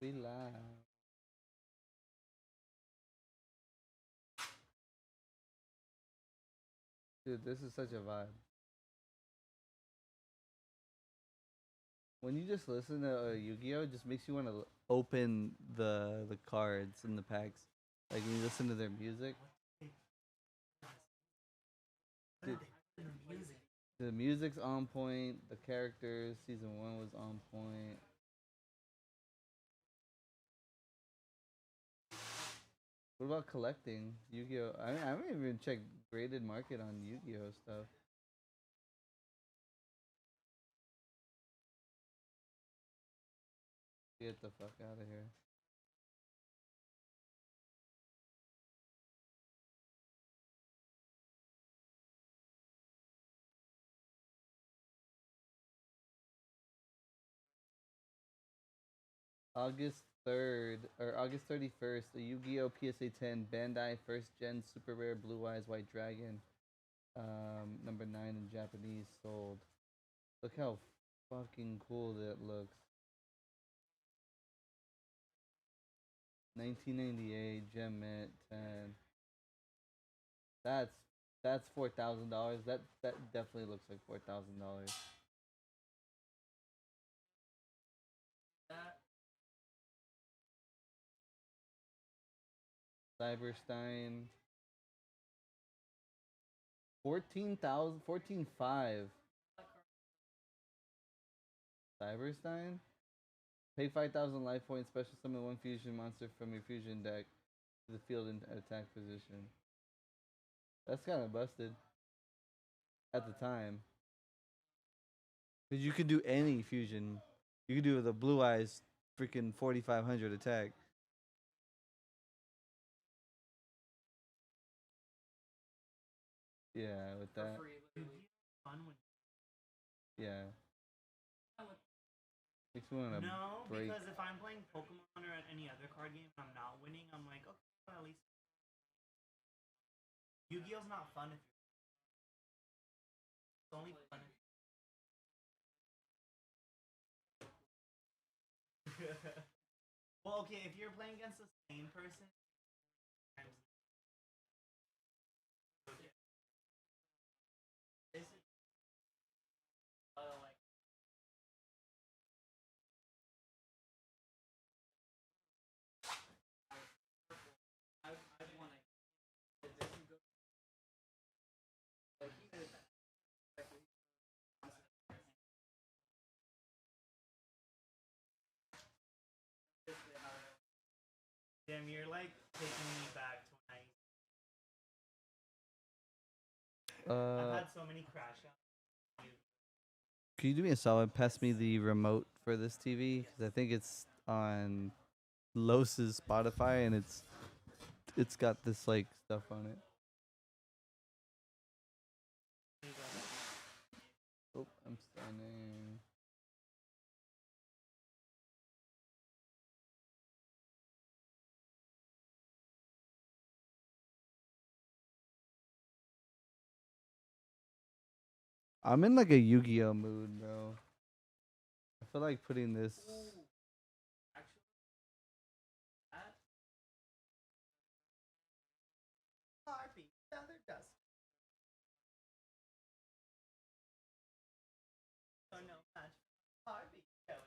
We live. Dude, this is such a vibe. When you just listen to Yu-Gi-Oh, it just makes you want to open the cards and the packs. Like when you listen to their music. Dude, the music's on point. The characters, season 1 was on point. What about collecting Yu-Gi-Oh? I mean, I haven't even checked graded market on Yu-Gi-Oh stuff. Get the fuck out of here. August 3rd or August 31st, a Yu-Gi-Oh PSA 10 Bandai first gen super rare blue eyes white dragon, number 9 in Japanese sold. Look how fucking cool that looks. 1998 Gem Mint 10. That's that's $4,000. That definitely looks like $4,000. Cyberstein 14,000 14,500. Cyberstein. Pay 5,000 life points. Special summon one fusion monster from your fusion deck to the field in attack position. That's kind of busted at the time. Because you could do any fusion. You could do the blue eyes freaking 4,500 attack. Yeah, with that. Yeah. Makes me want to No, break. because if I'm playing Pokemon or any other card game and I'm not winning, I'm like, okay, well, at least Yu-Gi-Oh's not fun if you're it's only fun if well, okay, if you're playing against the same person, this is like I want to Damn, you're like taking me back to when I've had so many crash outs. Can you do me a solid? Pass me the remote for this TV because I think it's on Los's Spotify and it's got this like stuff on it. Oh, I'm stunning. I'm in like a Yu-Gi-Oh mood, bro. I feel like putting this. Harpy, feather dust. Oh no, match. Harpy, Joey.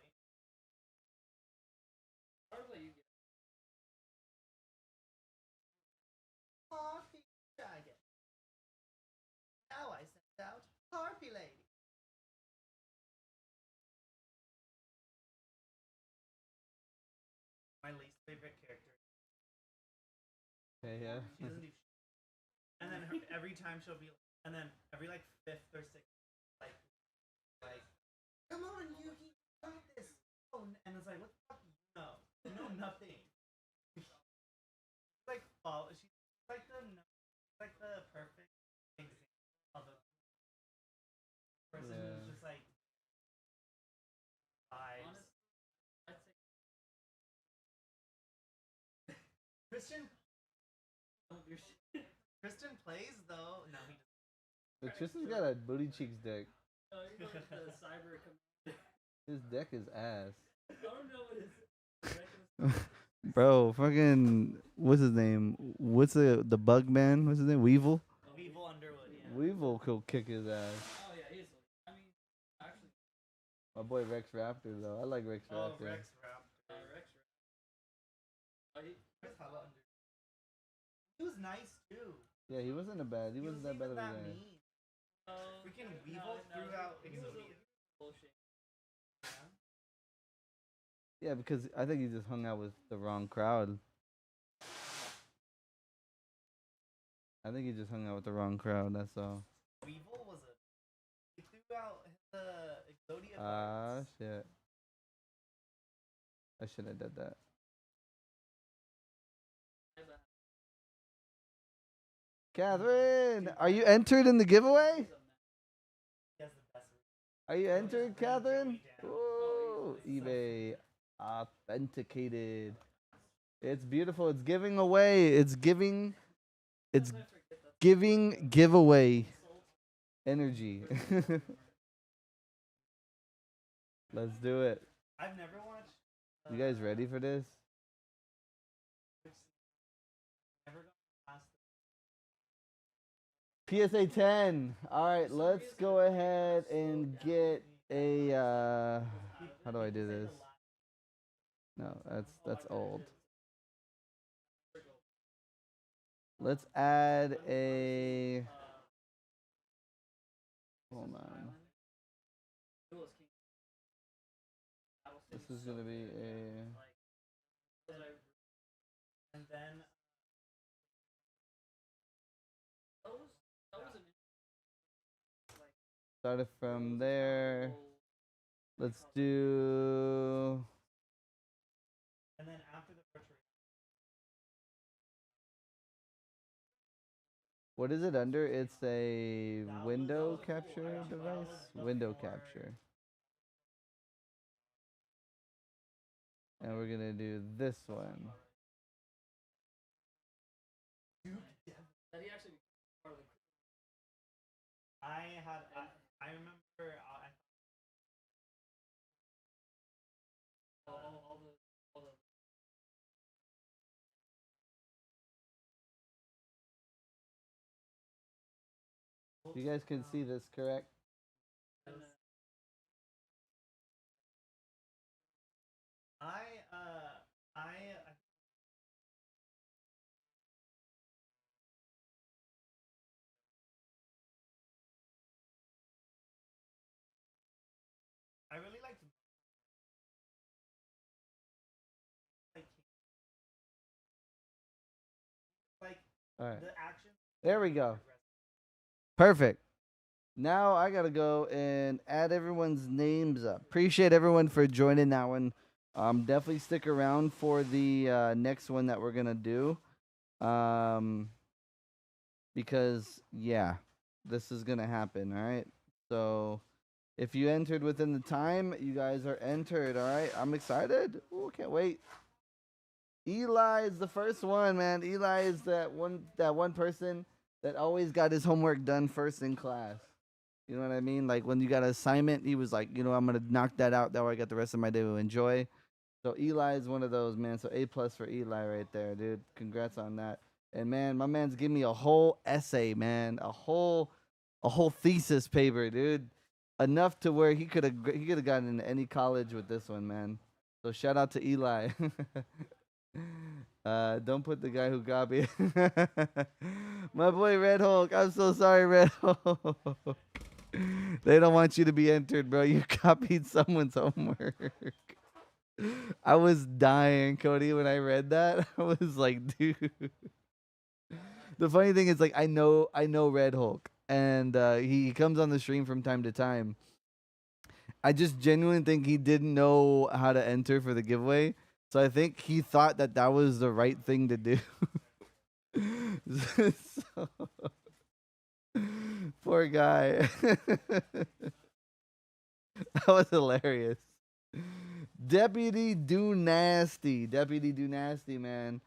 Harpy dragon. Now I send out Harpy lady. My least favorite character. Okay, yeah. She doesn't do shit. And then her, every time she'll be, and then every like fifth or sixth, like, come on, Yugi, got this. Oh, and it's like, what the fuck? No, you know nothing. Like, fall. She's like the perfect example of a person who's just like vibes. Christian. Christian plays though. No, he doesn't. But Tristan's got a booty cheeks deck. Oh, you're going to the cyber His deck is ass. I don't know what his deck is. Bro, fucking what's his name? What's the bug man? What's his name? Weevil? Weevil Underwood. Yeah. Weevil could kick his ass. Oh yeah, easily. I mean, actually, My boy Rex Raptor though. I like Rex Oh, Raptor. Rex Raptor. Rex. Chris hella under. He was nice too. Yeah, he wasn't a bad. He wasn't that bad of a guy. mean. Freaking Weevil threw out Exodia. bullshit. Yeah, because I think he just hung out with the wrong crowd. I think he just hung out with the wrong crowd. That's all. Weevil was a. He threw out the Exodia. Ah, cards. shit. I shouldn't have did that. Catherine, are you entered in the giveaway? He has the best. Are you entered, Catherine? Ooh, eBay authenticated. It's beautiful. It's giving away. It's giving giveaway energy. Let's do it. I've never watched. You guys ready for this? Never got past PSA 10. All right, let's go ahead and get a. How do I do this? No, that's old. Let's add a. Hold on. This is gonna be a. and then Start it from there. Let's do. and then after the first race, What is it under? It's a window capture device? Window capture. And we're gonna do this one. I remember You guys can see this, correct? I really liked like All right. the action. There we go. Perfect. Now I gotta go and add everyone's names up. Appreciate everyone for joining that one. Definitely stick around for the next one that we're gonna do. Because yeah, this is gonna happen. All right. So if you entered within the time, you guys are entered. All right. I'm excited. Ooh, can't wait. Eli is the first one, man. Eli is that one person that always got his homework done first in class. You know what I mean? Like when you got an assignment, he was like, I'm gonna knock that out. That way I got the rest of my day to enjoy. So Eli is one of those, man. So A+ for Eli right there, dude. Congrats on that. And man, my man's giving me a whole essay, man. A whole thesis paper, dude. Enough to where he could have gotten into any college with this one, man. So shout out to Eli. Don't put the guy who got me. My boy Red Hulk. I'm so sorry, Red Hulk. They don't want you to be entered, bro. You copied someone's homework. I was dying, Cody, when I read that. I was like, dude. The funny thing is, like, I know Red Hulk, and he comes on the stream from time to time. I just genuinely think he didn't know how to enter for the giveaway. So I think he thought that was the right thing to do. So, poor guy. That was hilarious. Deputy Do Nasty, man.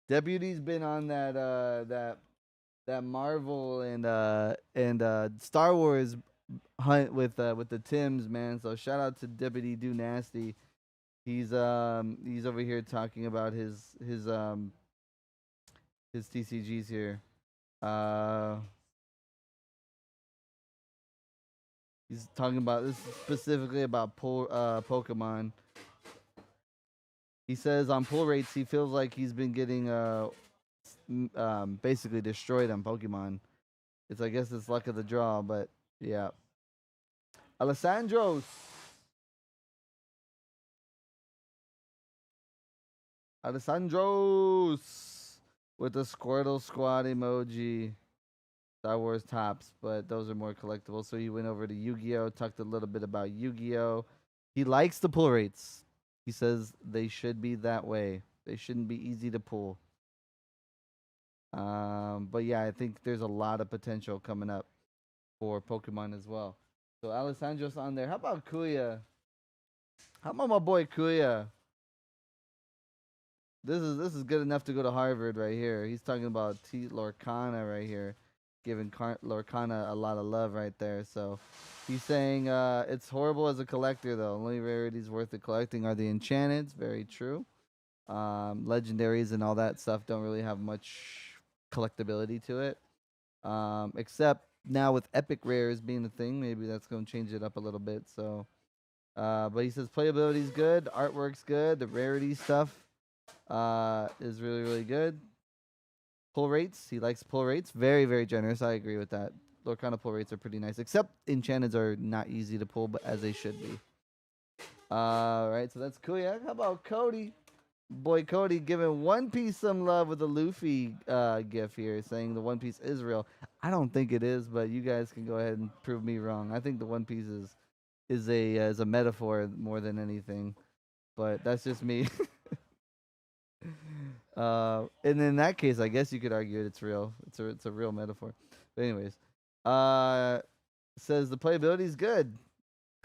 Deputy's been on that Marvel and Star Wars hunt with the Tims, man. So shout out to Deputy Do Nasty. He's over here talking about his TCGs here. Uh, he's talking about this is specifically about Pokemon. He says on pull rates, he feels like he's been getting basically destroyed on Pokemon. It's I guess it's luck of the draw, but yeah. Alessandros. Alessandros with the Squirtle Squad emoji. Star Wars tops, but those are more collectible. So he went over to Yu-Gi-Oh, talked a little bit about Yu-Gi-Oh. He likes the pull rates. He says they should be that way. They shouldn't be easy to pull. But yeah, I think there's a lot of potential coming up for Pokemon as well. So Alessandro's on there. How about Kuya? How about my boy Kuya? This is good enough to go to Harvard right here. He's talking about T Lorcana right here, giving Lorcana a lot of love right there. So he's saying it's horrible as a collector though. Only rarities worth the collecting are the enchanteds. Very true. Legendaries and all that stuff don't really have much collectability to it. Except now with epic rares being a thing, maybe that's going to change it up a little bit. So, but he says playability's good, artwork's good, the rarity stuff is really really good. Pull rates, he likes pull rates, very very generous. I agree with that. Lorcana pull rates are pretty nice, except enchanteds are not easy to pull, but as they should be. Right, so that's cool. Yeah, how about Cody? Boy Cody giving One Piece some love with a Luffy gif here, saying the One Piece is real. I don't think it is, but you guys can go ahead and prove me wrong. I think the One Piece is a metaphor more than anything, but that's just me. And in that case, I guess you could argue it's real. It's a real metaphor. But anyways, says the playability is good.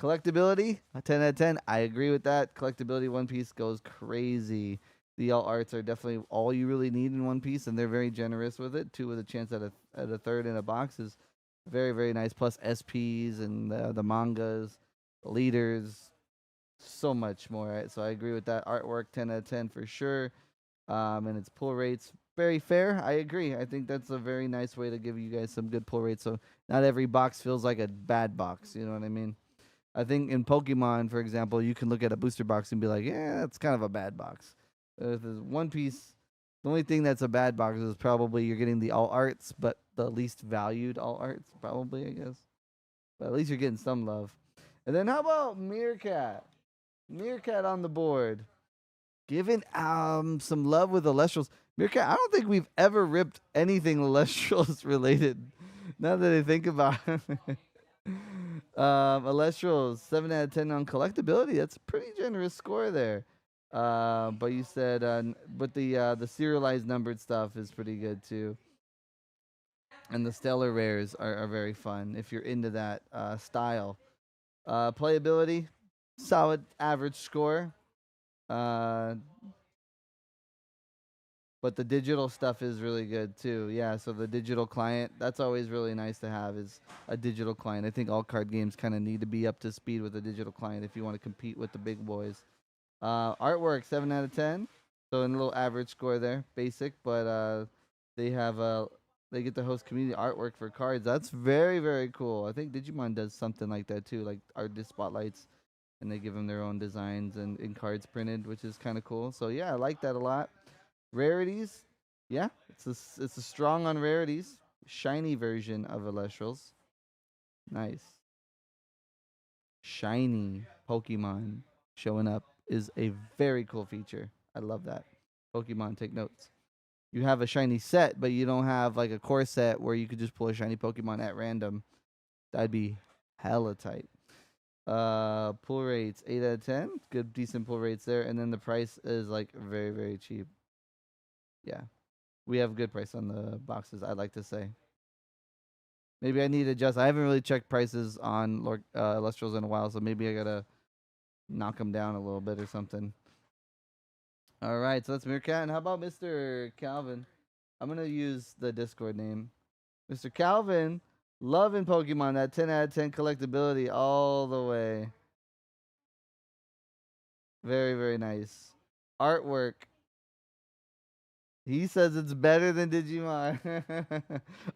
Collectability, a 10 out of 10. I agree with that. Collectability, One Piece goes crazy. The alt arts are definitely all you really need in One Piece, and they're very generous with it. 2 with a chance at a third in a box is very, very nice. Plus SPs and the mangas, the leaders, so much more. Right? So I agree with that. Artwork, 10 out of 10 for sure. And its pull rates, very fair. I agree. I think that's a very nice way to give you guys some good pull rates. So not every box feels like a bad box. You know what I mean? I think in Pokemon, for example, you can look at a booster box and be like, yeah, that's kind of a bad box. If there's One Piece, the only thing that's a bad box is probably you're getting the all arts, but the least valued all arts, probably, I guess. But at least you're getting some love. And then how about Meerkat? Meerkat on the board. Giving some love with Celestials. Meerkat, I don't think we've ever ripped anything Celestials related. Now that I think about it. Celestials, 7 out of 10 on collectability. That's a pretty generous score there. But you said, but the serialized numbered stuff is pretty good too. And the stellar rares are very fun if you're into that style. Playability, solid average score. But the digital stuff is really good too. Yeah, so the digital client, that's always really nice to have is a digital client. I think all card games kind of need to be up to speed with a digital client if you want to compete with the big boys. Artwork, 7 out of 10. So a little average score there, basic, but they have they get to host community artwork for cards. That's very very cool. I think Digimon does something like that too, like artist spotlights, and they give them their own designs and in cards printed, which is kind of cool. So yeah, I like that a lot. Rarities, yeah, it's a strong on rarities. Shiny version of Elestrals. Nice. Shiny Pokemon showing up is a very cool feature. I love that. Pokemon, take notes. You have a shiny set, but you don't have like a core set where you could just pull a shiny Pokemon at random. That'd be hella tight. Pull rates 8 out of 10. Good, decent pull rates there, and then the price is like very, very cheap. Yeah, we have a good price on the boxes. I'd like to say. Maybe I need to adjust. I haven't really checked prices on Lustrals in a while, so maybe I gotta knock them down a little bit or something. All right, so that's Meerkat. And how about Mr. Calvin? I'm gonna use the Discord name, Mr. Calvin. Loving Pokemon. That 10 out of 10 collectability all the way. Very, very nice. Artwork. He says it's better than Digimon.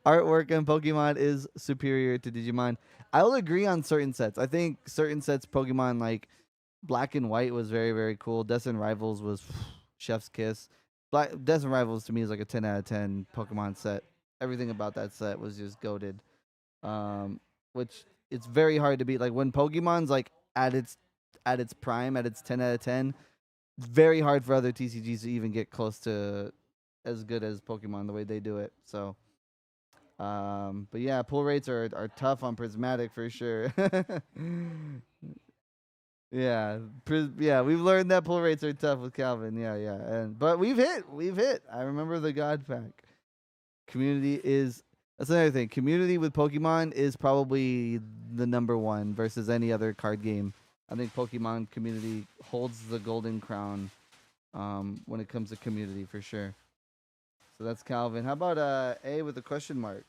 Artwork in Pokemon is superior to Digimon. I will agree on certain sets. I think certain sets, Pokemon like Black and White was very, very cool. Death and Rivals was chef's kiss. Death and Rivals to me is like a 10 out of 10 Pokemon set. Everything about that set was just goated. Which it's very hard to beat. Like when Pokemon's like at its prime, at its 10 out of 10, it's very hard for other TCGs to even get close to as good as Pokemon the way they do it. So, but yeah, pull rates are tough on Prismatic for sure. Yeah, yeah, we've learned that pull rates are tough with Calvin. Yeah, yeah, but we've hit. I remember the God Pack. Community is that's another thing. Community with Pokemon is probably the number one versus any other card game. I think Pokemon community holds the golden crown when it comes to community for sure. So that's Calvin. How about A with a question mark?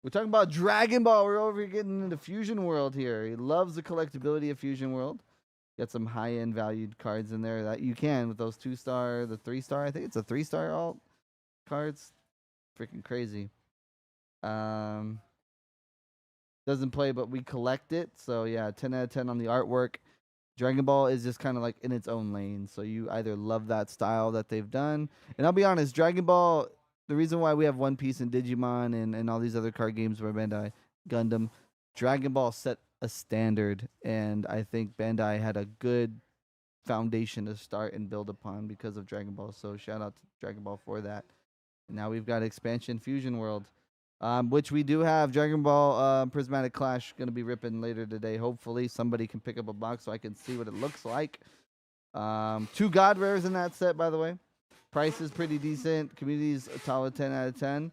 We're talking about Dragon Ball. We're over here getting into Fusion World here. He loves the collectability of Fusion World. Got some high-end valued cards in there that you can with those 2-star, the 3-star. I think it's a 3-star alt cards. Freaking crazy. Doesn't play, but we collect it. So yeah, 10 out of 10 on the artwork. Dragon Ball is just kind of like in its own lane. So you either love that style that they've done. And I'll be honest, Dragon Ball, the reason why we have One Piece and Digimon and all these other card games by Bandai, Gundam, Dragon Ball set a standard. And I think Bandai had a good foundation to start and build upon because of Dragon Ball. So shout out to Dragon Ball for that. And now we've got expansion Fusion World. Which we do have Dragon Ball Prismatic Clash going to be ripping later today. Hopefully, somebody can pick up a box so I can see what it looks like. 2 God Rares in that set, by the way. Price is pretty decent. Community's a solid 10 out of 10.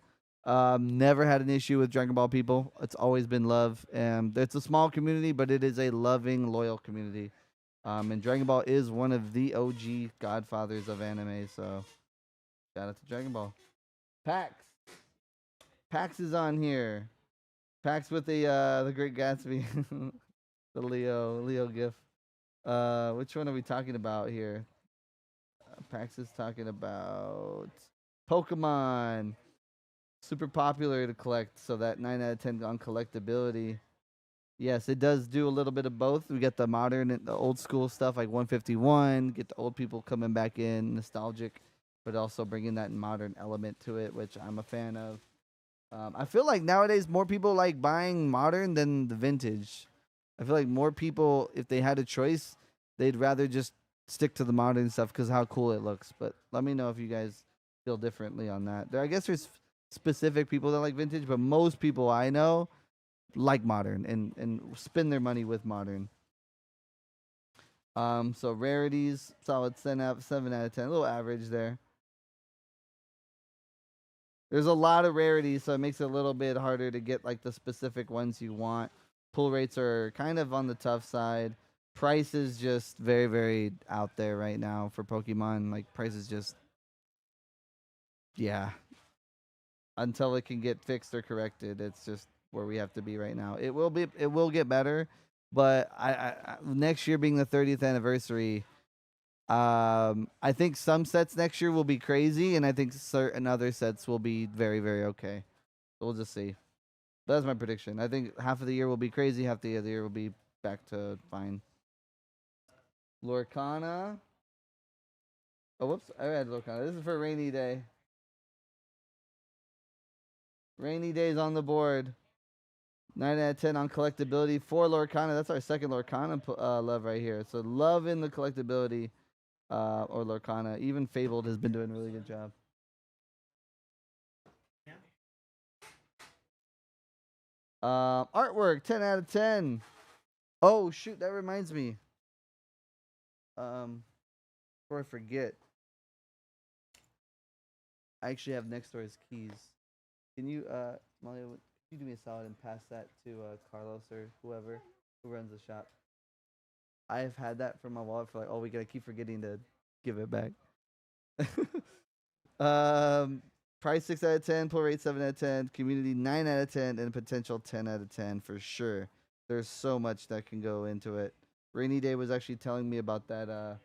Never had an issue with Dragon Ball people. It's always been love. And it's a small community, but it is a loving, loyal community. And Dragon Ball is one of the OG godfathers of anime. So, shout out to Dragon Ball. Pax. Pax is on here. Pax with the Great Gatsby, the Leo gif. Which one are we talking about here? Pax is talking about Pokemon. Super popular to collect, so that 9 out of 10 on collectability. Yes, it does do a little bit of both. We get the modern and the old school stuff like 151. Get the old people coming back in, nostalgic, but also bringing that modern element to it, which I'm a fan of. I feel like nowadays more people like buying modern than the vintage. I feel like more people, if they had a choice, they'd rather just stick to the modern stuff because how cool it looks. But let me know if you guys feel differently on that. I guess there's specific people that like vintage, but most people I know like modern and spend their money with modern. So rarities, solid 7 out of 10, a little average there. There's a lot of rarities, so it makes it a little bit harder to get like the specific ones you want. Pull rates are kind of on the tough side. Price is just very, very out there right now for Pokemon. Like price is just, yeah. Until it can get fixed or corrected, it's just where we have to be right now. It will get better, but I next year being the 30th anniversary, I think some sets next year will be crazy, and I think certain other sets will be very, very okay. So we'll just see. But that's my prediction. I think half of the year will be crazy, half the other year will be back to fine. Lorcana. Oh, whoops. I read Lorcana. This is for rainy day. Rainy days on the board. 9 out of 10 on collectability for Lorcana. That's our second Lorcana love right here. So love in the collectability. Or Lorcana. Even Fabled has been doing a really good job. Yeah. Artwork, 10 out of 10. Oh, shoot, that reminds me. Before I forget, I actually have next door's keys. Can you, Molly, can you do me a solid and pass that to Carlos or whoever who runs the shop? I've had that from my wallet for like all week. I keep forgetting to give it back. Price 6 out of 10, pull rate 7 out of 10, community 9 out of 10, and potential 10 out of 10 for sure. There's so much that can go into it. Rainy Day was actually telling me about that.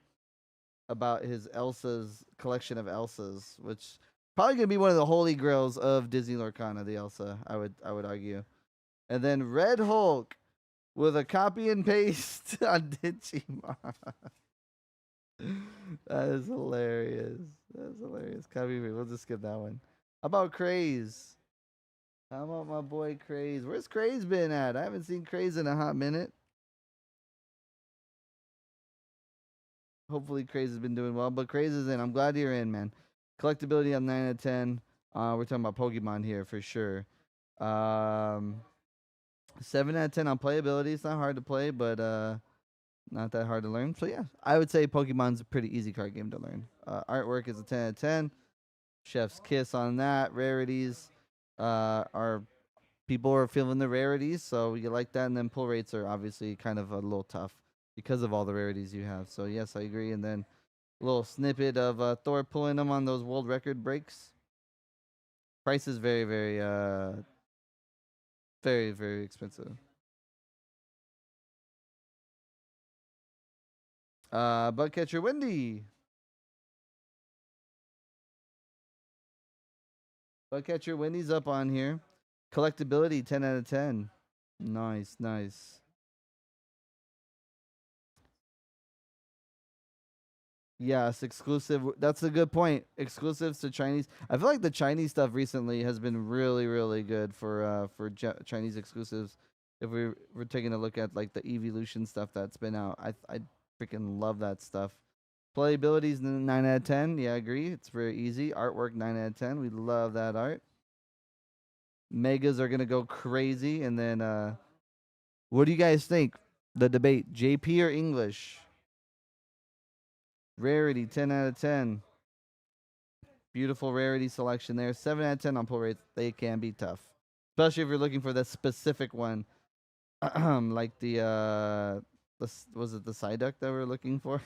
About his Elsa's collection of Elsas, which probably gonna be one of the holy grails of Disney Lorcana. The Elsa, I would argue. And then Red Hulk with a copy and paste on Digimon. That is hilarious. That's hilarious. Copy and paste. We'll just skip that one. How about Craze? How about my boy Craze? Where's Craze been at? I haven't seen Craze in a hot minute. Hopefully Craze has been doing well, but Craze is in. I'm glad you're in, man. Collectability on 9 out of 10. We're talking about Pokemon here for sure. 7 out of 10 on playability. It's not hard to play, but not that hard to learn. So yeah, I would say Pokemon's a pretty easy card game to learn. Artwork is a 10 out of 10. Chef's kiss on that. Rarities are people are feeling the rarities, so you like that. And then pull rates are obviously kind of a little tough because of all the rarities you have. So yes, I agree. And then a little snippet of Thor pulling them on those world record breaks. Price is very, very, very, very expensive. Bugcatcher Wendy. Bugcatcher Wendy's up on here. Collectability 10 out of 10. Nice, nice. Yes, exclusive. That's a good point. Exclusives to Chinese. I feel like the Chinese stuff recently has been really, really good for Chinese exclusives. If we're taking a look at like the evolution stuff that's been out, I freaking love that stuff. Playability is 9 out of 10. Yeah, I agree. It's very easy. Artwork 9 out of 10. We love that art. Megas are gonna go crazy, and then what do you guys think? The debate: JP or English? Rarity 10 out of 10. Beautiful rarity selection there. 7 out of 10 on pull rates. They can be tough, especially if you're looking for that specific one, like was it the Psyduck that we're looking for?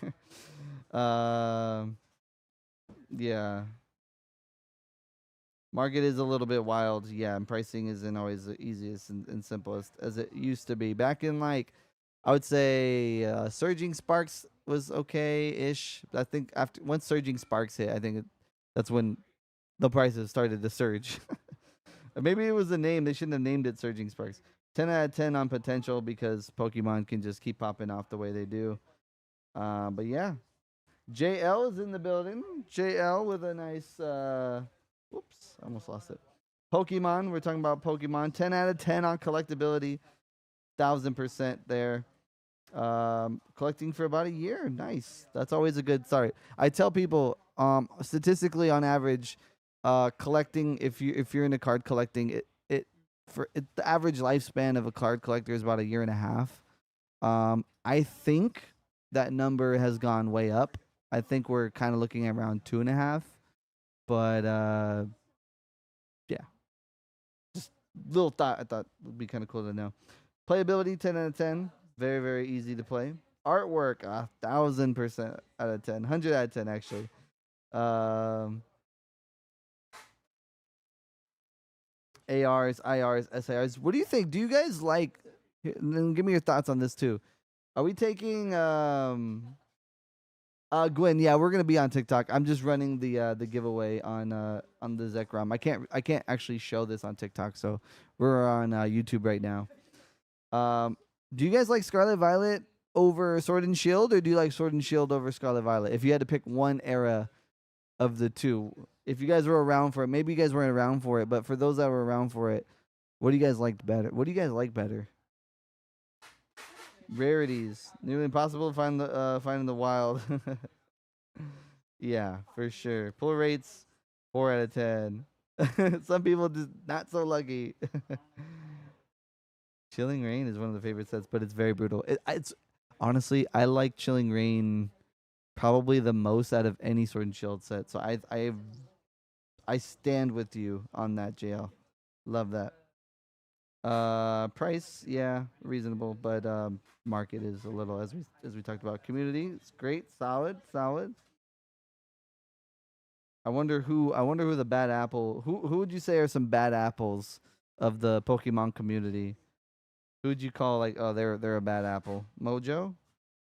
Yeah. Market is a little bit wild, yeah, and pricing isn't always the easiest and simplest as it used to be. Back in like, I would say, Surging Sparks was okay-ish. I think after once Surging Sparks hit, I think that's when the prices started to surge. Or maybe it was the name. They shouldn't have named it Surging Sparks. 10 out of 10 on potential because Pokemon can just keep popping off the way they do. But yeah, JL is in the building. JL with a nice. Whoops, I almost lost it. Pokemon. We're talking about Pokemon. 10 out of 10 on collectability. 1000% there. Collecting for about a year. Nice. That's always a good start. I tell people, statistically on average, collecting if you're into card collecting, the average lifespan of a card collector is about a year and a half. I think that number has gone way up. I think we're kind of looking at around 2.5. But yeah, just little thought. I thought would be kind of cool to know. Playability 10 out of 10. Very, very easy to play. Artwork 1000% out of 10. 100 out of 10 actually. ARs, IRs, SIRs. What do you think? Do you guys like? Then give me your thoughts on this too. Are we taking Gwen? Yeah, we're gonna be on TikTok. I'm just running the giveaway on the Zekrom. I can't actually show this on TikTok, so we're on YouTube right now. Do you guys like Scarlet Violet over Sword and Shield, or do you like Sword and Shield over Scarlet Violet? If you had to pick one era of the two, if you guys were around for it, maybe you guys weren't around for it, but for those that were around for it, what do you guys liked better? What do you guys like better? Rarities, nearly impossible to find in the wild. Yeah, for sure. Pull rates 4 out of 10. Some people just not so lucky. Chilling Rain is one of the favorite sets, but it's very brutal. It's honestly, I like Chilling Rain probably the most out of any Sword and Shield set. So I stand with you on that, JL. Love that. Price, yeah, reasonable, but market is a little as we talked about. Community, it's great, solid. I wonder who the bad apple. Who would you say are some bad apples of the Pokemon community? Who would you call like, oh, they're a bad apple? Mojo?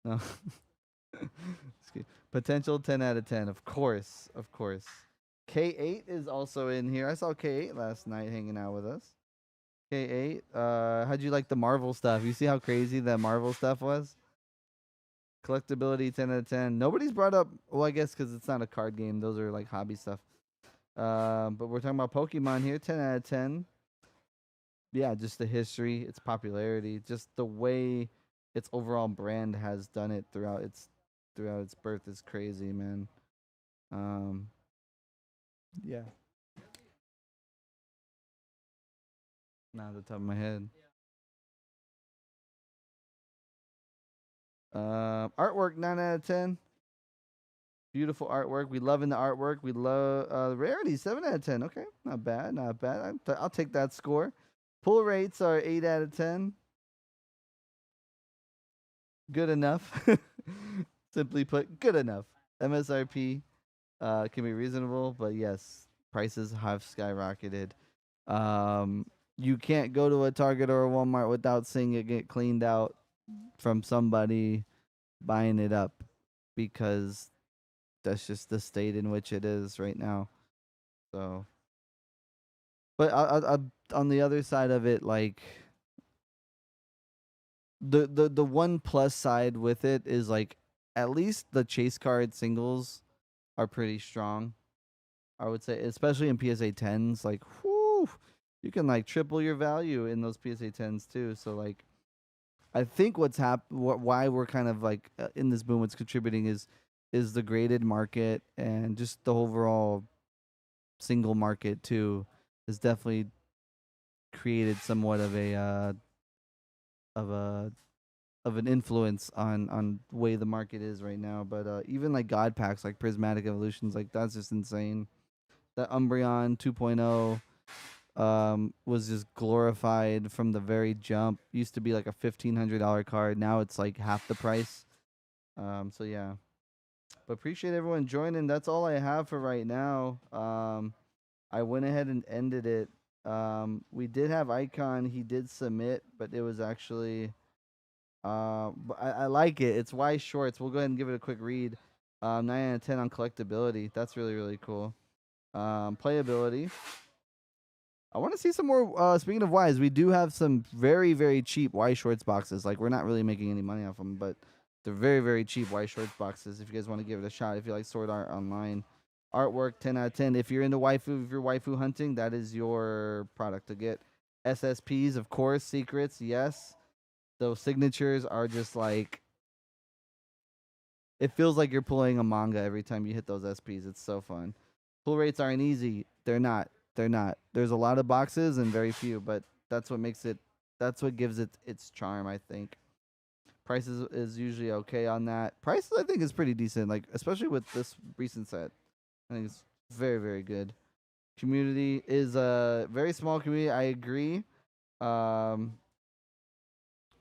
No. Potential 10 out of 10. Of course. Of course. K8 is also in here. I saw K8 last night hanging out with us. K8. How'd you like the Marvel stuff? You see how crazy that Marvel stuff was? Collectability 10 out of 10. Nobody's brought up, well, I guess because it's not a card game. Those are like hobby stuff. But we're talking about Pokemon here. 10 out of 10. Yeah, just the history, its popularity, just the way its overall brand has done it throughout its birth is crazy, man. Um, yeah. Not at the top of my head. Artwork 9 out of 10. Beautiful artwork. We loving the artwork. We love rarity 7 out of 10. Okay, not bad, not bad. I'll take that score. Pull rates are 8 out of 10. Good enough. Simply put, good enough. MSRP can be reasonable, but yes, prices have skyrocketed. You can't go to a Target or a Walmart without seeing it get cleaned out from somebody buying it up, because that's just the state in which it is right now. So, but on the other side of it, like the one plus side with it is like at least the chase card singles are pretty strong. I would say, especially in PSA 10s, like whoo, you can like triple your value in those PSA 10s too. So like, I think why we're kind of like in this boom, what's contributing is the graded market and just the overall single market too, has definitely created somewhat of a of a of an influence on the way the market is right now. But even like God packs, like Prismatic Evolutions, like that's just insane. That Umbreon 2.0 was just glorified from the very jump. Used to be like a $1,500 card. Now it's like half the price. So yeah. But appreciate everyone joining. That's all I have for right now. I went ahead and ended it. We did have Icon. He did submit, but it was actually but I like it. It's Y Shorts. We'll go ahead and give it a quick read. 9 out of 10 on collectability. That's really, really cool. Playability. I want to see some more. Speaking of Ys, we do have some very, very cheap Y Shorts boxes. Like, we're not really making any money off them, but they're very, very cheap Y Shorts boxes if you guys want to give it a shot. If you like Sword Art Online. Artwork, 10 out of 10. If you're into waifu, if you're waifu hunting, that is your product to get. SSPs, of course. Secrets, yes. Those signatures are just like, it feels like you're pulling a manga every time you hit those SPs. It's so fun. Pull rates aren't easy. They're not. They're not. There's a lot of boxes and very few, but that's what makes it. That's what gives it its charm, I think. Prices is usually okay on that. Prices, I think, is pretty decent. Like, especially with this recent set, I think it's very, very good. Community is a very small community. I agree. Um,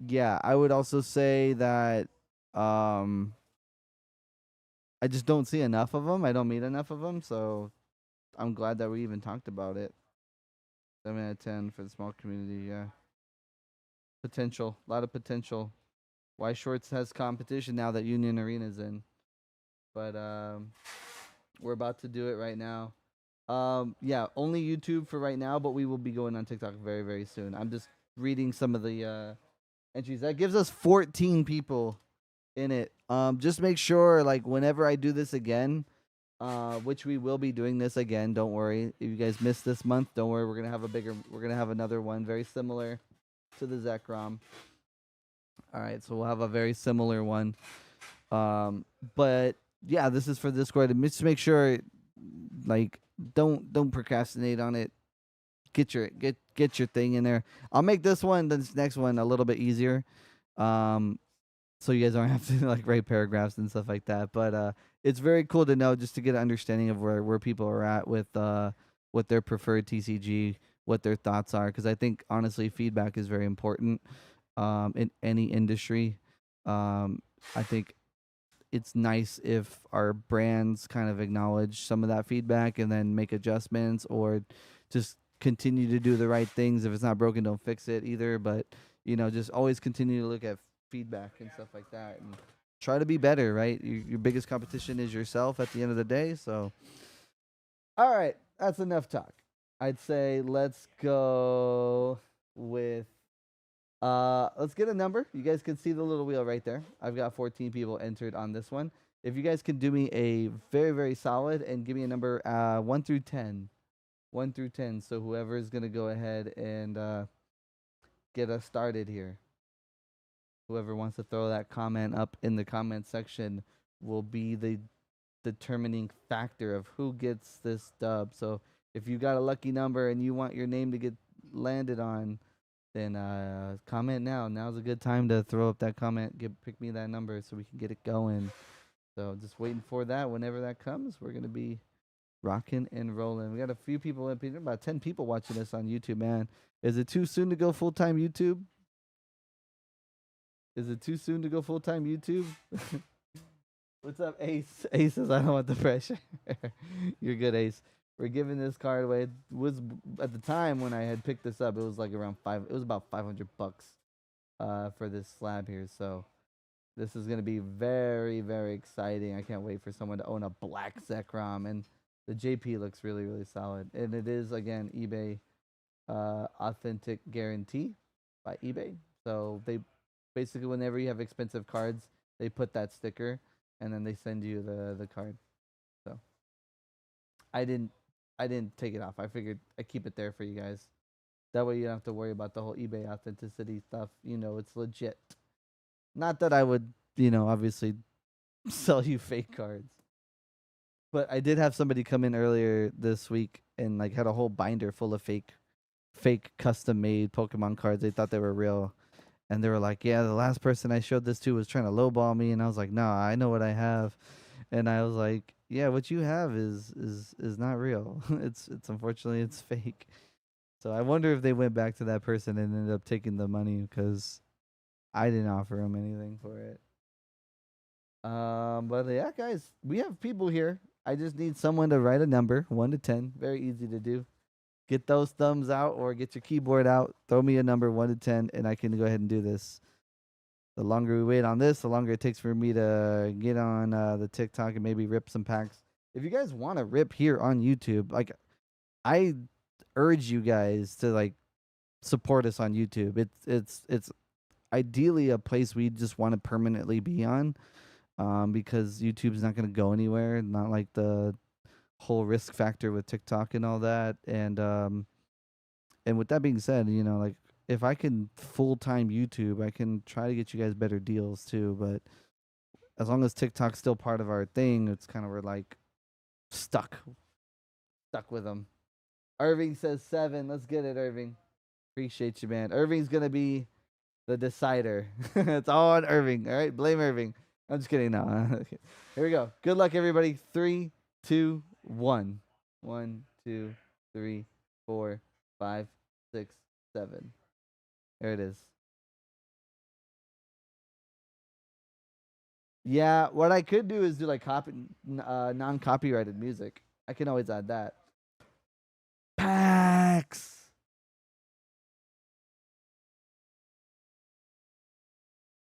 yeah, I would also say that I just don't see enough of them. I don't meet enough of them, so I'm glad that we even talked about it. 7 out of 10 for the small community. Yeah, potential, a lot of potential. Y Shorts has competition now that Union Arena's in, but we're about to do it right now. Yeah, only YouTube for right now, but we will be going on TikTok very, very soon. I'm just reading some of the entries. That gives us 14 people in it. Just make sure, like, whenever I do this again, which we will be doing this again. Don't worry. If you guys missed this month, don't worry. We're gonna have another one very similar to the Zekrom. All right, so we'll have a very similar one. But yeah, this is for Discord. Just make sure, like, don't procrastinate on it. Get your thing in there. I'll make this next one a little bit easier. So you guys don't have to like write paragraphs and stuff like that. But it's very cool to know, just to get an understanding of where people are at with what their preferred TCG, what their thoughts are, because I think honestly feedback is very important in any industry. I think it's nice if our brands kind of acknowledge some of that feedback and then make adjustments, or just continue to do the right things. If it's not broken, don't fix it either. But just always continue to look at feedback and stuff like that. And try to be better, right? Your biggest competition is yourself at the end of the day. So, all right, that's enough talk. I'd say let's go with let's get a number. You guys can see the little wheel right there. I've got 14 people entered on this one. If you guys can do me a very, very solid and give me a number 1 through 10. 1 through 10. So whoever is going to go ahead and get us started here. Whoever wants to throw that comment up in the comment section will be the determining factor of who gets this dub. So if you got a lucky number and you want your name to get landed on, then comment now. Now's a good time to throw up that comment. Pick me that number so we can get it going. So just waiting for that. Whenever that comes, we're gonna be rocking and rolling. We got a few people in, about 10 people watching this on YouTube. Man, is it too soon to go full time YouTube? Is it too soon to go full time YouTube? What's up, Ace? Ace says I don't want the pressure. You're good, Ace. We're giving this card away. It was at the time when I had picked this up, it was like around It was about $500 for this slab here. So this is gonna be very, very exciting. I can't wait for someone to own a black Zekrom, and the JP looks really, really solid. And it is again eBay authentic guarantee by eBay. So they basically, whenever you have expensive cards, they put that sticker and then they send you the card. So I didn't take it off. I figured I keep it there for you guys. That way you don't have to worry about the whole eBay authenticity stuff. You know, it's legit. Not that I would, obviously sell you fake cards. But I did have somebody come in earlier this week and like had a whole binder full of fake custom made Pokemon cards. They thought they were real. And they were like, yeah, the last person I showed this to was trying to lowball me. And I was like, nah, I know what I have. And I was like, yeah, what you have is not real. it's unfortunately it's fake. So I wonder if they went back to that person and ended up taking the money because I didn't offer them anything for it. But yeah, guys, we have people here. I just need someone to write a number, 1 to 10. Very easy to do. Get those thumbs out or get your keyboard out. Throw me a number 1 to 10, and I can go ahead and do this. The longer we wait on this, the longer it takes for me to get on the TikTok and maybe rip some packs. If you guys want to rip here on YouTube, like I urge you guys to like support us on YouTube. It's ideally a place we just want to permanently be on, because YouTube's not going to go anywhere. Not like the whole risk factor with TikTok and all that. And with that being said, like if I can full time YouTube, I can try to get you guys better deals too. But as long as TikTok's still part of our thing, it's kind of we're like stuck with them. Irving says 7. Let's get it, Irving. Appreciate you, man. Irving's gonna be the decider. It's all on Irving. All right, blame Irving. I'm just kidding. No. Here we go. Good luck, everybody. 3, 2, 1. 1, 2, 3, 4, 5, 6, 7. There it is. Yeah, what I could do is do like non-copyrighted music. I can always add that. Pax.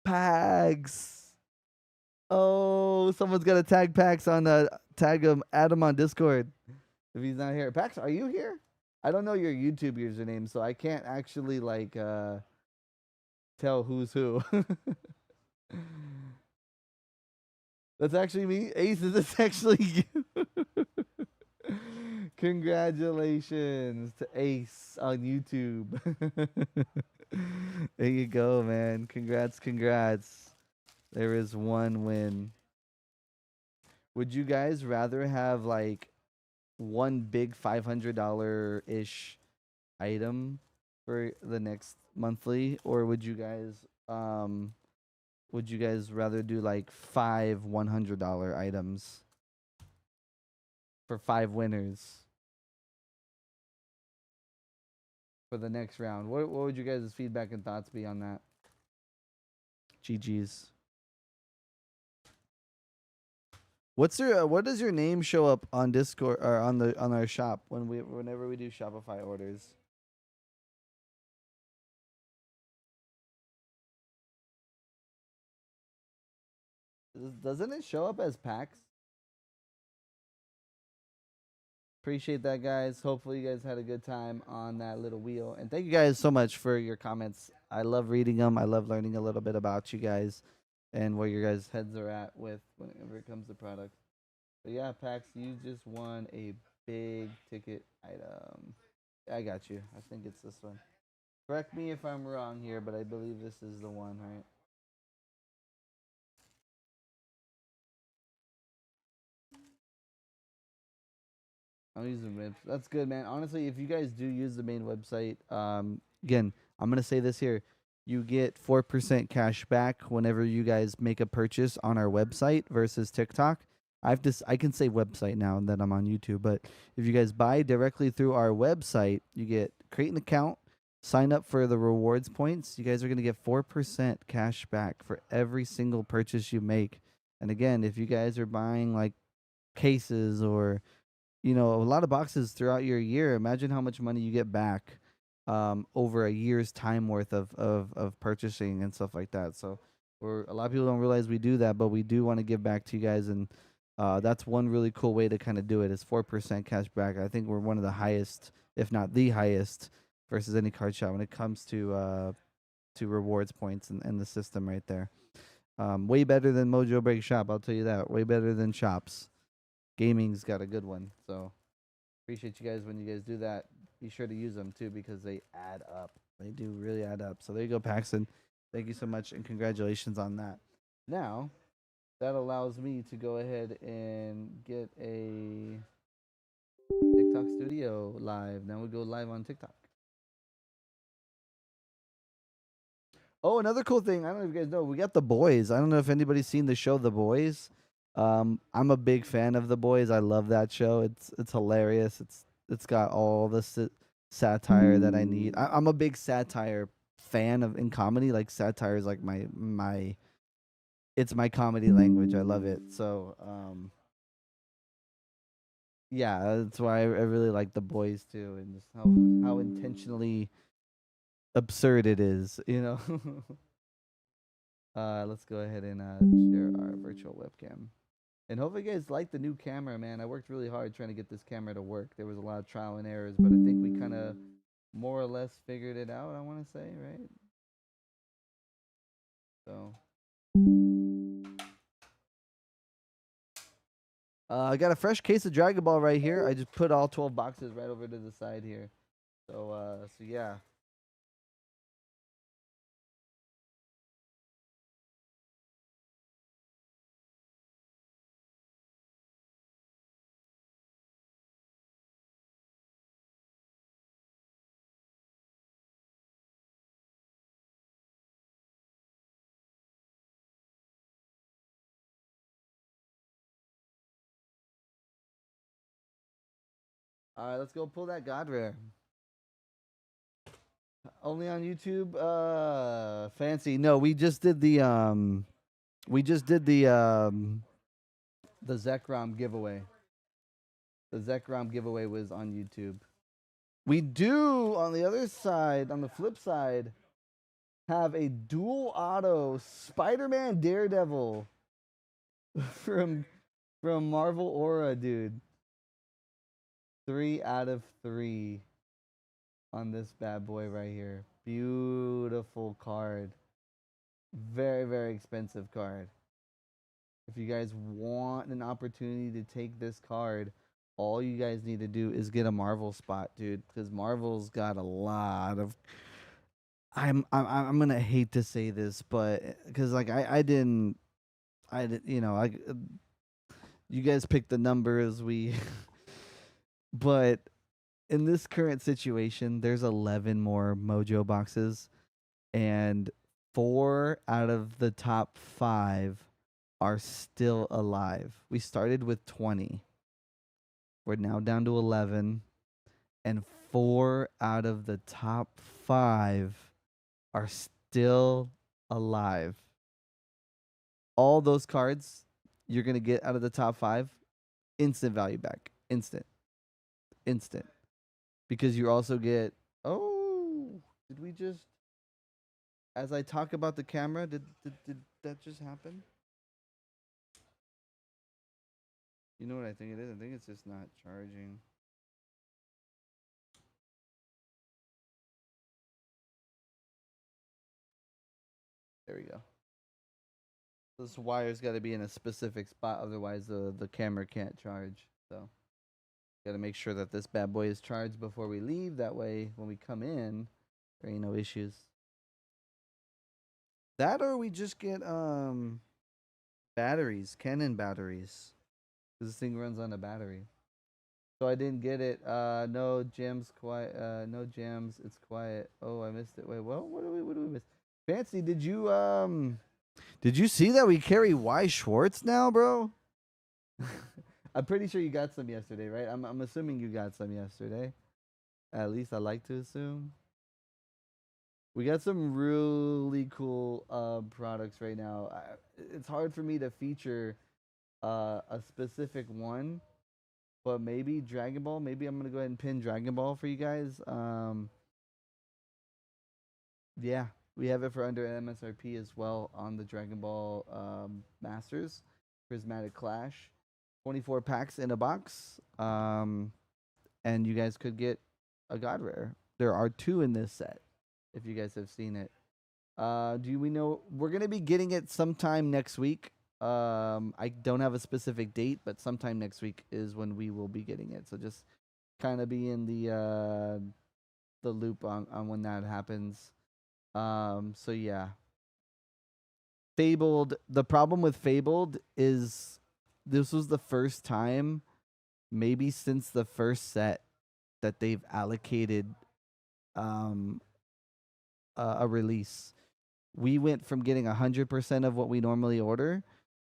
Pags. Oh, someone's got to tag Pax on tag him, add him on Discord if he's not here. Pax, are you here? I don't know your YouTube username, so I can't actually like tell who's who. That's actually me. Ace, is this actually you? Congratulations to Ace on YouTube. There you go, man. Congrats. There is one win. Would you guys rather have like one big $500 ish item for the next monthly, or would you guys rather do like 5 $100 items for 5 winners for the next round? What would you guys' feedback and thoughts be on that? GG's. What does your name show up on Discord or on our shop whenever we do Shopify orders? Doesn't it show up as packs? Appreciate that, guys. Hopefully, you guys had a good time on that little wheel. And thank you guys so much for your comments. I love reading them. I love learning a little bit about you guys and where your guys' heads are at with whenever it comes to products. But yeah, Pax, you just won a big ticket item. I got you. I think it's this one. Correct me if I'm wrong here, but I believe this is the one, right? I'm using Wimp. That's good, man. Honestly, if you guys do use the main website, again, I'm gonna say this here: you get 4% cash back whenever you guys make a purchase on our website versus TikTok. I can say website now that I'm on YouTube, but if you guys buy directly through our website, you get create an account, sign up for the rewards points. You guys are gonna get 4% cash back for every single purchase you make. And again, if you guys are buying like cases or a lot of boxes throughout your year. Imagine how much money you get back over a year's time worth of purchasing and stuff like that. So, a lot of people don't realize we do that, but we do want to give back to you guys, and that's one really cool way to kind of do it is 4% cash back. I think we're one of the highest, if not the highest, versus any card shop when it comes to rewards points and the system right there. Way better than Mojobreak Shop, I'll tell you that. Way better than shops. Gaming's got a good one. So appreciate you guys when you guys do that. Be sure to use them too because they add up. They do really add up. So there you go, Paxton. Thank you so much and congratulations on that. Now, that allows me to go ahead and get a TikTok studio live. Now we go live on TikTok. Oh, another cool thing. I don't know if you guys know. We got The Boys. I don't know if anybody's seen the show The Boys. I'm a big fan of The Boys. I love that show. It's hilarious. It's got all the satire that I need. I'm a big satire fan of in comedy. Like satire is like my it's my comedy language. I love it. So yeah, that's why I really like The Boys too, and just how intentionally absurd it is. Let's go ahead and share our virtual webcam. And hopefully you guys like the new camera, man. I worked really hard trying to get this camera to work. There was a lot of trial and errors, but I think we kind of more or less figured it out, I want to say, right? So I got a fresh case of Dragon Ball right here. I just put all 12 boxes right over to the side here. So yeah. All right, let's go pull that God Rare. Only on YouTube. Fancy. No, we just did the the Zekrom giveaway. The Zekrom giveaway was on YouTube. We do on the other side, on the flip side, have a dual auto Spider-Man Daredevil from Marvel Aura, dude. 3 out of 3 on this bad boy right here. Beautiful card. Very, very expensive card. If you guys want an opportunity to take this card, all you guys need to do is get a Marvel spot, dude, because Marvel's got a lot of. I'm gonna hate to say this, but because like I didn't, you guys picked the numbers but in this current situation, there's 11 more Mojo boxes, and 4 out of the top 5 are still alive. We started with 20. We're now down to 11, and 4 out of the top 5 are still alive. All those cards you're going to get out of the top 5, instant value back. Instant. Because you also get, did we just, as I talk about the camera, did that just happen? You know what I think it is? I think it's just not charging. There we go. This wire's got to be in a specific spot, otherwise the camera can't charge. So, got to make sure that this bad boy is charged before we leave. That way, when we come in, there ain't no issues. That or we just get batteries, Canon batteries. This thing runs on a battery. So I didn't get it. No gems, quiet. No gems. It's quiet. Oh, I missed it. Wait, well, what do we miss? Fancy, did you see that we carry Y Schwartz now, bro? I'm pretty sure you got some yesterday, right? I'm assuming you got some yesterday. At least I like to assume. We got some really cool products right now. It's hard for me to feature a specific one, but maybe Dragon Ball. Maybe I'm gonna go ahead and pin Dragon Ball for you guys. Yeah, we have it for under MSRP as well on the Dragon Ball Masters Prismatic Clash. 24 packs in a box. And you guys could get a God Rare. There are 2 in this set, if you guys have seen it. Do we know we're gonna be getting it sometime next week? I don't have a specific date, but sometime next week is when we will be getting it. So just kind of be in the loop on when that happens. So yeah. Fabled. The problem with Fabled is this was the first time, maybe since the first set, that they've allocated a release. We went from getting 100% of what we normally order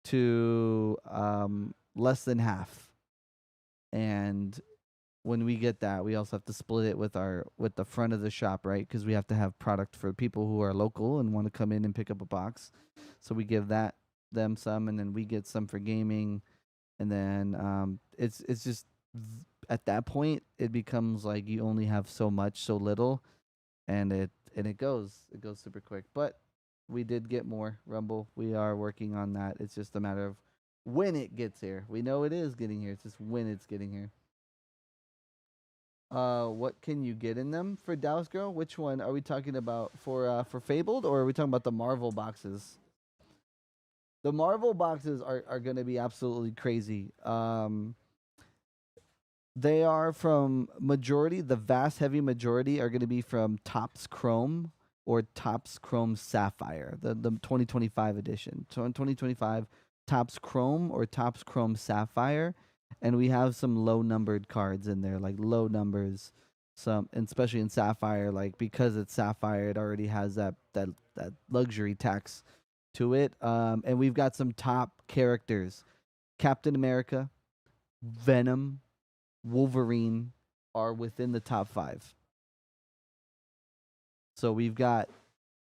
to less than half. And when we get that, we also have to split it with the front of the shop, right? Because we have to have product for people who are local and want to come in and pick up a box. So we give them some, and then we get some for gaming, and then it's just at that point it becomes like you only have so much, so little, and it goes super quick. But we did get more Rumble. We are working on that. It's just a matter of when it gets here. We know it is getting here. It's just when it's getting here. What can you get in them for Dallas Girl? Which one are we talking about for Fabled, or are we talking about the Marvel boxes? The Marvel boxes are going to be absolutely crazy. They are from the vast heavy majority are going to be from Topps Chrome or Topps Chrome Sapphire, the 2025 edition. So in 2025, Topps Chrome or Topps Chrome Sapphire, and we have some low numbered cards in there, like low numbers. Some, and especially in Sapphire, like because it's Sapphire, it already has that luxury tax to it. And we've got some top characters: Captain America, Venom, Wolverine are within the top 5. So we've got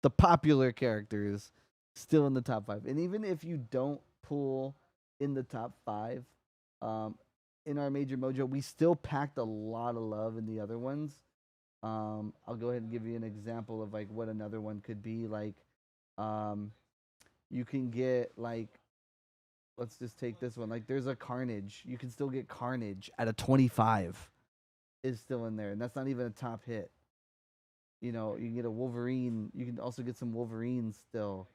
the popular characters still in the top 5. And even if you don't pull in the top 5, in our major mojo, we still packed a lot of love in the other ones. I'll go ahead and give you an example of like what another one could be. Like, you can get like, let's just take this one. Like, there's a Carnage. You can still get Carnage at a 25. Is still in there, and that's not even a top hit. You know, you can get a Wolverine. You can also get some Wolverines still.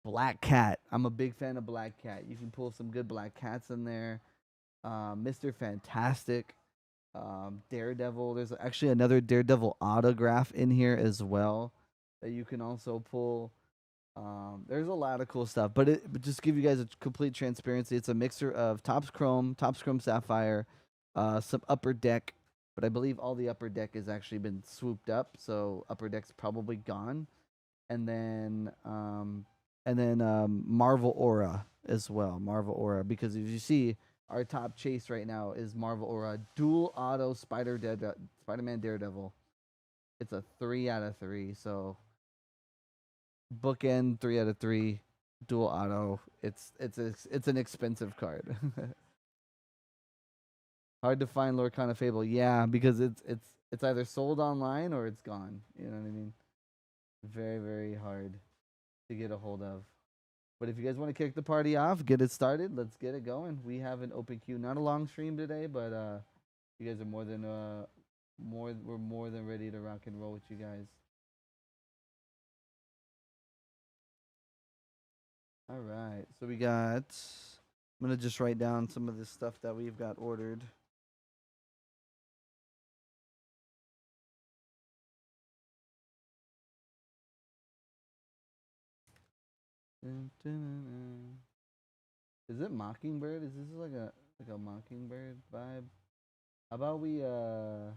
Black Cat. I'm a big fan of Black Cat. You can pull some good Black Cats in there. Mr. Fantastic. Daredevil. There's actually another Daredevil autograph in here as well that you can also pull. There's a lot of cool stuff, but just give you guys a complete transparency. It's a mixture of Topps Chrome Sapphire, some Upper Deck, but I believe all the Upper Deck has actually been swooped up, so Upper Deck's probably gone, and then Marvel Aura as well, Marvel Aura, because as you see, our top chase right now is Marvel Aura dual auto Spider-Man Daredevil. It's a 3 out of 3, so bookend 3 out of 3 dual auto. It's an expensive card. Hard to find Lorcana Fable. Yeah, because it's either sold online or it's gone. You know what I mean? Very, very hard to get a hold of. But if you guys want to kick the party off, get it started. Let's get it going. We have an open queue. Not a long stream today, but you guys are we're more than ready to rock and roll with you guys. All right. So we got I'm going to just write down some of the stuff that we've got ordered. Is it Mockingbird? Is this like a Mockingbird vibe? How about we how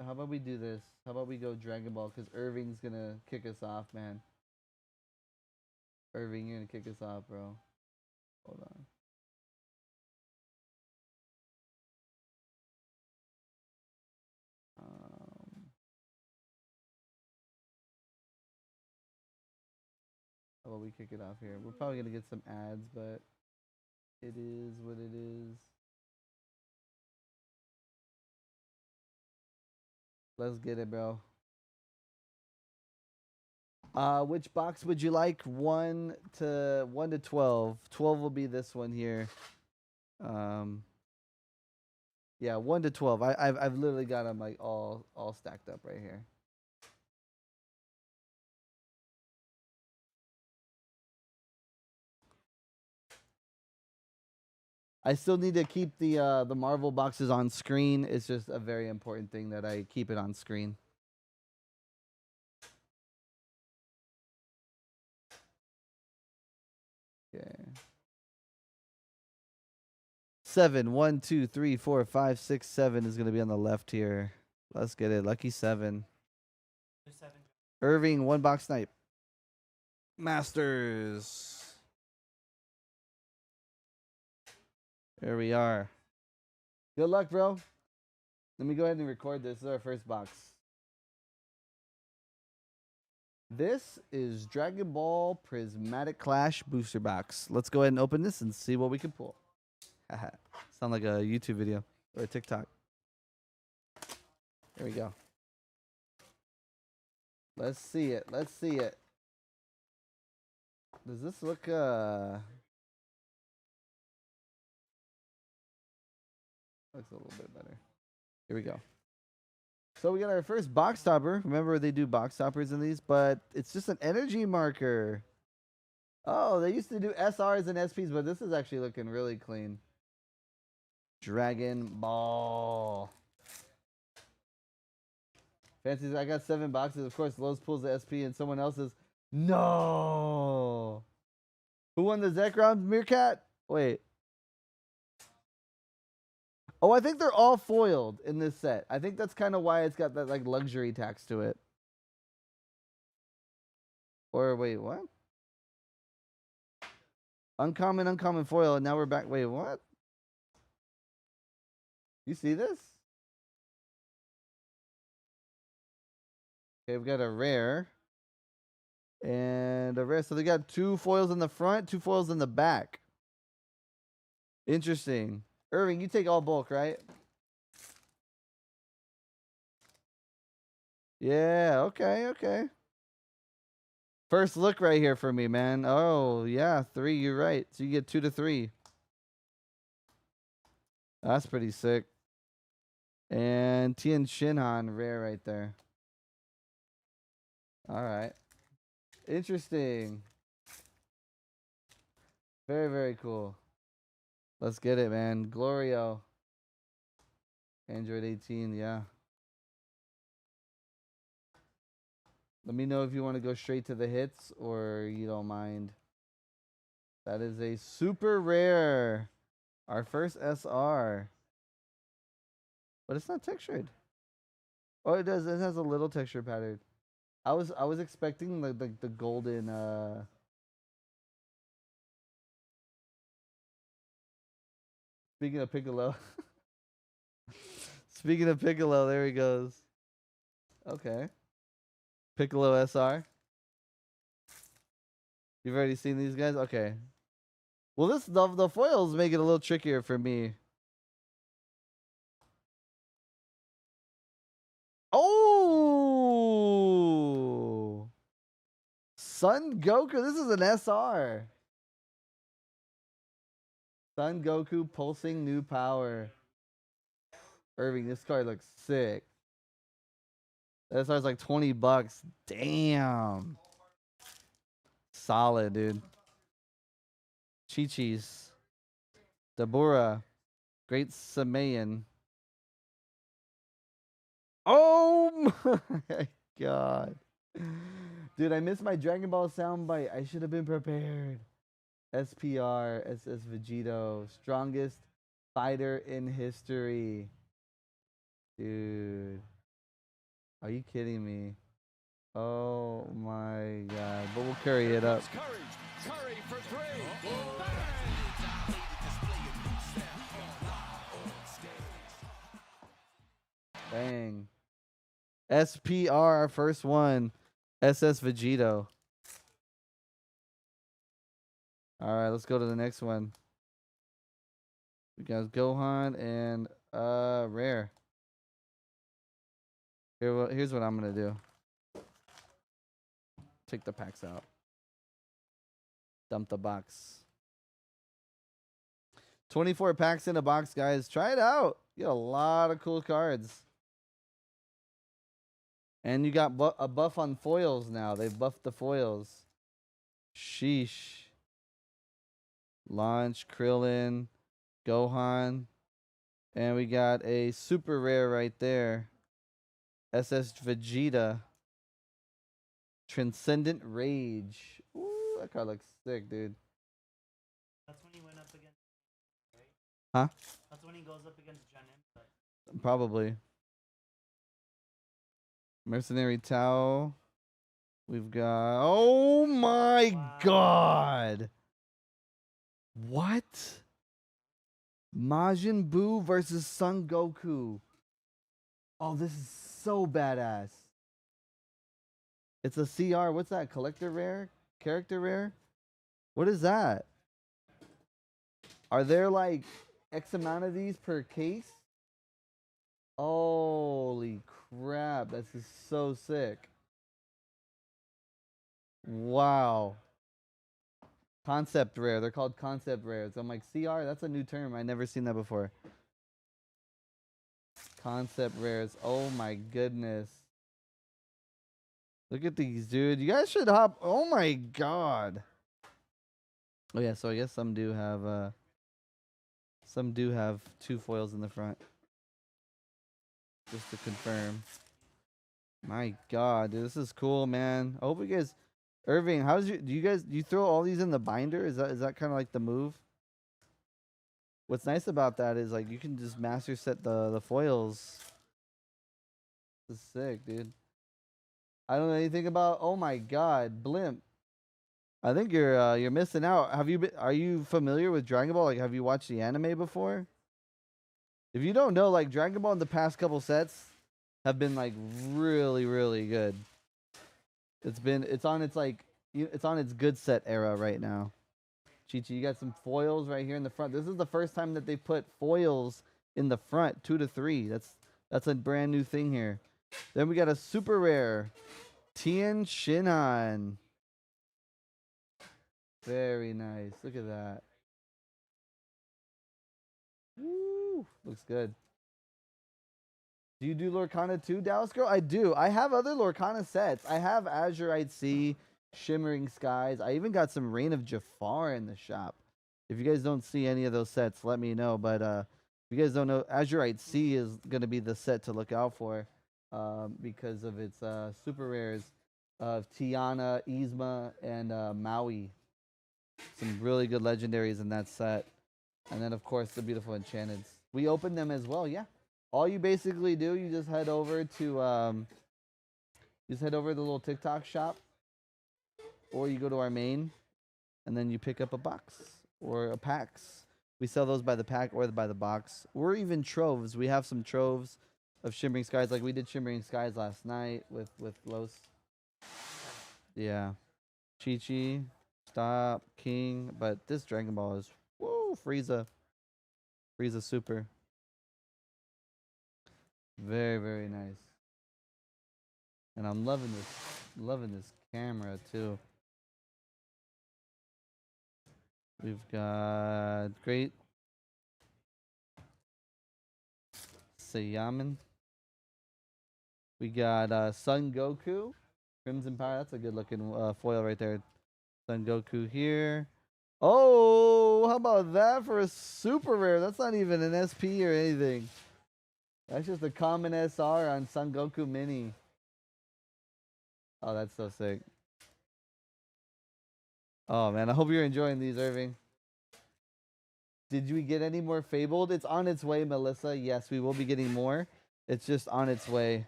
about we do this? How about we go Dragon Ball? Cause Irving's gonna kick us off, man. Irving, you're gonna kick us off, bro. Hold on. How about we kick it off here? We're probably gonna get some ads, but it is what it is. Let's get it, bro. Which box would you like? 1 to 12. 12 will be this one here. Yeah, 1 to 12. I've literally got them like all stacked up right here. I still need to keep the Marvel boxes on screen. It's just a very important thing that I keep it on screen. Okay. 7. 1, 2, 3, 4, 5, 6, 7 is gonna be on the left here. Let's get it. Lucky 7. Irving, 1 box snipe. Masters. There we are. Good luck, bro. Let me go ahead and record this. This is our first box. This is Dragon Ball Prismatic Clash Booster Box. Let's go ahead and open this and see what we can pull. Sound like a YouTube video or a TikTok. There we go. Let's see it. Let's see it. Does this look looks a little bit better. Here we go. So we got our first box topper. Remember they do box toppers in these, but it's just an energy marker. Oh, they used to do SRs and SPs, but this is actually looking really clean. Dragon Ball. Fancies, I got 7 boxes. Of course, Lowe's pulls the SP and someone else's. No. Who won the Zekrom Meerkat? Wait. Oh, I think they're all foiled in this set. I think that's kind of why it's got that like luxury tax to it. Or wait, what? Uncommon foil, and now we're back. Wait, what? You see this? Okay, we've got a rare. And a rare. So they got 2 foils in the front, 2 foils in the back. Interesting. Irving, you take all bulk, right? Yeah, okay. First look right here for me, man. Oh, yeah, 3, you're right. So you get 2 to 3. That's pretty sick. And Tien Shinhan, rare right there. All right. Interesting. Very, very cool. Let's get it, man. Glorio. Android 18, yeah. Let me know if you want to go straight to the hits or you don't mind. That is a super rare. Our first SR. But it's not textured. Oh, it does. It has a little texture pattern. I was expecting the golden Speaking of Piccolo. Speaking of Piccolo, there he goes. Okay. Piccolo SR. You've already seen these guys? Okay. Well, the foils make it a little trickier for me. Oh! Son Goku. This is an SR. Son Goku pulsing new power. Irving, this card looks sick. That SR's like $20. Damn. Solid, dude. Chi-Chi's. Dabura. Great Saiyan. Oh my god. Dude, I missed my Dragon Ball soundbite. I should have been prepared. SPR, SS Vegito. Strongest fighter in history. Dude. Are you kidding me? Oh my god. But we'll curry it up. Curry for three. Bang. SPR, our first one. SS Vegito. Alright, let's go to the next one. We got Gohan and Rare. Here's what I'm gonna do. Take the packs out. Dump the box. 24 packs in a box, guys. Try it out. You get a lot of cool cards. And you got a buff on foils now. They've buffed the foils. Sheesh. Launch, Krillin, Gohan. And we got a super rare right there. SS Vegeta. Transcendent Rage. Ooh, that card looks sick, dude. That's when he went up against, right? Huh? That's when he goes up against Janin. Probably. Mercenary Tao. We've got... Oh my god! What? Majin Buu versus Son Goku. Oh, this is so badass. It's a CR. What's that? Collector rare? Character rare? What is that? Are there like X amount of these per case? Holy crap. This is so sick. Wow. Concept rare. They're called concept rares. I'm like, CR? That's a new term. I never seen that before. Concept rares. Oh my goodness. Look at these, dude. You guys should hop. Oh my god. Oh yeah, so I guess some do have two foils in the front. Just to confirm. My god, dude, this is cool, man. I hope you guys Irving, do you throw all these in the binder? Is that kind of like the move? What's nice about that is like you can just master set the foils. This is sick, dude. I don't know anything about. Oh my god, Blimp. I think you're missing out. Are you familiar with Dragon Ball? Like, have you watched the anime before? If you don't know, like Dragon Ball in the past couple sets have been like really, really good. It's on its good set era right now. Chi-Chi, you got some foils right here in the front. This is the first time that they put foils in the front, 2 to 3. That's a brand new thing here. Then we got a super rare, Tien Shinhan. Very nice. Look at that. Woo, looks good. Do you do Lorcana too, Dallas Girl? I do. I have other Lorcana sets. I have Azurite Sea, Shimmering Skies. I even got some Reign of Jafar in the shop. If you guys don't see any of those sets, let me know. But if you guys don't know, Azurite Sea is going to be the set to look out for because of its super rares of Tiana, Yzma, and Maui. Some really good legendaries in that set. And then, of course, the beautiful Enchanteds. We opened them as well, yeah. All you basically do, you just head over to the little TikTok shop, or you go to our main, and then you pick up a box or a packs. We sell those by the pack or by the box, or even troves. We have some troves of Shimmering Skies, like we did Shimmering Skies last night with Los. Yeah, Chi-Chi, Stop, King, but this Dragon Ball is woo Frieza Super. Very, very nice. And I'm loving this camera too. We've got Great Saiyaman. We got Son Goku, Crimson Power. That's a good looking foil right there. Son Goku here. Oh, how about that for a super rare? That's not even an SP or anything. That's just a common SR on Son Goku Mini. Oh, that's so sick. Oh, man. I hope you're enjoying these, Irving. Did we get any more Fabled? It's on its way, Melissa. Yes, we will be getting more. It's just on its way.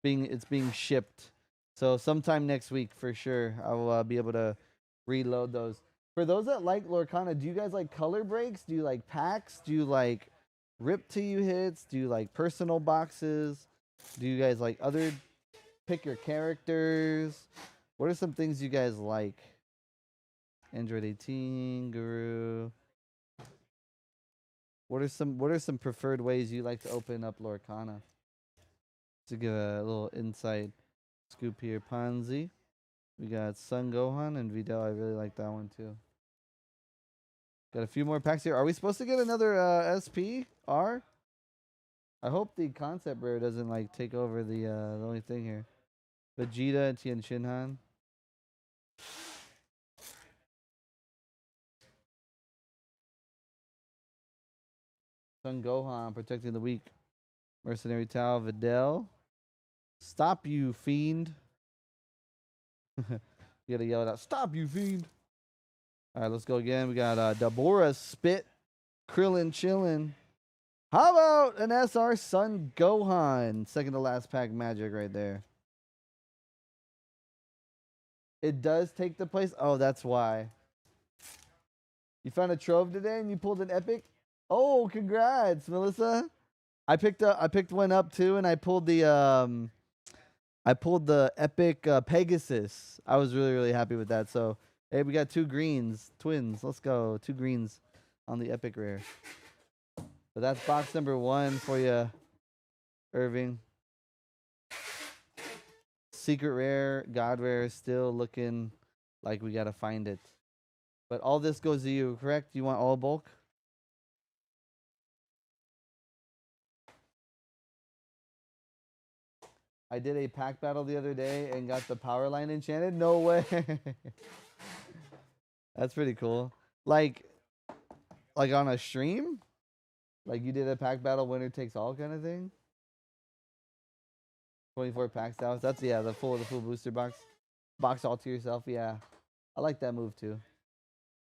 It's being shipped. So sometime next week for sure, I will be able to reload those. For those that like Lorcana, do you guys like color breaks? Do you like packs? Do you like rip to you hits? Do you like personal boxes? Do you guys like other pick your characters? What are some things you guys like? Android 18, Guru. What are some preferred ways you like to open up Lorcana? To give a little insight scoop here, Ponzi. We got Sun Gohan and Videl. I really like that one too. Got a few more packs here. Are we supposed to get another SPR? I hope the concept rare doesn't like take over the only thing here. Vegeta and Tien Shinhan. Sun Gohan protecting the weak. Mercenary Tao, Videl. Stop you, fiend. You gotta yell it out. Stop you, fiend. All right, let's go again. We got Dabura Spit. Krillin chillin'. How about an SR Sun Gohan? Second to last pack magic right there. It does take the place. Oh, that's why. You found a trove today and you pulled an epic? Oh, congrats, Melissa. I picked one up too, and I pulled the epic Pegasus. I was really happy with that. So hey, we got two greens, twins. Let's go. Two greens on the epic rare. So that's box number 1 for you, Irving. Secret rare, God rare, still looking like we gotta find it. But all this goes to you, correct? You want all bulk? I did a pack battle the other day and got the power line enchanted. No way. That's pretty cool. Like on a stream? Like you did a pack battle, winner takes all kind of thing? 24 packs out. That's the full booster box. Box all to yourself. Yeah. I like that move too.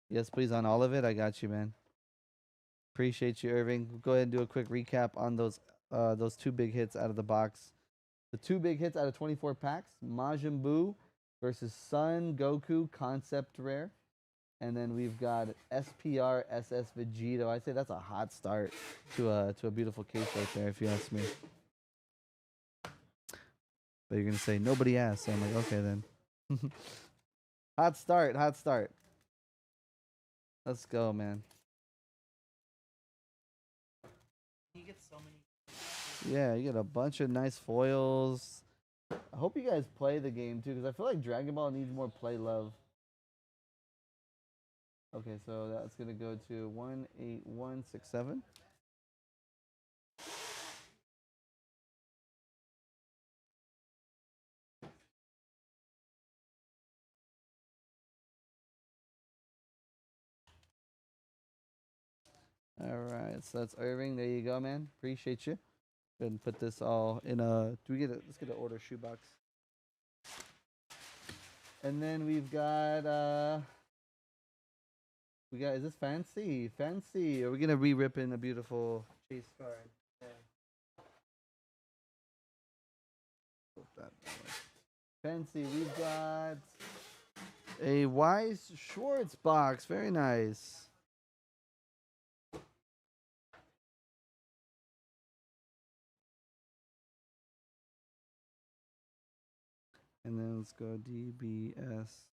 Yes, please on all of it. I got you, man. Appreciate you, Irving. Go ahead and do a quick recap on those 2 big hits out of the box. The 2 big hits out of 24 packs. Majin Buu versus Son Goku concept rare. And then we've got SPR SS Vegito. I'd say that's a hot start to a beautiful case right there, if you ask me. But you're gonna say nobody asked, so I'm like, okay then. Hot start. Let's go, man. You get so many. Yeah, you get a bunch of nice foils. I hope you guys play the game too, because I feel like Dragon Ball needs more play love. Okay, so that's gonna go to 18167. All right, so that's Irving. There you go, man. Appreciate you. Go ahead and put this all in a. Let's get an order shoebox. And then we've got. Is this fancy? Fancy. Are we gonna re-rip in a beautiful chase card? Yeah. Fancy. We've got a Wise Schwartz box. Very nice. And then let's go DBS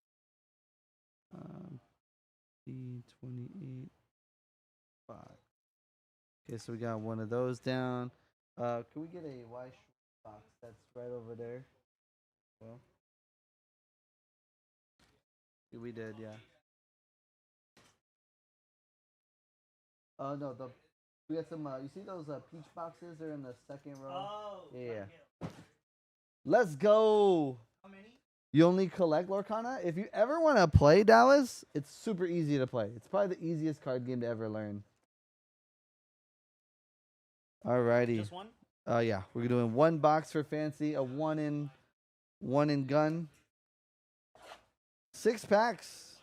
D28 box. Okay, so we got one of those down. Can we get a Y box that's right over there? Well, we did, yeah. No, we got some. You see those peach boxes? They're in the second row. Oh. Yeah. Okay. Let's go. How many? You only collect Lorcana? If you ever want to play Dallas, it's super easy to play. It's probably the easiest card game to ever learn. Alrighty. Just one? Yeah. We're doing one box for fancy, a one in gun. 6 packs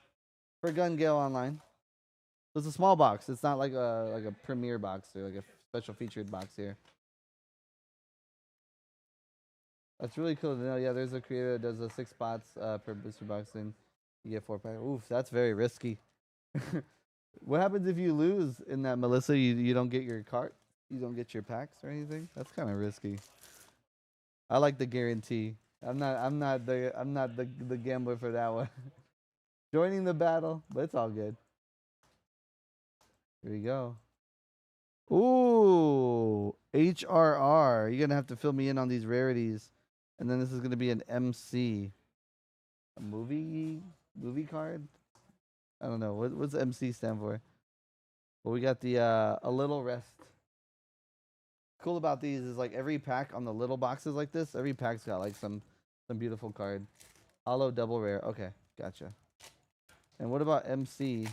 for Gun Gale Online. So it's a small box. It's not like a premiere box or like a special featured box here. That's really cool to know. Yeah, there's a creator that does 6 spots per booster box, and you get 4 packs. Oof, that's very risky. What happens if you lose in that, Melissa? You don't get your cart? You don't get your packs or anything? That's kind of risky. I like the guarantee. I'm not the gambler for that one. Joining the battle, but it's all good. Here we go. Ooh, HRR. You're gonna have to fill me in on these rarities. And then this is gonna be an MC. A movie card? I don't know. What's MC stand for? But we got the a little rest. Cool about these is like every pack on the little boxes like this, every pack's got like some beautiful card. Hollow double rare. Okay, gotcha. And what about MC?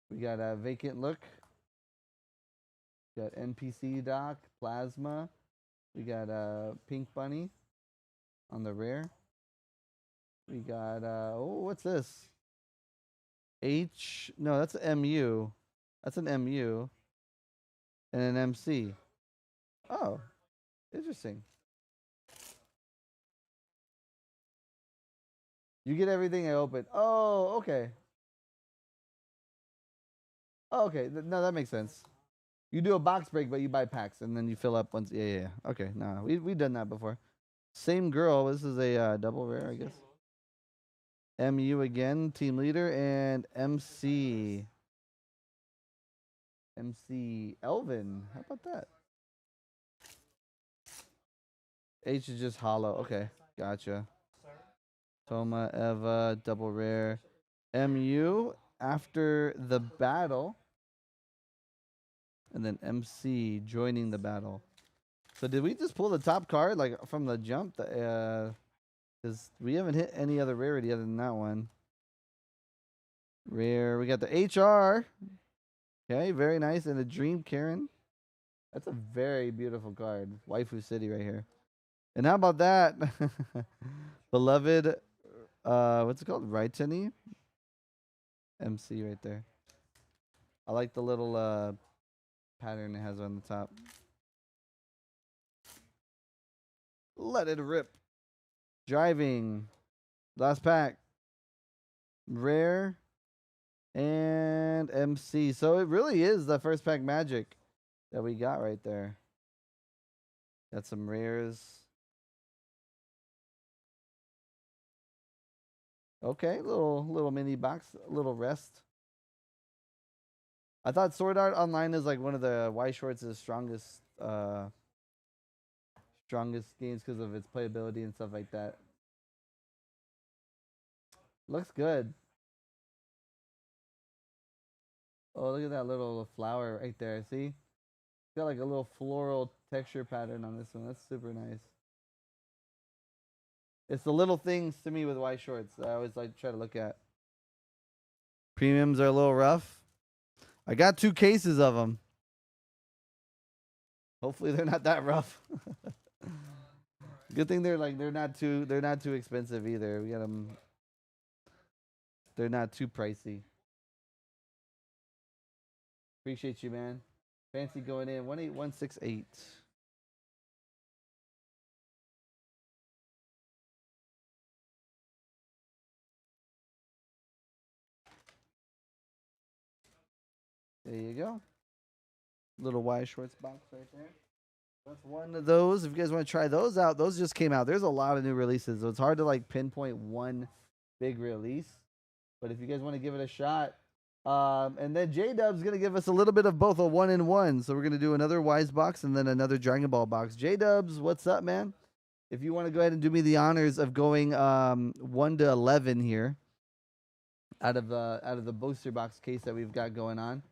We got a vacant look. We got NPC doc, plasma. We got a pink bunny on the rare. We got oh, what's this? No, that's an MU. That's an MU and an MC. Oh, interesting. You get everything I open. Oh, okay. Oh, okay. No, that makes sense. You do a box break, but you buy packs, and then you fill up once. Yeah. Okay, no, we've done that before. Same girl. This is a double rare, I guess. MU again, team leader, and MC. MC Elvin. How about that? H is just hollow. Okay, gotcha. Toma, Eva, double rare. MU after the battle. And then MC joining the battle. So did we just pull the top card like from the jump? Because we haven't hit any other rarity other than that one. Rare. We got the HR. Okay, very nice. And a Dream Karen. That's a very beautiful card. Waifu City right here. And how about that? Beloved, what's it called? Rightany? MC right there. I like the little pattern it has on the top. Let it rip. Driving. Last pack. Rare. And MC. So it really is the first pack magic that we got right there. Got some rares. Okay, little mini box, little rest. I thought Sword Art Online is like one of the Y Shorts' strongest games because of its playability and stuff like that. Looks good. Oh, look at that little flower right there. See? It's got like a little floral texture pattern on this one. That's super nice. It's the little things to me with Y Shorts that I always like to try to look at. Premiums are a little rough. I got 2 cases of them. Hopefully they're not that rough. Good thing they're not too expensive either. We got them. They're not too pricey. Appreciate you, man. Fancy going in 18168. There you go. Little Y Shorts box right there. That's one of those. If you guys want to try those out, those just came out. There's a lot of new releases, so it's hard to like pinpoint one big release. But if you guys want to give it a shot, and then J-Dub's going to give us a little bit of both, a 1-in-1. So we're going to do another Wise box and then another Dragon Ball box. J-Dubs, what's up, man? If you want to go ahead and do me the honors of going 1 to 11 here. out of the booster box case that we've got going on.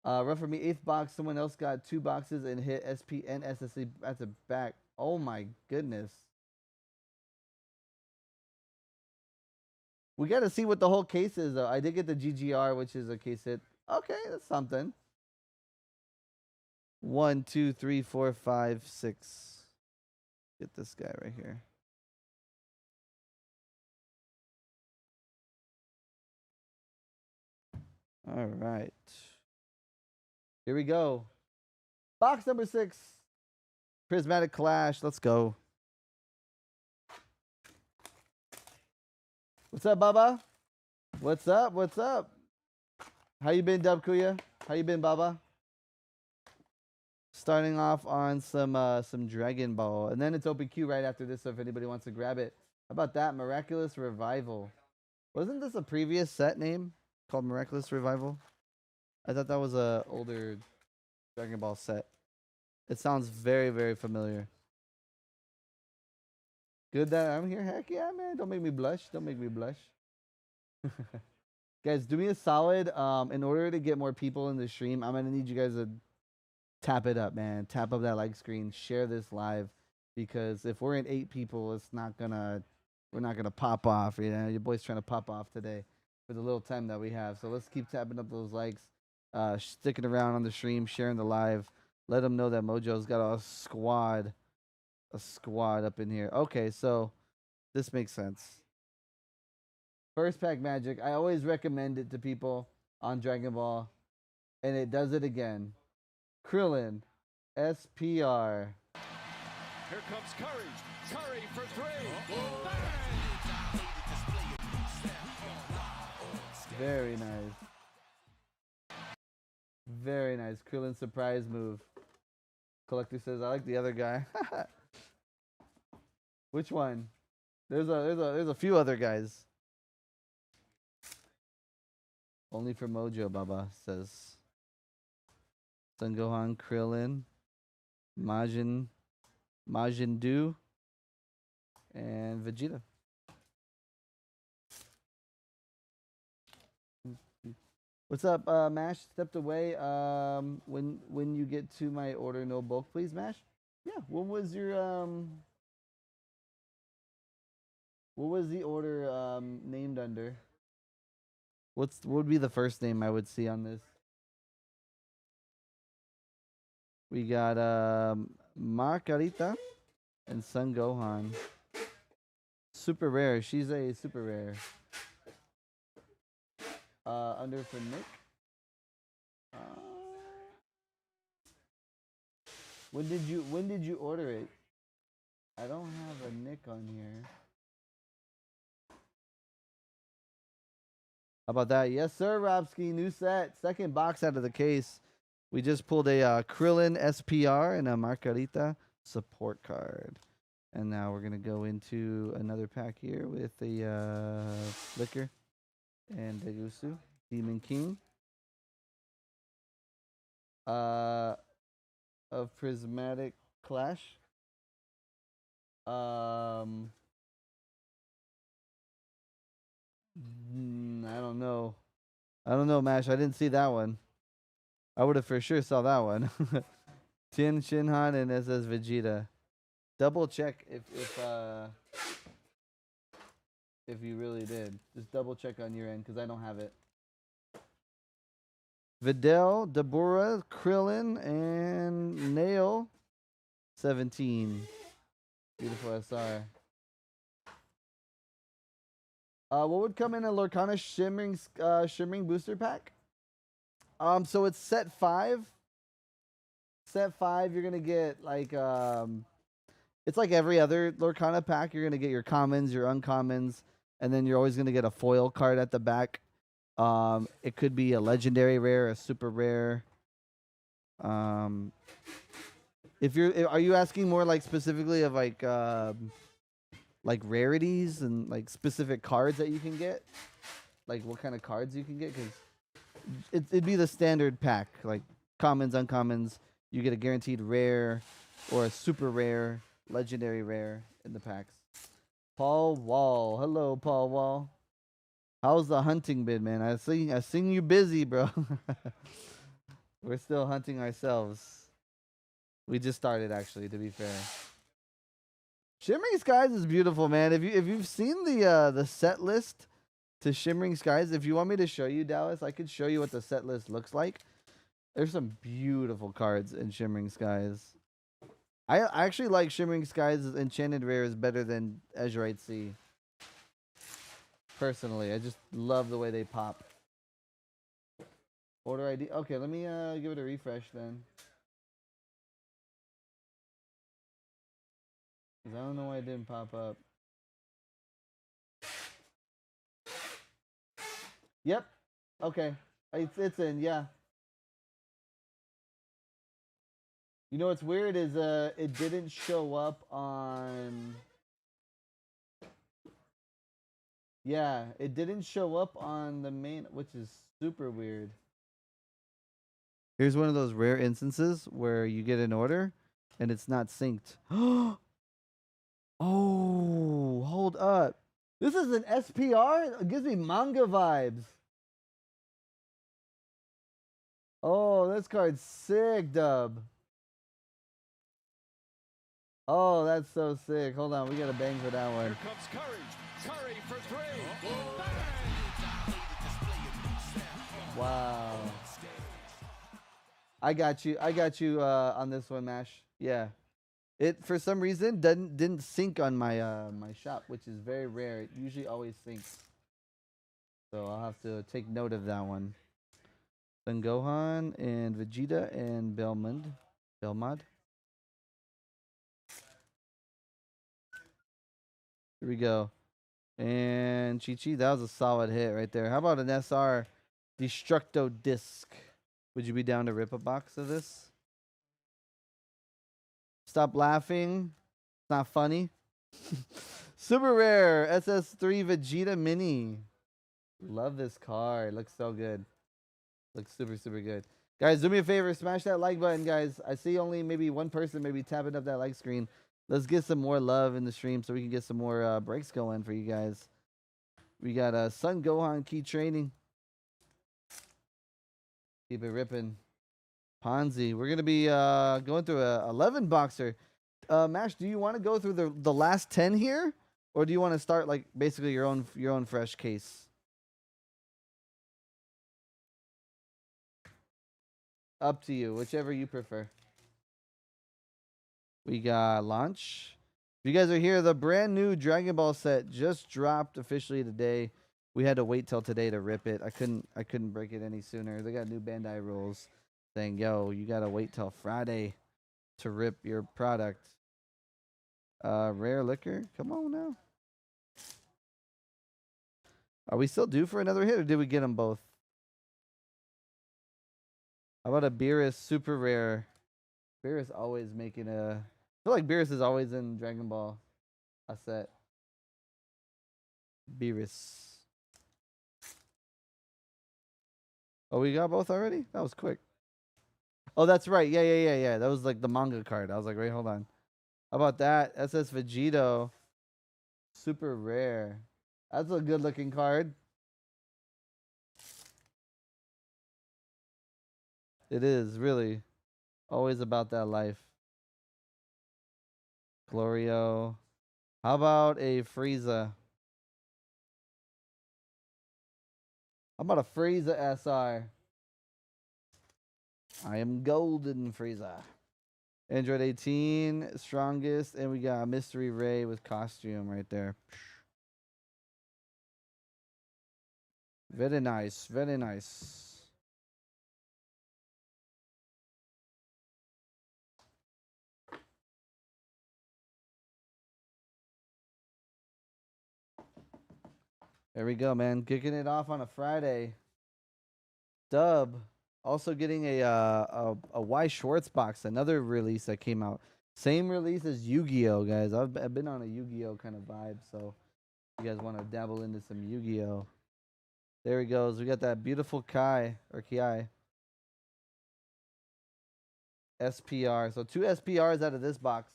Rough for me, 8th box. Someone else got 2 boxes and hit SP and SSC at the back. Oh my goodness. We got to see what the whole case is, though. I did get the GGR, which is a case hit. Okay, that's something. 1, 2, 3, 4, 5, 6. Get this guy right here. All right. Here we go. Box number 6. Prismatic Clash. Let's go. What's up, Baba? What's up? What's up? How you been, Dub Kuya? How you been, Baba? Starting off on some Dragon Ball, and then it's open queue right after this. So if anybody wants to grab it, how about that? Miraculous Revival. Wasn't this a previous set name called Miraculous Revival? I thought that was a older Dragon Ball set. It sounds very, very familiar. Good that I'm here. Heck yeah, man. Don't make me blush. Don't make me blush. Guys, do me a solid. In order to get more people in the stream, I'm gonna need you guys to tap it up, man. Tap up that like screen. Share this live, because if we're in 8 people, we're not gonna pop off. You know, your boy's trying to pop off today for the little time that we have. So let's keep tapping up those likes, sticking around on the stream, sharing the live. Let them know that Mojo's got a squad up in here. Okay, so this makes sense. First pack magic. I always recommend it to people on Dragon Ball, and it does it again. Krillin, SPR. Here comes Curry. Curry for 3. Very nice. Very nice. Krillin surprise move. Collector says, I like the other guy. Which one? There's a few other guys. Only for Mojo, Baba says. Son Gohan, Krillin, Majin Du, and Vegeta. What's up, Mash? Stepped away. When you get to my order, no bulk, please, Mash. Yeah. What was the order named under? What would be the first name I would see on this? We got Margarita and Son Gohan. Super rare. She's a super rare. Under for Nick. When did you order it? I don't have a Nick on here. How about that? Yes, sir, Robski. New set. Second box out of the case. We just pulled a Krillin SPR and a Margarita support card. And now we're going to go into another pack here with the Flicker and Degusu, Demon King. Of Prismatic Clash. I don't know. I don't know, Mash. I didn't see that one. I would have for sure saw that one. Tien Shinhan and SS Vegeta. Double check if you really did. Just double check on your end, because I don't have it. Videl, Dabura, Krillin, and Nail. 17. Beautiful SR. What would come in a Lorcana Shimmering Booster Pack? So it's set 5. Set 5, you're gonna get like it's like every other Lorcana pack. You're gonna get your commons, your uncommons, and then you're always gonna get a foil card at the back. It could be a legendary rare, a super rare. Are you asking more like specifically of like rarities and like specific cards that you can get? Like what kind of cards you can get? Because it'd be the standard pack, like commons, uncommons. You get a guaranteed rare or a super rare, legendary rare in the packs. Paul Wall. Hello, Paul Wall. How's the hunting been, man? I seen you busy, bro. We're still hunting ourselves. We just started, actually, to be fair. Shimmering Skies is beautiful, man. If you've seen the set list to Shimmering Skies, if you want me to show you, Dallas, I could show you what the set list looks like. There's some beautiful cards in Shimmering Skies. I actually like Shimmering Skies' Enchanted Rares better than Azurite Sea. Personally, I just love the way they pop. Order ID. Okay, let me give it a refresh then. 'Cause I don't know why it didn't pop up. Yep. Okay. It's in, yeah. You know what's weird is it didn't show up on. Yeah, it didn't show up on the main, which is super weird. Here's one of those rare instances where you get an order and it's not synced. Oh, hold up. This is an SPR? It gives me manga vibes. Oh, this card's sick, Dub. Oh, that's so sick. Hold on, we gotta bang for that one. Here comes Curry. Curry for three. Wow. I got you on this one, Mash. Yeah. It for some reason didn't sync on my my shop, which is very rare. It usually always syncs. So I'll have to take note of that one. Then Gohan and Vegeta and Belmond. Belmod. Here we go. And Chi-Chi, that was a solid hit right there. How about an SR Destructo Disc? Would you be down to rip a box of this? Stop laughing. It's not funny. Super rare SS3 Vegeta Mini. Love this card. Looks so good. Looks super, super good. Guys, do me a favor. Smash that like button, guys. I see only maybe one person maybe tapping up that like screen. Let's get some more love in the stream so we can get some more breaks going for you guys. We got Sun Gohan Key Training. Keep it ripping. Ponzi. We're going to be going through a 11 boxer. Mash, do you want to go through the last 10 here? Or do you want to start like basically your own fresh case? Up to you, whichever you prefer. We got launch. If you guys are here, the brand new Dragon Ball set just dropped officially today. We had to wait till today to rip it. I couldn't break it any sooner. They got new Bandai rules saying, yo, you gotta wait till Friday to rip your product. Rare liquor. Come on now. Are we still due for another hit, or did we get them both? How about a Beerus super rare? Beerus always making a. I feel like Beerus is always in Dragon Ball. A set. Beerus. Oh, we got both already? That was quick. Oh, that's right. Yeah. That was like the manga card. I was like, wait, hold on. How about that? SS Vegito. Super rare. That's a good looking card. It is, really. Always about that life. Glorio. How about a Frieza? How about a Frieza SR? I am golden Frieza. Android 18, strongest, and we got Mystery Ray with costume right there. Very nice, very nice. There we go, man. Kicking it off on a Friday. Dub. Also getting a Y Schwartz box, another release that came out. Same release as Yu-Gi-Oh, guys. I've been on a Yu-Gi-Oh kind of vibe, so if you guys want to dabble into some Yu-Gi-Oh. There he goes. We got that beautiful Kai or Ki. SPR. So 2 SPRs out of this box.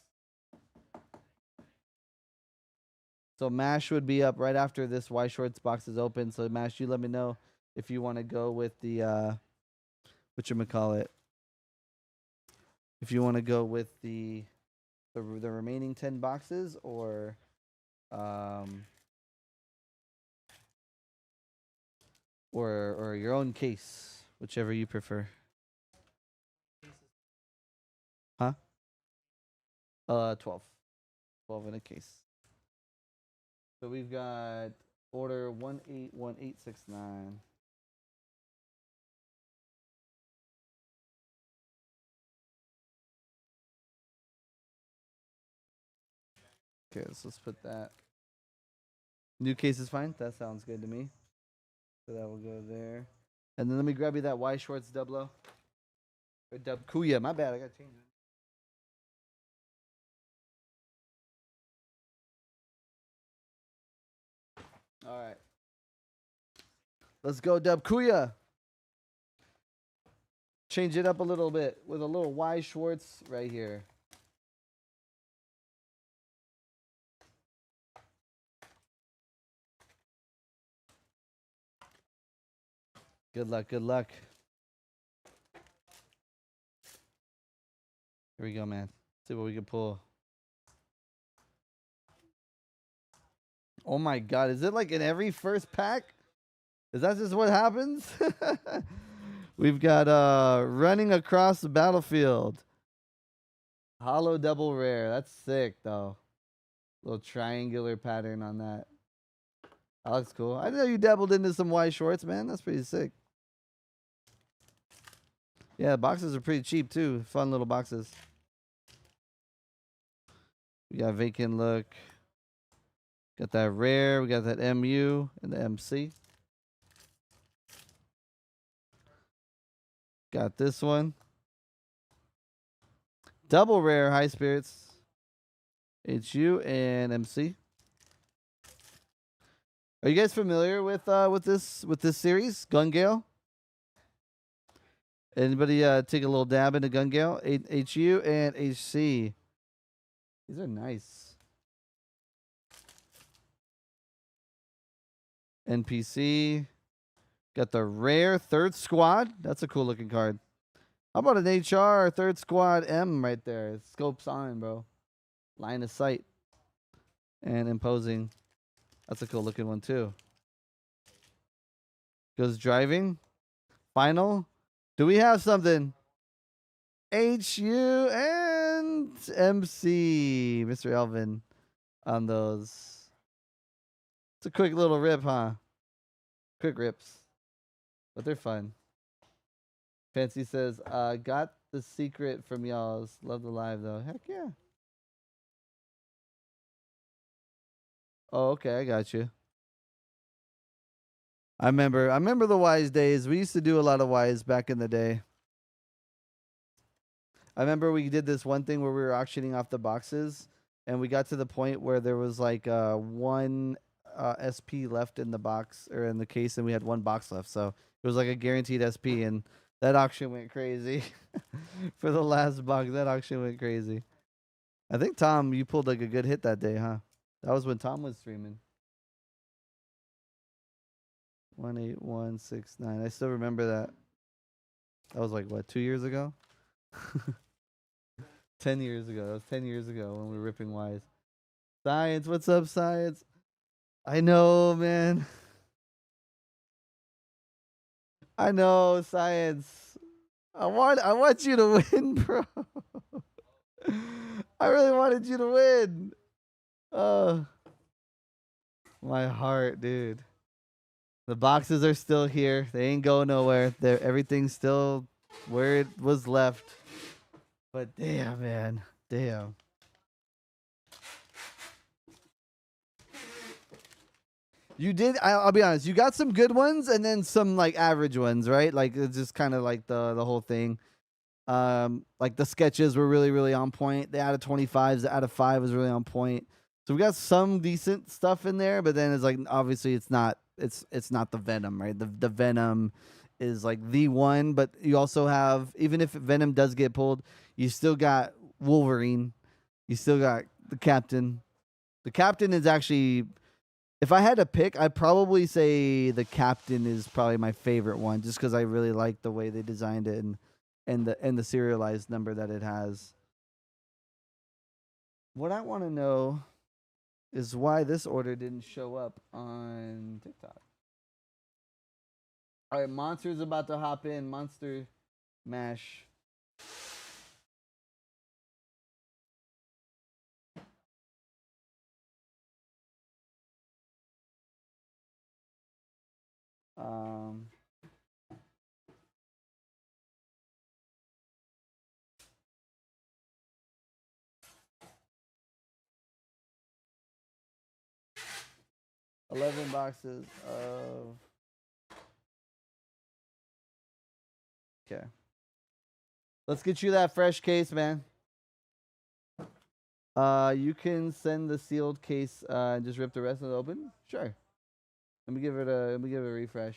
So Mash would be up right after this Y Shorts box is open. So Mash, you let me know if you want to go with the whatchamacallit. If you want to go with the remaining 10 boxes or or your own case, whichever you prefer. Huh? 12. 12 in a case. So we've got order 181869. Okay, so let's put that. New case is fine. That sounds good to me. So that will go there. And then let me grab you that Y Shorts Dublo. Or Dub Kuya. My bad. I got to change it. All right. Let's go, Dub Kuya. Change it up a little bit with a little Y Schwartz right here. Good luck, good luck. Here we go, man. See what we can pull. Oh my God, is it like in every first pack? Is that just what happens? We've got running across the battlefield. Hollow double rare. That's sick though. Little triangular pattern on that. That looks cool. I didn't know you dabbled into some Y Shorts, man. That's pretty sick. Yeah, boxes are pretty cheap too. Fun little boxes. We got vacant look. Got that rare. We got that MU and the MC. Got this one. Double rare high spirits. HU and MC. Are you guys familiar with this series, Gun Gale? Anybody take a little dab into Gun Gale? HU and HC. These are nice. NPC. Got the rare third squad. That's a cool looking card. How about an HR third squad M right there? Scopes on, bro. Line of sight. And imposing. That's a cool looking one too. Goes driving. Final. Do we have something? HU and MC. Mr. Elvin on those. It's a quick little rip, huh? Quick rips. But they're fun. Fancy says, got the secret from y'all's. Love the live though. Heck yeah. Oh, okay, I got you. I remember the Wise days. We used to do a lot of Wise back in the day. I remember we did this one thing where we were auctioning off the boxes, and we got to the point where there was like one SP left in the box or in the case, and we had one box left. So it was like a guaranteed SP, and that auction went crazy. For the last box, that auction went crazy. I think, Tom, you pulled like a good hit that day, huh? That was when Tom was streaming. 18169. I still remember that. That was like, what, 2 years ago? 10 years ago. That was 10 years ago when we were ripping Wise. Science, what's up, Science? I know, man. I know, Science. I want you to win, bro. I really wanted you to win. My heart, dude. The boxes are still here. They ain't going nowhere. Everything's still where it was left. But damn, man. Damn. You did. I'll be honest. You got some good ones and then some like average ones, right? Like it's just kind of like the whole thing. Like the sketches were really, really on point. The out of 25s, the out of 5 was really on point. So we got some decent stuff in there, but then it's like obviously it's not the Venom, right? The Venom is like the one, but you also have, even if Venom does get pulled, you still got Wolverine, you still got the Captain, The captain is actually, if I had to pick, I'd probably say the captain is probably my favorite one, just because I really like the way they designed it and the serialized number that it has. What I want to know is why this order didn't show up on TikTok. All right, Monster's about to hop in. Monster Mash. Um, $11 boxes of. Okay. Let's get you that fresh case, man. You can send the sealed case and just rip the rest of it open. Sure. Let me give it a refresh.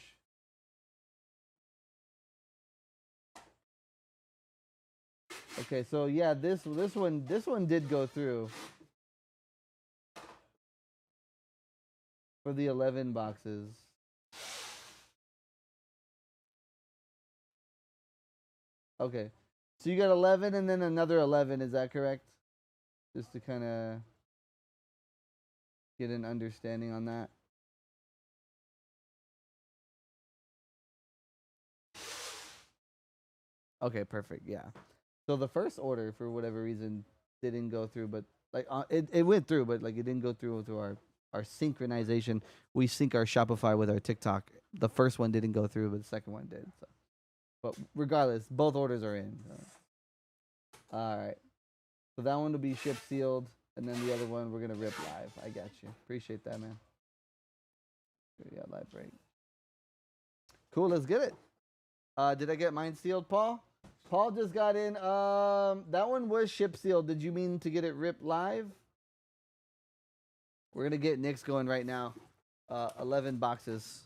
Okay, so yeah, this one did go through for the 11 boxes. Okay. So you got 11 and then another 11, is that correct? Just to kind of get an understanding on that. Okay, perfect. Yeah. So the first order, for whatever reason, didn't go through, but like it went through, but like it didn't go through our synchronization. We sync our Shopify with our TikTok. The first one didn't go through, but the second one did. So, but regardless, both orders are in. So. All right. So that one will be shipped sealed, and then the other one we're gonna rip live. I got you. Appreciate that, man. Yeah, live break. Cool. Let's get it. Did I get mine sealed, Paul? Paul just got in. That one was ship sealed. Did you mean to get it ripped live? We're gonna get Nick's going right now. 11 boxes.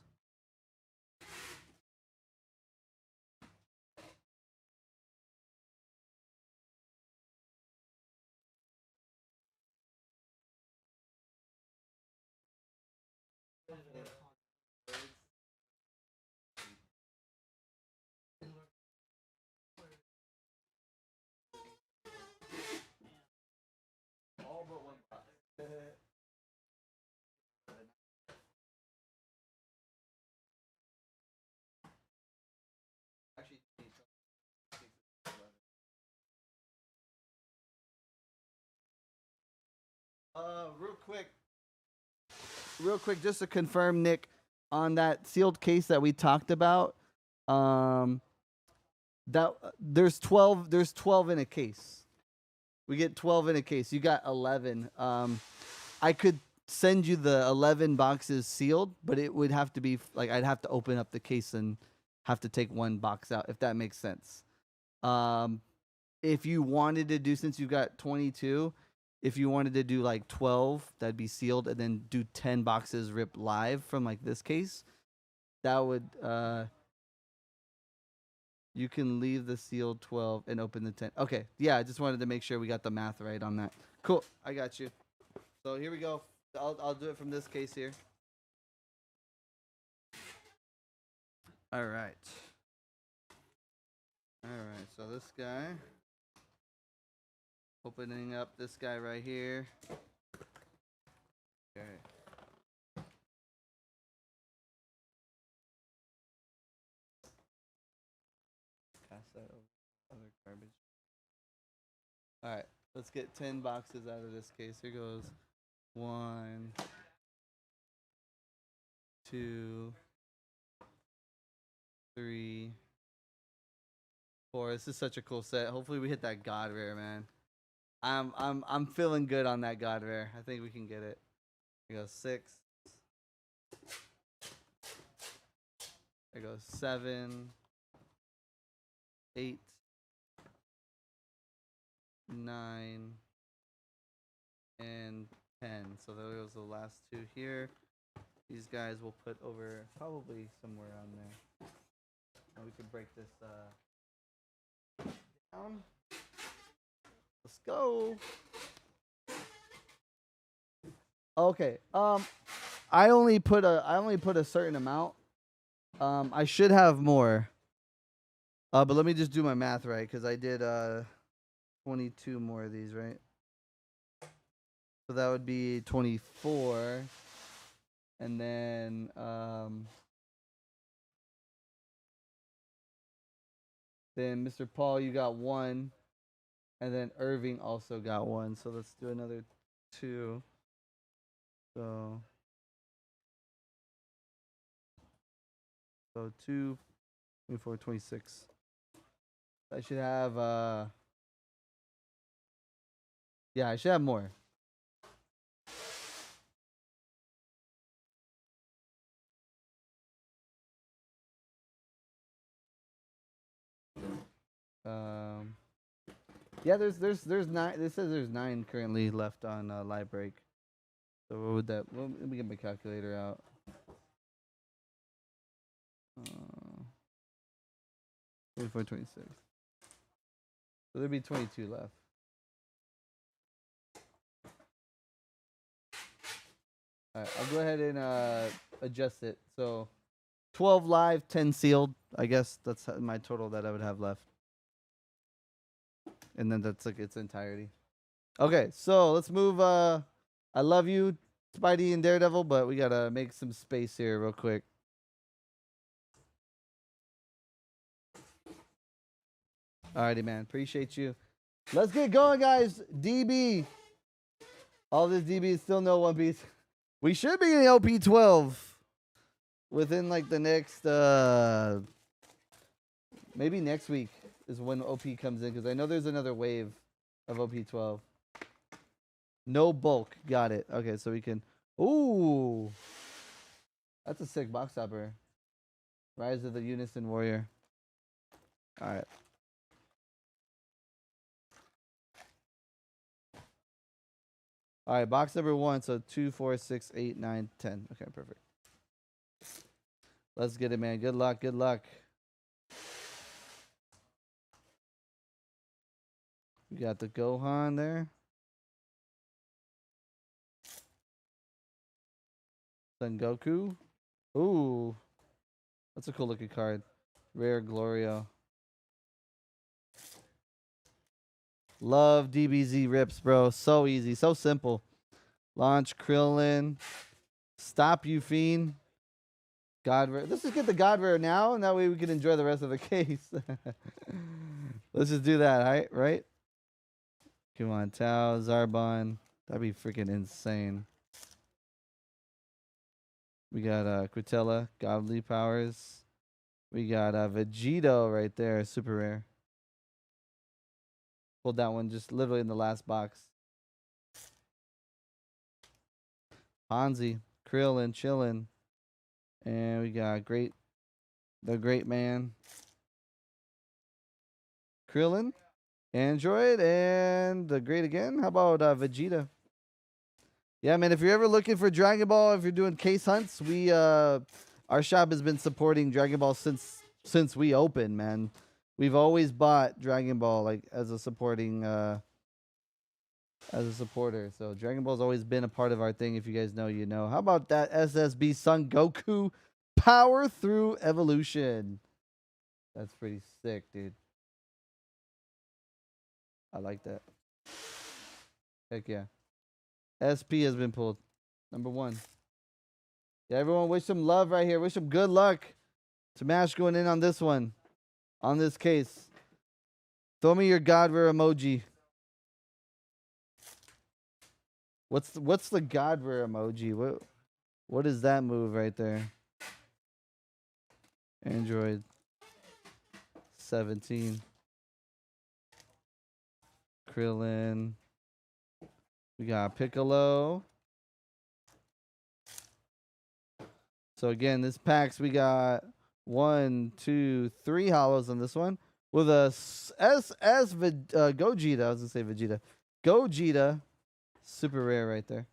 All but one box. Actually, real quick, just to confirm, Nick, on that sealed case that we talked about, that there's 12 in a case. We get 12 in a case. You got 11. I could send you the 11 boxes sealed, but it would have to be like I'd have to open up the case and have to take one box out, if that makes sense. If you wanted to do, since you've got 22, if you wanted to do like 12, that'd be sealed, and then do 10 boxes ripped live from like this case, that would you can leave the sealed 12 and open the 10. Okay, yeah, I just wanted to make sure we got the math right on that. Cool, I got you. So here we go. I'll do it from this case here. All right. All right, so this guy. Opening up this guy right here. Okay. Pass that over. Other garbage. All right, let's get 10 boxes out of this case. Here goes 1, 2, 3, 4. This is such a cool set. Hopefully we hit that God rare, man. I'm feeling good on that God rare. I think we can get it. Here goes 6. There goes 7, 8, 9, and 10. So there goes the last two here. These guys will put over probably somewhere on there. And we can break this down. Let's go. Okay. I only put a certain amount. I should have more. But let me just do my math right, because I did 22 more of these, right? So that would be 24. And then Mr. Paul, you got 1. And then Irving also got 1. So let's do another 2. So 2, 24, 26. I should have yeah, I should have more. Yeah, there's 9. This says there's 9 currently left on live break. So what would that? Well, let me get my calculator out. 24, 26. So there'd be 22 left. All right, I'll go ahead and adjust it. So 12 live, 10 sealed. I guess that's my total that I would have left. And then that's like its entirety. Okay, so let's move. I love you, Spidey and Daredevil, but we gotta make some space here real quick. Alrighty, man. Appreciate you. Let's get going, guys. DB. All this DB is still no One Piece. We should be getting OP12 within like the next maybe next week is when OP comes in, because I know there's another wave of OP12. No bulk. Got it. Okay, so we can. Ooh. That's a sick box topper. Rise of the Unison Warrior. Alright. Alright, box number 1. So 2, 4, 6, 8, 9, 10. Okay, perfect. Let's get it, man. Good luck. Good luck. We got the Gohan there. Son Goku. Ooh. That's a cool looking card. Rare Glorio. Love DBZ rips, bro. So easy. So simple. Launch Krillin. Stop you, Fiend. God Rare. Let's just get the God Rare now, and that way we can enjoy the rest of the case. Let's just do that, right? Come on, Tao, Zarbon. That'd be freaking insane. We got Quintella, Godly Powers. We got Vegito right there, super rare. Pulled that one just literally in the last box. Hanzi, Krillin, chillin'. And we got the great man. Krillin, Android, and the great again. How about Vegeta? Yeah, man, if you're ever looking for Dragon Ball, if you're doing case hunts, we our shop has been supporting Dragon Ball since we opened, man. We've always bought Dragon Ball like as a supporting as a supporter. So Dragon Ball's always been a part of our thing. If you guys know, you know. How about that SSB Son Goku Power Through Evolution? That's pretty sick, dude. I like that. Heck yeah. SP has been pulled. Number 1. Yeah, everyone wish some love right here. Wish some good luck to Mash going in on this one. On this case. Throw me your God Rare emoji. What's the God Rare emoji? What is that move right there? Android 17. Krillin. We got Piccolo. So again, this packs we got 1, 2, 3 hollows on this one with a Gogeta. I was gonna say Vegeta. Gogeta, super rare right there.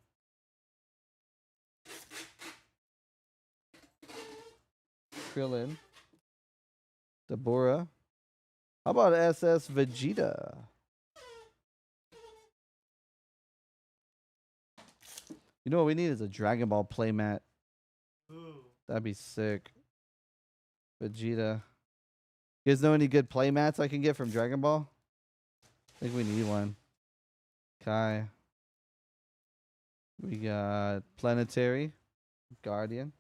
Krillin, Dabura. How about SS Vegeta? You know what we need is a Dragon Ball playmat. Ooh. That'd be sick. Vegeta. You guys know any good playmats I can get from Dragon Ball? I think we need one. Kai. We got Planetary. Guardian.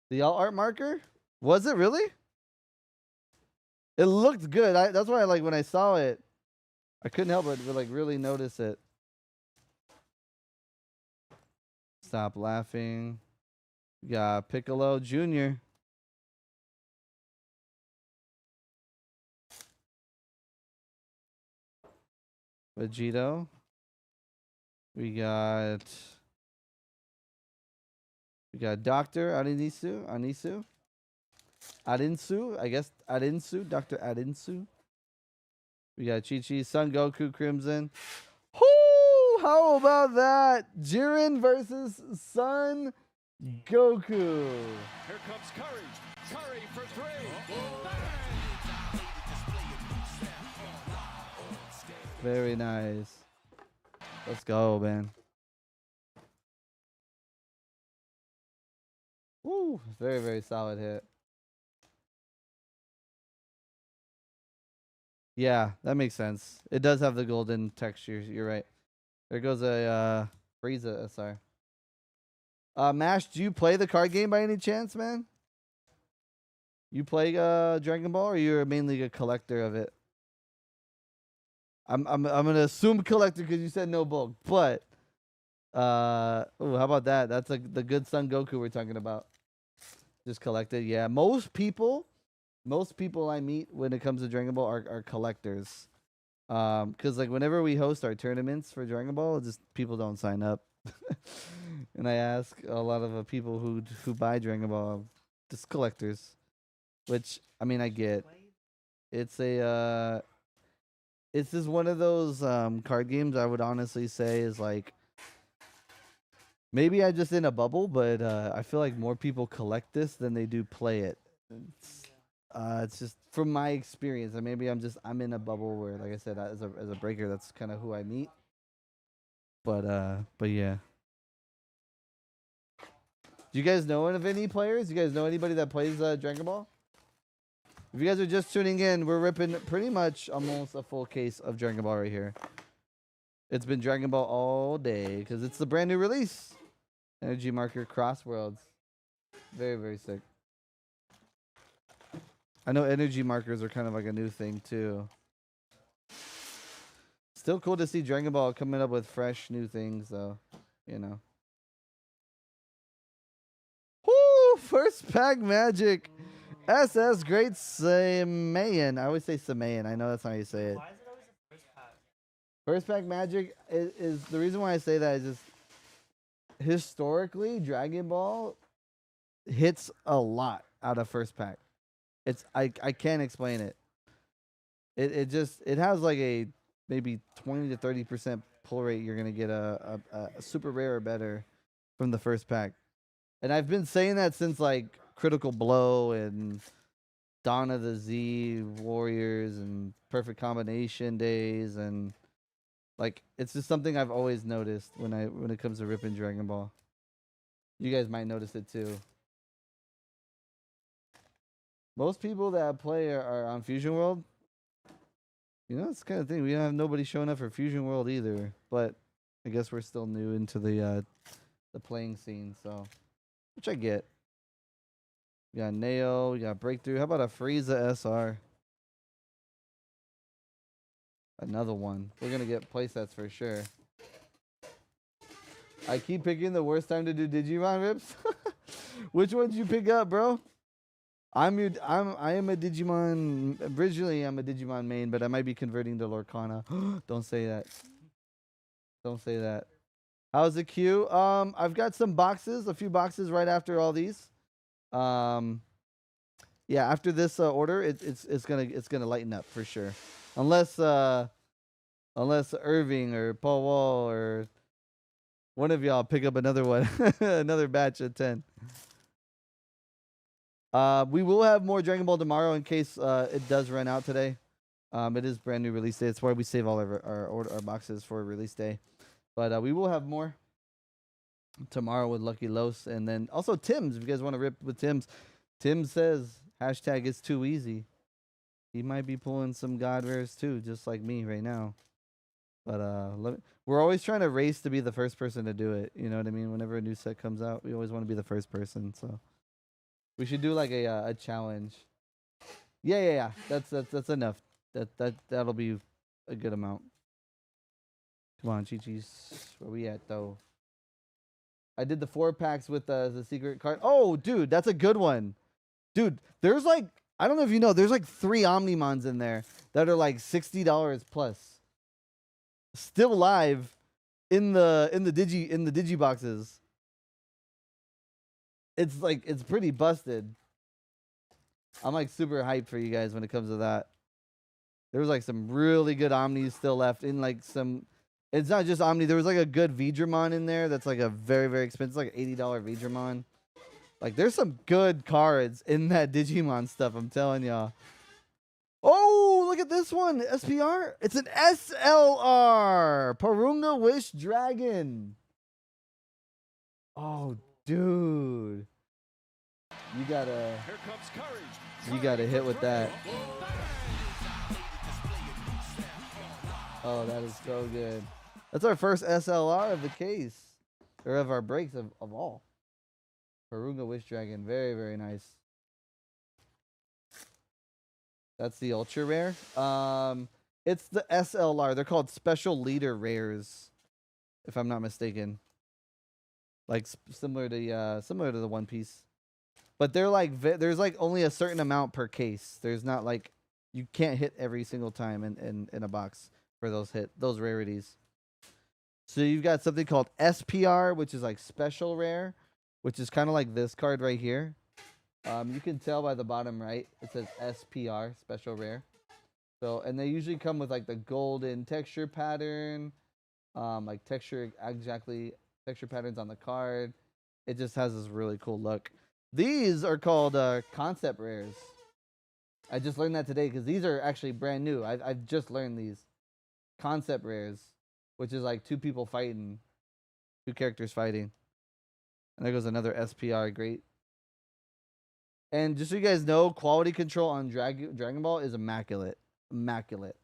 The all art marker? Was it really? It looked good. That's why like when I saw it, I couldn't help but like really notice it. Stop laughing. We got Piccolo Jr. Vegito. We got Dr. Anisu. Adinsu, I guess Adinsu, Dr. Adinsu. We got Chi-Chi, Son Goku, Crimson. Whoo! How about that? Jiren versus Son Goku. Here comes Curry. Curry for three. Very nice. Let's go, man. Woo! Very, very solid hit. Yeah, that makes sense. It does have the golden textures. You're right. There goes a Frieza SR. Mash, do you play the card game by any chance, man? You play Dragon Ball, or you're mainly a collector of it? I'm gonna assume collector because you said no bulk, but how about that? That's like the good Son Goku we're talking about. Just collected, yeah. Most people I meet when it comes to Dragon Ball are collectors. Because like whenever we host our tournaments for Dragon Ball, just people don't sign up. And I ask a lot of people who buy Dragon Ball, just collectors. Which I mean I get. It's just one of those card games I would honestly say is like maybe I'm just in a bubble, but I feel like more people collect this than they do play it. It's just from my experience, and maybe I'm in a bubble where, like I said, as a breaker, that's kind of who I meet. But yeah. Do you guys know of any players? Do you guys know anybody that plays Dragon Ball? If you guys are just tuning in, we're ripping pretty much almost a full case of Dragon Ball right here. It's been Dragon Ball all day because it's the brand new release. Energy marker Cross Worlds. Very, very sick. I know energy markers are kind of like a new thing too. Still cool to see Dragon Ball coming up with fresh new things though, you know. Woo! First pack magic. SS Great Saiyan. I always say Saiyan. I know that's not how you say it. Why is it always a first pack? First pack magic is the reason why I say that is just historically Dragon Ball hits a lot out of first pack. I can't explain it. It has like a maybe 20 to 30% pull rate. You're gonna get a super rare or better from the first pack, and I've been saying that since like Critical Blow and Dawn of the Z Warriors and Perfect Combination days, and like it's just something I've always noticed when it comes to ripping Dragon Ball. You guys might notice it too. Most people that play are on Fusion World. You know, it's the kind of thing. We don't have nobody showing up for Fusion World either. But I guess we're still new into the playing scene, so which I get. We got Neo, we got Breakthrough. How about a Frieza SR? Another one. We're gonna get playsets for sure. I keep picking the worst time to do Digimon rips. Which one'd you pick up, bro? I am a Digimon. Originally, I'm a Digimon main, but I might be converting to Lorcana. Don't say that. Don't say that. How's the queue? I've got some boxes, a few boxes right after all these. Yeah, after this order, it's gonna lighten up for sure. Unless Irving or Paul Wall or one of y'all pick up another one, another batch of 10. We will have more Dragon Ball tomorrow in case it does run out today. It is brand new release day. That's why we save all of our boxes for release day. But we will have more tomorrow with Lucky Los, and then also Tim's. If you guys want to rip with Tim's, Tim says hashtag it's too easy. He might be pulling some God rares too, just like me right now. But we're always trying to race to be the first person to do it. You know what I mean? Whenever a new set comes out, we always want to be the first person. So we should do like a challenge. Yeah. That's enough. That'll be a good amount. Come on, Chi-Chi's. Where we at though? I did the 4-packs with the secret card. Oh, dude, that's a good one. Dude, there's like, I don't know if you know, there's like 3 Omnimons in there that are like $60 plus. Still live in the digi boxes. It's like, it's pretty busted. I'm like super hyped for you guys when it comes to that. There was like some really good Omnis still left in like some. It's not just Omni. There was like a good Vidramon in there that's like a very, very expensive, like $80 Vidramon. Like there's some good cards in that Digimon stuff, I'm telling y'all. Oh, look at this one. SPR. It's an SLR. Porunga Wish Dragon. Oh, dude. You gotta hit with that. Oh, that is so good. That's our first SLR of the case. Or of our breaks of all. Porunga Wish Dragon. Very, very nice. That's the ultra rare. It's the SLR. They're called special leader rares, if I'm not mistaken. Like similar to the One Piece. But they're like there's like only a certain amount per case. There's not like you can't hit every single time in a box for those rarities. So you've got something called SPR, which is like special rare, which is kind of like this card right here. You can tell by the bottom right, it says SPR, special rare. So, and they usually come with like the golden texture pattern, like texture patterns on the card. It just has this really cool look. These are called concept rares. I just learned that today because these are actually brand new. I've just learned these concept rares, which is like 2 people fighting, 2 characters fighting. And there goes another SPR, great. And just so you guys know, quality control on Dragon Ball is immaculate. Immaculate.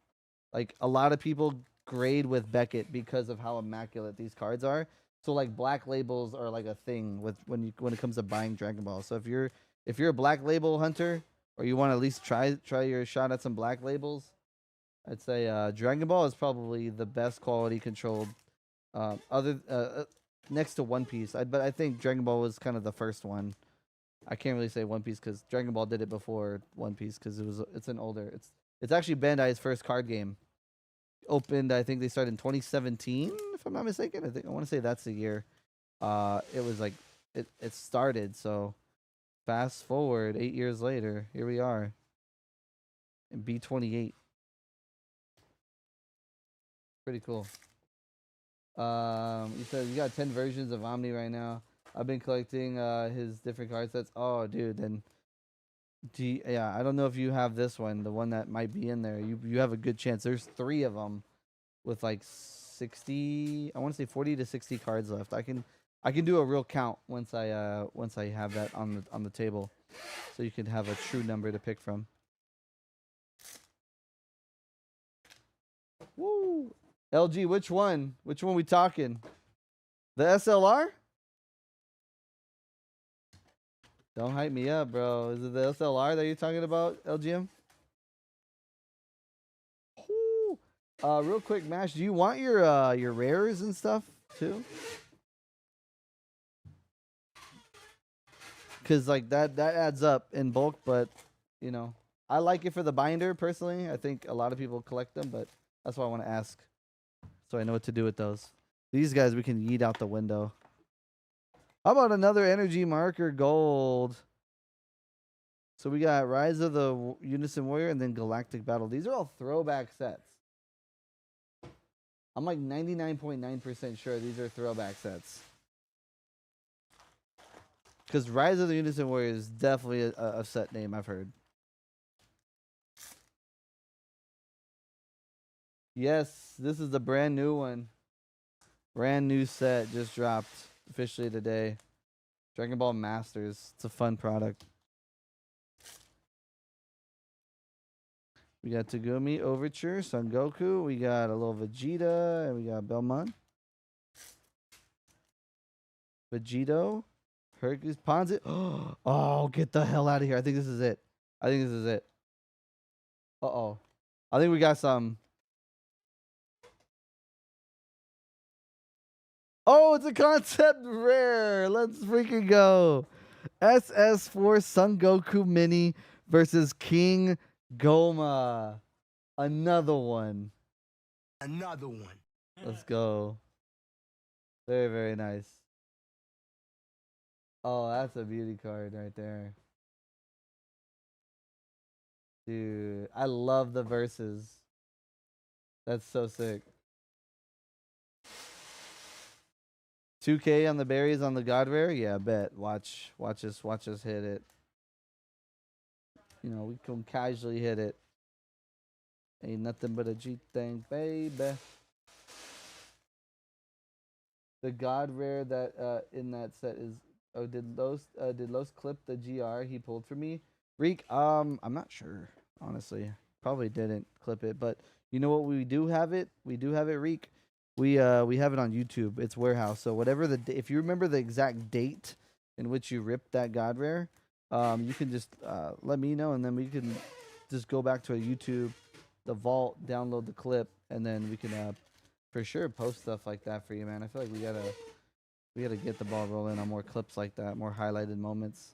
Like, a lot of people grade with Beckett because of how immaculate these cards are. So, like, black labels are like a thing when it comes to buying Dragon Ball. So if you're a black label hunter, or you want to at least try your shot at some black labels, I'd say Dragon Ball is probably the best quality controlled, next to One Piece. But I think Dragon Ball was kind of the first one. I can't really say One Piece because Dragon Ball did it before One Piece because it's an older. It's actually Bandai's first card game. Opened, I think they started in 2017, if I'm not mistaken. I want to say that's the year. It was like it started. So fast forward 8 years later, here we are in B28. Pretty cool. You said you got 10 versions of Omni right now. I've been collecting his different card sets. Oh, dude, then yeah, I don't know if you have this one, the one that might be in there. You have a good chance. There's 3 of them with like 60, I want to say 40 to 60 cards left. I can do a real count once I have that on the table, so you can have a true number to pick from. Woo! LG, which one? Which one we talking? The SLR? Don't hype me up, bro. Is it the SLR that you're talking about, LGM? Ooh. Real quick, Mash, do you want your rares and stuff too? Cause like that adds up in bulk, but you know, I like it for the binder personally. I think a lot of people collect them, but that's why I want to ask, so I know what to do with those. These guys we can yeet out the window. How about another energy marker gold? So we got Rise of the Unison Warrior and then Galactic Battle. These are all throwback sets. I'm like 99.9% sure these are throwback sets. Because Rise of the Unison Warrior is definitely a set name I've heard. Yes, this is a brand new one. Brand new set just dropped officially today. Dragon Ball Masters. It's a fun product. We got Tagumi Overture, Son Goku. We got a little Vegeta, and we got Belmont. Vegito, Hercules, Ponzi. Oh, get the hell out of here. I think this is it. I think this is it. Uh-oh. I think we got some. Oh, it's a concept rare. Let's freaking go. SS4 Son Goku Mini versus King Goma. Another one. Another one. Let's go. Very, very nice. Oh, that's a beauty card right there. Dude, I love the verses. That's so sick. 2K on the berries on the God Rare? Yeah, bet. Watch us hit it. You know, we can casually hit it. Ain't nothing but a G thing, baby. The God Rare that in that set is did Los clip the GR he pulled for me? Reek, I'm not sure, honestly. Probably didn't clip it, but you know what, we do have it. We do have it, Reek. We have it on YouTube. It's warehouse. So whatever if you remember the exact date in which you ripped that God Rare, you can just let me know, and then we can just go back to a YouTube, the vault, download the clip, and then we can for sure post stuff like that for you, man. I feel like we gotta get the ball rolling on more clips like that, more highlighted moments.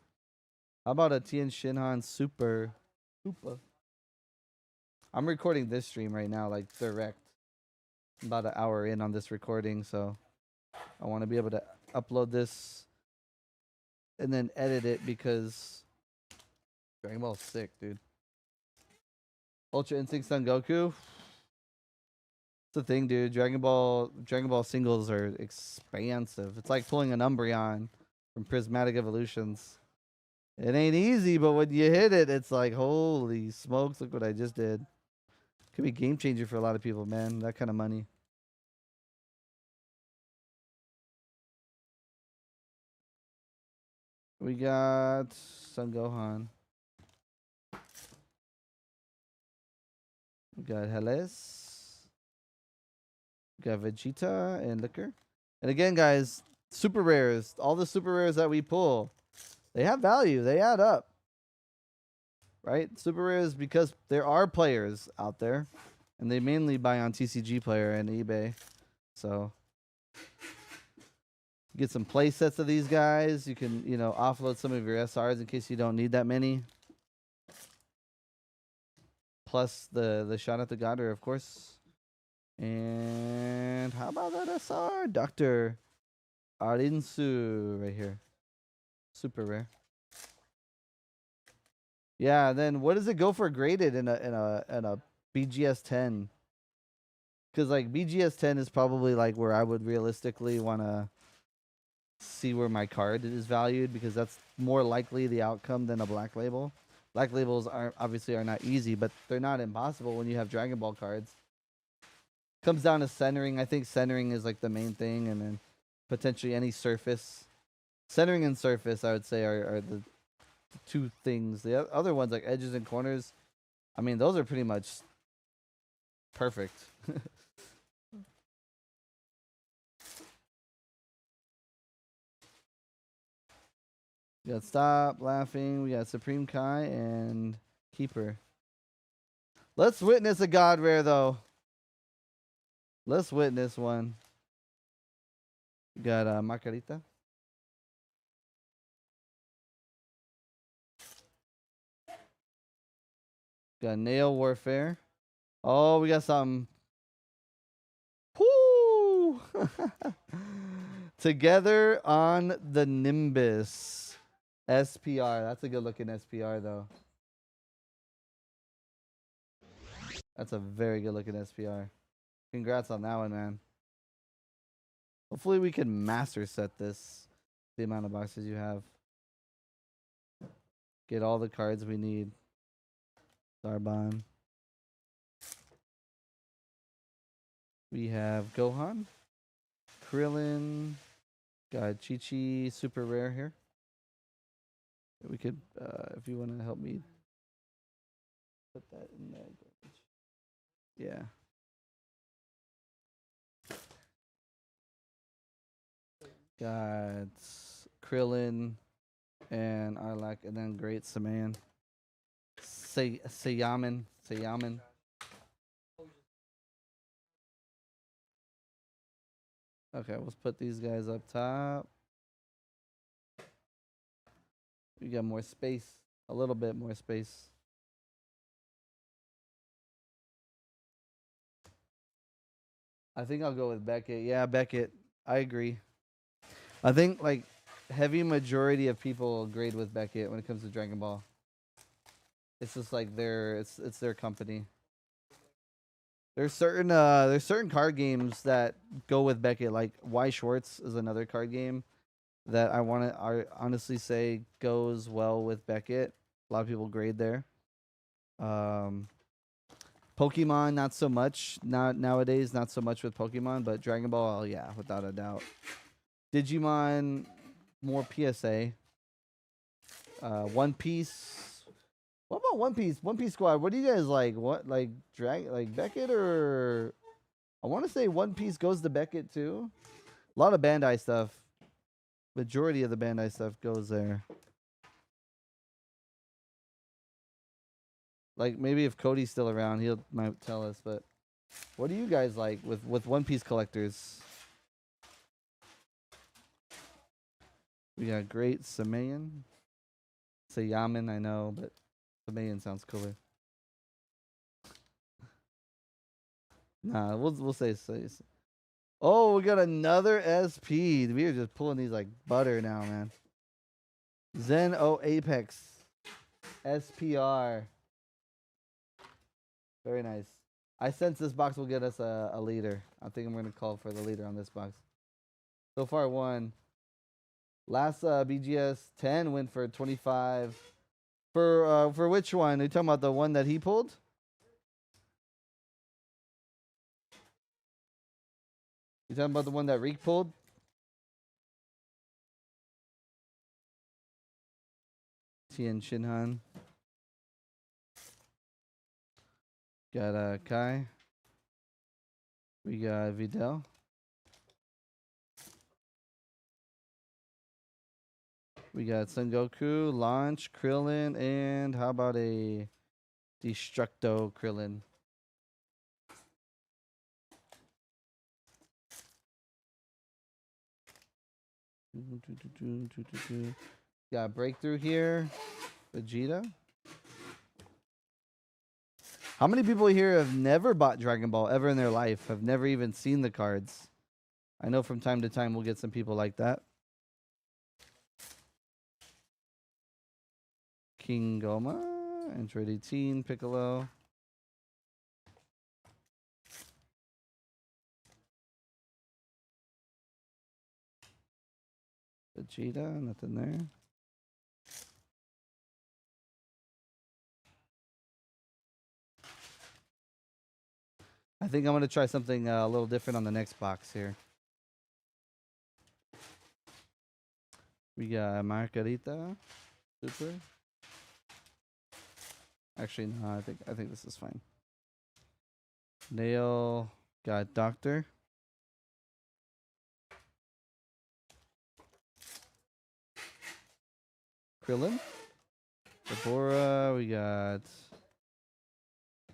How about a Tien Shinhan Super? I'm recording this stream right now, like direct. I'm about an hour in on this recording, so I want to be able to upload this and then edit it because Dragon Ball's sick, dude. Ultra Instinct Son Goku. It's the thing, dude. Dragon Ball singles are expansive. It's like pulling an Umbreon from Prismatic Evolutions. It ain't easy, but when you hit it, it's like, holy smokes, look what I just did. Could be game changer for a lot of people, man. That kind of money. We got Son Gohan. We got Heles. We got Vegeta and Liquor. And again, guys, super rares. All the super rares that we pull, they have value. They add up. Right? Super rares, because there are players out there, and they mainly buy on TCG Player and eBay. So get some play sets of these guys. You can, you know, offload some of your SRs in case you don't need that many. Plus the shot at the God Rare, of course. And how about that SR? Dr. Arinsu right here. Super rare. Yeah, then what does it go for graded in a BGS 10? Because like BGS 10 is probably like where I would realistically want to see where my card is valued, because that's more likely the outcome than a black label. Black labels are obviously not easy, but they're not impossible when you have Dragon Ball cards. Comes down to centering. I think centering is like the main thing, and then potentially any surface. Centering and surface, I would say, are the two things. The other ones, like edges and corners, I mean, those are pretty much perfect. We got Stop Laughing. We got Supreme Kai and Keeper. Let's witness a God Rare, though. Let's witness one. We got Margarita. Got Nail Warfare. Oh, we got something. Whoo! Together on the Nimbus. SPR. That's a good looking SPR, though. That's a very good looking SPR. Congrats on that one, man. Hopefully we can master set this. The amount of boxes you have. Get all the cards we need. Zarbon. We have Gohan, Krillin, got Chi-Chi, super rare here. We could, if you want to help me put that in there. Yeah. Got Krillin and Arlak, and then Great Saiyaman. Saiyaman. Okay, let's put these guys up top. We got more space, a little bit more space. I think I'll go with Beckett. Yeah, Beckett. I agree. I think like heavy majority of people grade with Beckett when it comes to Dragon Ball. It's just like it's their company. There's certain card games that go with Beckett. Like Y Schwartz is another card game that I honestly say goes well with Beckett. A lot of people grade there. Pokemon, not so much. Not nowadays, not so much with Pokemon, but Dragon Ball, yeah, without a doubt. Digimon, more PSA. One Piece. What about One Piece? One Piece Squad. What do you guys like? What like Beckett or I want to say One Piece goes to Beckett too. A lot of Bandai stuff. Majority of the Bandai stuff goes there. Like maybe if Cody's still around, he'll might tell us. But what do you guys like with One Piece collectors? We got Great Saiyaman. Saiyaman, I know, but Saiyaman sounds cooler. Nah, we'll say. Oh, we got another SP. We are just pulling these like butter now, man. Zen O Apex SPR. Very nice. I sense this box will get us a leader. I think I'm going to call for the leader on this box. So far, one. Last BGS 10 went for 25. For which one? Are you talking about the one that he pulled? You talking about the one that Reek pulled? Tien Shinhan. Got Kai. We got Videl. We got Son Goku, Launch, Krillin, and how about a Destructo Krillin? Got Breakthrough here. Vegeta. How many people here have never bought Dragon Ball ever in their life? Have never even seen the cards? I know from time to time we'll get some people like that. King Goma, Android 18, Piccolo. Vegeta, nothing there. I think I'm going to try something a little different on the next box here. We got Margarita, Super. Actually, no, I think this is fine. Nail, got Doctor. Krillin. Deborah, we got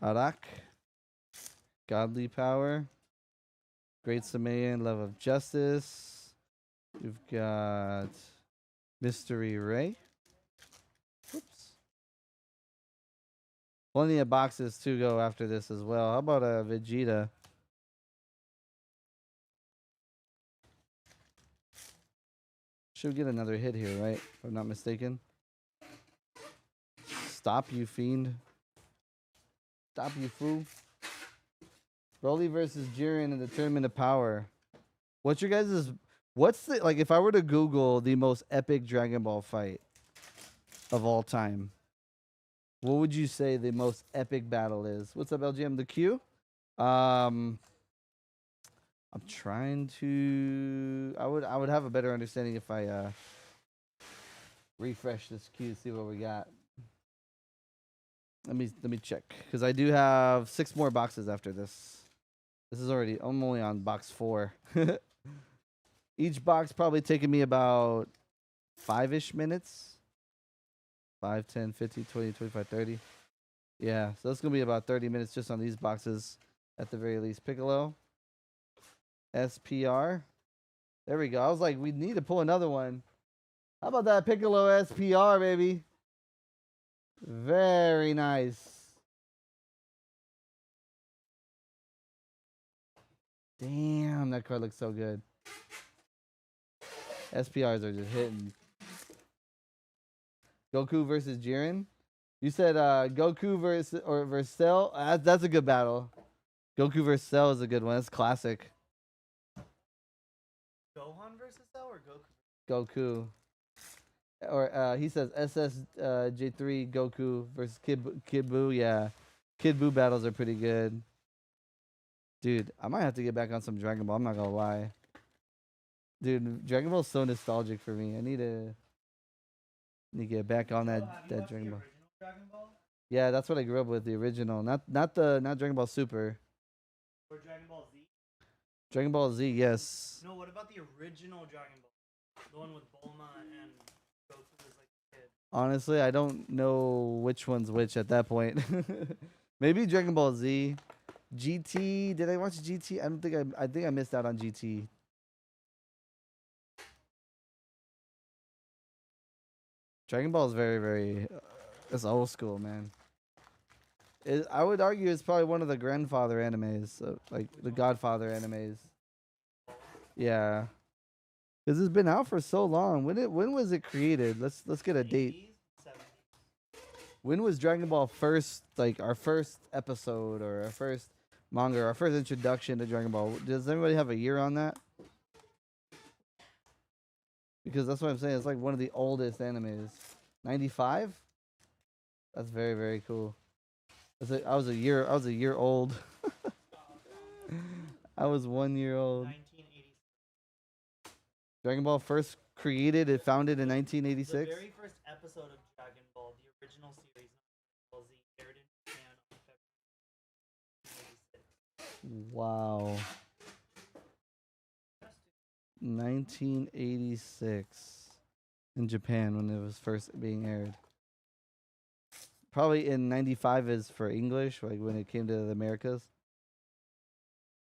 Arak. Godly Power. Great Saiyaman, Love of Justice. We've got Mystery Ray. Oops. Plenty of boxes to go after this as well. How about a Vegeta? Should get another hit here, right? If I'm not mistaken. Stop, you fiend. Stop, you fool. Broly versus Jiren in the Tournament of Power. What's your guys' what's the like if I were to Google the most epic Dragon Ball fight of all time, what would you say the most epic battle is? What's up, LGM? The Q? I'm trying to. I would have a better understanding if I refresh this queue, see what we got. Let me check, because I do have 6 more boxes after this. This is already. I'm only on box 4. Each box probably taking me about 5-ish minutes. 5, 10, 15, 20, 25, 30. Yeah, so it's gonna be about 30 minutes just on these boxes at the very least. Piccolo, SPR. There we go. I was like, we need to pull another one. How about that Piccolo SPR, baby? Very nice. Damn, that card looks so good. SPRs are just hitting. Goku versus Jiren. You said Goku versus Cell. That's a good battle. Goku versus Cell is a good one. That's classic. Gohan versus Cell or Goku? Goku. Or he says SSJ3 Goku versus Kid Buu. Yeah, Kid Buu battles are pretty good. Dude, I might have to get back on some Dragon Ball. I'm not gonna lie. Dude, Dragon Ball is so nostalgic for me. I need to get back on that Dragon Ball. Dragon Ball? Yeah, that's what I grew up with, the original. Not Dragon Ball Super. Or Dragon Ball Z? Dragon Ball Z, yes. No, what about the original Dragon Ball? The one with Bulma and Goku was like a kid. Honestly, I don't know which one's which at that point. Maybe Dragon Ball Z. GT, did I watch GT? I think I missed out on GT. Dragon Ball is very, very, it's old school, man. I would argue it's probably one of the grandfather animes, like the Godfather animes. Yeah, because it's been out for so long. When was it created? Let's get a date. 80s, 70s. When was Dragon Ball first, like our first episode or our first manga, our first introduction to Dragon Ball? Does anybody have a year on that? Because that's what I'm saying. It's like one of the oldest animes. 95? That's very, very cool. I was a year old. I was 1 year old. 1986. Dragon Ball first created, it founded in The 1986. very first episode of Dragon Ball, the original series, Dragon Ball Z, aired in Japan on February 1986. Wow. 1986 in Japan when it was first being aired. Probably in 95 is for English, like when it came to the Americas.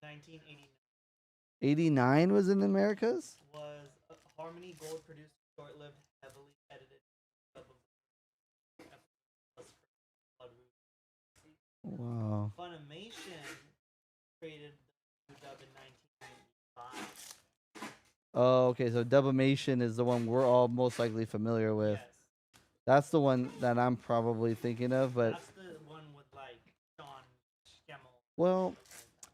1989 89 was in the Americas? was Harmony Gold produced short-lived, heavily edited dub of Blood Rouge. Wow. Funimation created the dub in 1995. Oh, okay. So Dubimation is the one we're all most likely familiar with. Yes. That's the one that I'm probably thinking of, but That's the one with like Sean Schemmel. well,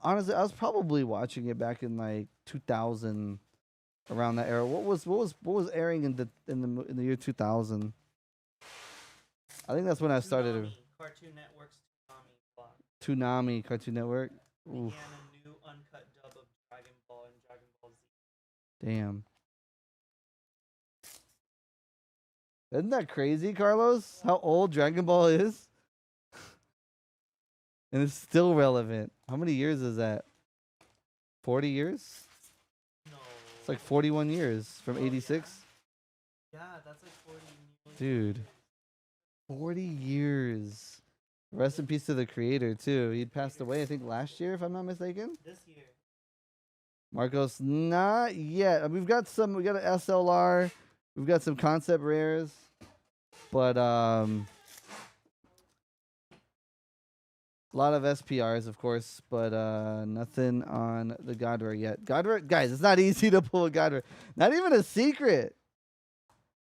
honestly, I was probably watching it back in like 2000, around that era. What was airing in the year 2000? I think that's when I started. Toonami, Cartoon Network's Toonami block. Toonami Cartoon Network. Oof, Began a new uncut dub of Dragon Ball and Dragon Ball Z. damn. Isn't that crazy, Carlos? How old Dragon Ball is? And it's still relevant. How many years is that? 40 years? No. It's like 41 years from Oh, yeah. 86. Yeah, that's like 40 nearly Dude. 40 years. Rest in peace to the creator, too. He'd passed away, I think, last year, if I'm not mistaken. This year. Marcos, not yet. We got an SLR. We've got some concept rares. But, a lot of SPRs, of course, but nothing on the God Rare yet. God Rare, guys, it's not easy to pull a God Rare. Not even a secret.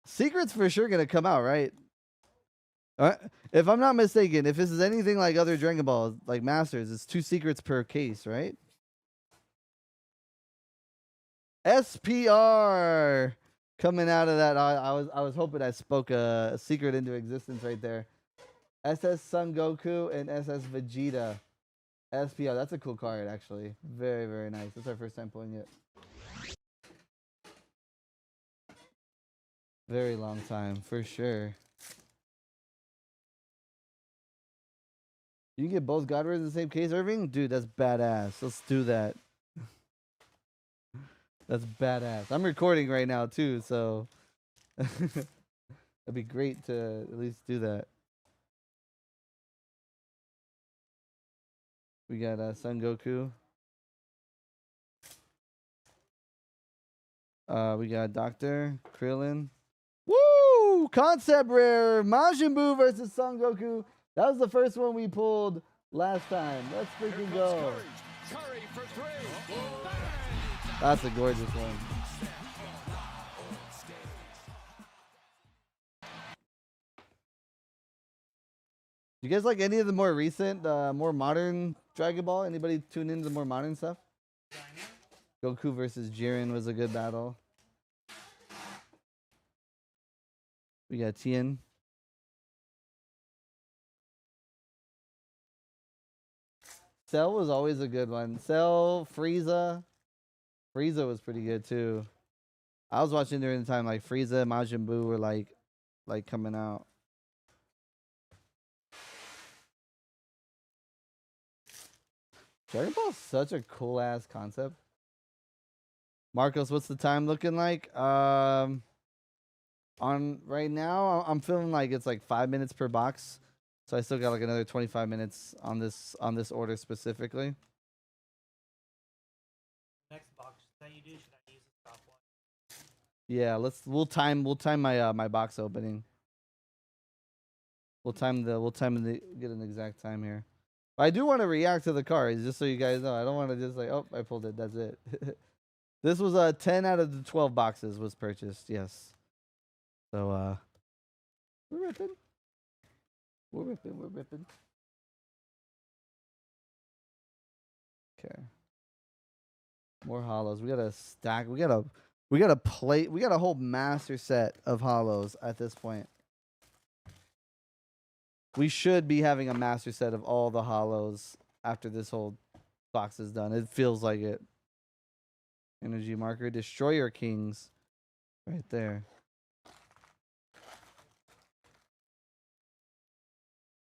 Secret's for sure going to come out, right? If I'm not mistaken, if this is anything like other Dragon Balls, like Masters, it's 2 secrets per case, right? SPR coming out of that. I was hoping I spoke a secret into existence right there. SS Son Goku and SS Vegeta. SPL, that's a cool card actually. Very, very nice. That's our first time pulling it. Very long time, for sure. You can get both God Rares in the same case, Irving? Dude, that's badass. Let's do that. That's badass. I'm recording right now too, so it'd be great to at least do that. We got Son Goku. We got Doctor Krillin. Woo! Concept rare Majin Buu versus Son Goku. That was the first one we pulled last time. Let's freaking go. Curry for 3. That's a gorgeous one. You guys like any of the more recent, more modern Dragon Ball? Anybody tune into the more modern stuff? Goku versus Jiren was a good battle. We got Tien. Cell was always a good one. Cell, Frieza. Frieza was pretty good too. I was watching during the time like Frieza and Majin Buu were like coming out. Dragon Ball is such a cool ass concept. Marcos, what's the time looking like? On right now, I'm feeling like it's like 5 minutes per box. So I still got like another 25 minutes on this order specifically. Next box that you do, should I use the stopwatch? Yeah, we'll time my my box opening. We'll time get an exact time here. But I do want to react to the cards just so you guys know. I don't want to just like, oh, I pulled it. That's it. This was 10 out of the 12 boxes was purchased. Yes. So we're ripping. We're ripping. Okay. More hollows. We got a stack. We got a plate. We got a whole master set of hollows at this point. We should be having a master set of all the hollows after this whole box is done. It feels like it. Energy marker. Destroyer Kings. Right there.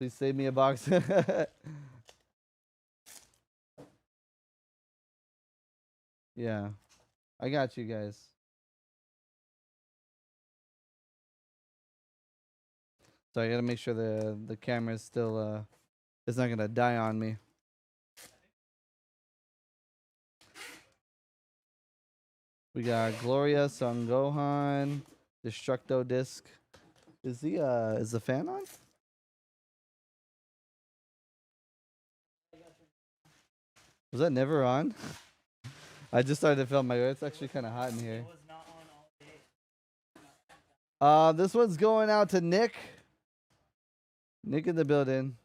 Please save me a box. Yeah. I got you guys. So I gotta make sure the camera is still it's not gonna die on me. We got Gloria, Son Gohan, Destructo Disc. Is the fan on? Was that never on? I just started to film my. It's actually kind of hot in here. It was not on all day. This one's going out to Nick. Nick in the building.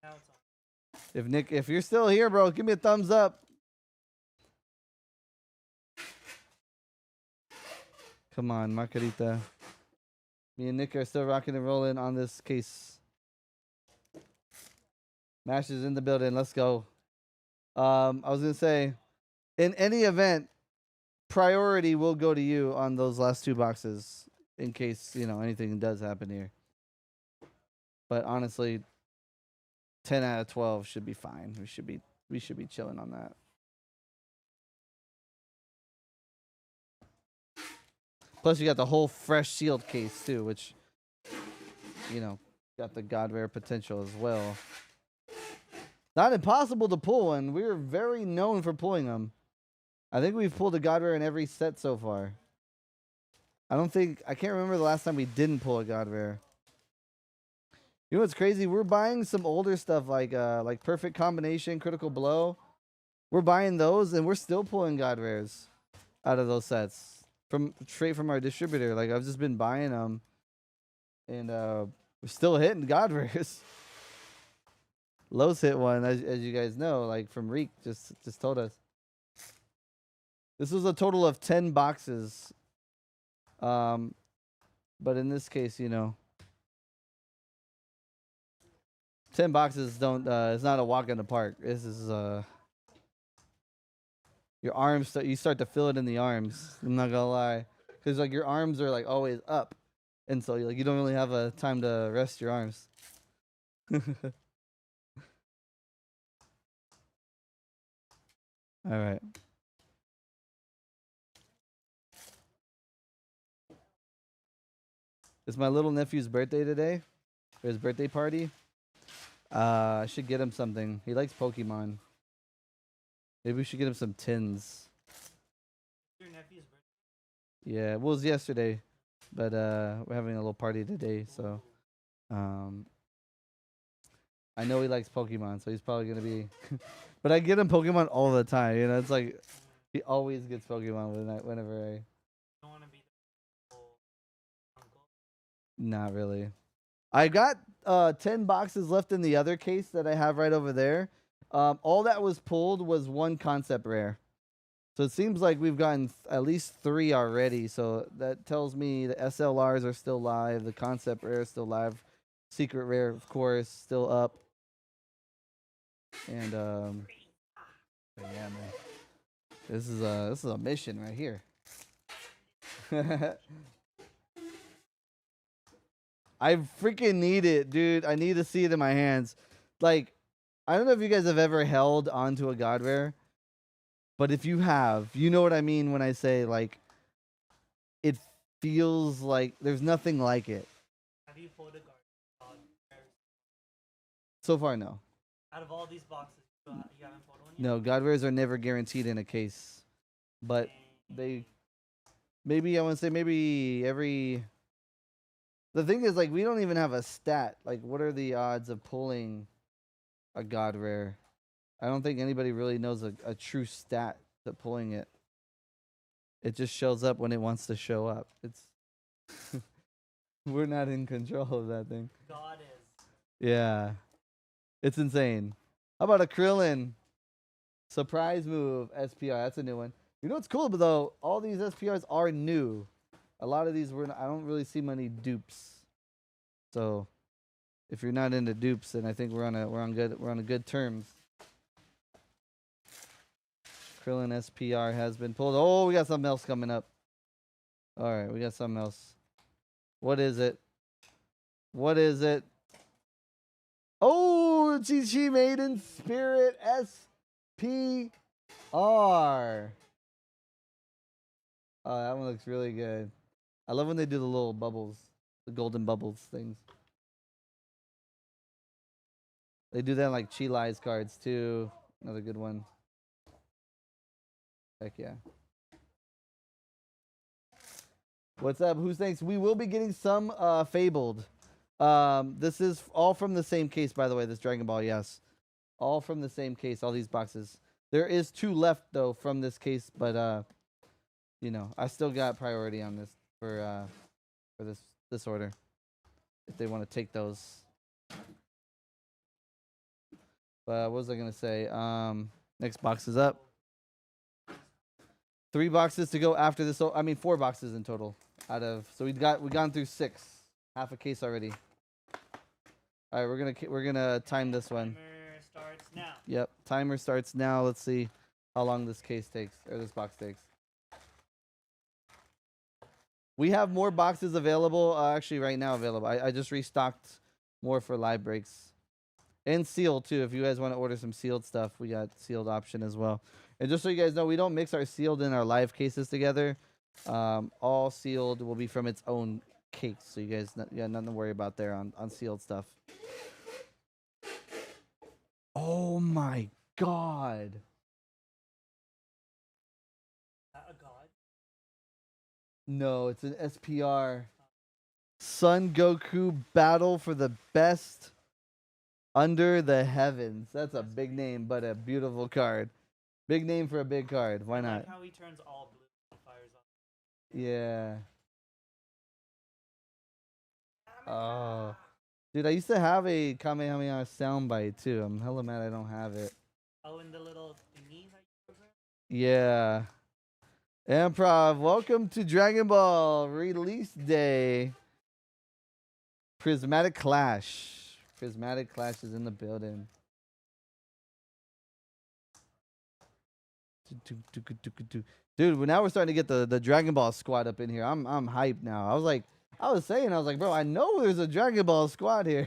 Now it's on. If you're still here, bro, give me a thumbs up. Come on, Margarita. Me and Nick are still rocking and rolling on this case. Mash is in the building. Let's go. I was gonna say, in any event, priority will go to you on those last two boxes in case anything does happen here. But honestly, 10 out of 12 should be fine. We should be chilling on that. Plus, you got the whole fresh sealed case too, which got the God Rare potential as well. Not impossible to pull one. We're very known for pulling them. I think we've pulled a God Rare in every set so far. I can't remember the last time we didn't pull a God Rare. You know what's crazy? We're buying some older stuff like Perfect Combination, Critical Blow. We're buying those and we're still pulling God Rares out of those sets straight from our distributor. Like I've just been buying them and we're still hitting God Rares. Lowe's hit one, as you guys know, like from Reek just told us. This was a total of 10 boxes. But in this case, 10 boxes don't. It's not a walk in the park. This is your arms. You start to feel it in the arms. I'm not gonna lie, because like your arms are like always up, and so like you don't really have a time to rest your arms. All right. It's my little nephew's birthday today. For his birthday party. I should get him something. He likes Pokemon. Maybe we should get him some tins. Your nephew's birthday? Yeah, well, it was yesterday, but we're having a little party today, so I know he likes Pokemon, so he's probably gonna be. But I get him Pokemon all the time. You know, it's like he always gets Pokemon whenever I. Don't want to be the whole uncle. Not really. I got 10 boxes left in the other case that I have right over there. All that was pulled was one concept rare. So it seems like we've gotten at least 3 already. So that tells me the SLRs are still live. The concept rare is still live. Secret rare, of course, still up. And but yeah, man. This is a mission right here. I freaking need it, dude. I need to see it in my hands. Like, I don't know if you guys have ever held onto a God rare, but if you have, you know what I mean when I say, like, it feels like there's nothing like it. Have you pulled a God rare? So far, no. Out of all these boxes, you haven't pulled one yet? No, God rares are never guaranteed in a case. But I want to say maybe every. The thing is, like, we don't even have a stat. Like, what are the odds of pulling a God rare? I don't think anybody really knows a true stat to pulling it. It just shows up when it wants to show up. It's we're not in control of that thing. God is. Yeah. It's insane. How about a Krillin? Surprise move, SPR. That's a new one. You know what's cool, though? All these SPRs are new. A lot of these I don't really see many dupes. So, if you're not into dupes, then I think we're on good terms. Krillin SPR has been pulled. Oh, we got something else coming up. All right, we got something else. What is it? What is it? Oh, Chi Maiden Spirit SPR. Oh, that one looks really good. I love when they do the little bubbles, the golden bubbles things. They do that in, like, Chi-Li's cards too. Another good one. Heck yeah. What's up? Who's thanks? We will be getting some Fabled. This is all from the same case, by the way. This Dragon Ball, yes, all from the same case. All these boxes. There is 2 left though from this case, but you know, I still got priority on this for this order. If they want to take those. But what was I gonna say? Next box is up. 3 boxes to go after this. I mean, 4 boxes in total. So we've gone through 6, half a case already. All right, we're gonna time this one. Timer starts now. Yep, timer starts now. Let's see how long this case takes, or this box takes. We have more boxes available. Actually, right now available. I just restocked more for live breaks. And sealed too. If you guys want to order some sealed stuff, we got sealed option as well. And just so you guys know, we don't mix our sealed and our live cases together. All sealed will be from its own case. So you guys got nothing to worry about there on sealed stuff. Oh my god. A god? No, it's an SPR. Son Goku battle for the best under the heavens. That's a big name, but a beautiful card. Big name for a big card. Why I not? like how he turns all blue and fires on. Yeah. Oh. Dude, I used to have a Kamehameha soundbite too. I'm hella mad I don't have it. Oh, and the little thingy that you program? Yeah. Improv, welcome to Dragon Ball Release Day. Prismatic Clash. Prismatic Clash is in the building. Dude, now we're starting to get the Dragon Ball squad up in here. I'm hyped now. I was like, bro, I know there's a Dragon Ball squad here.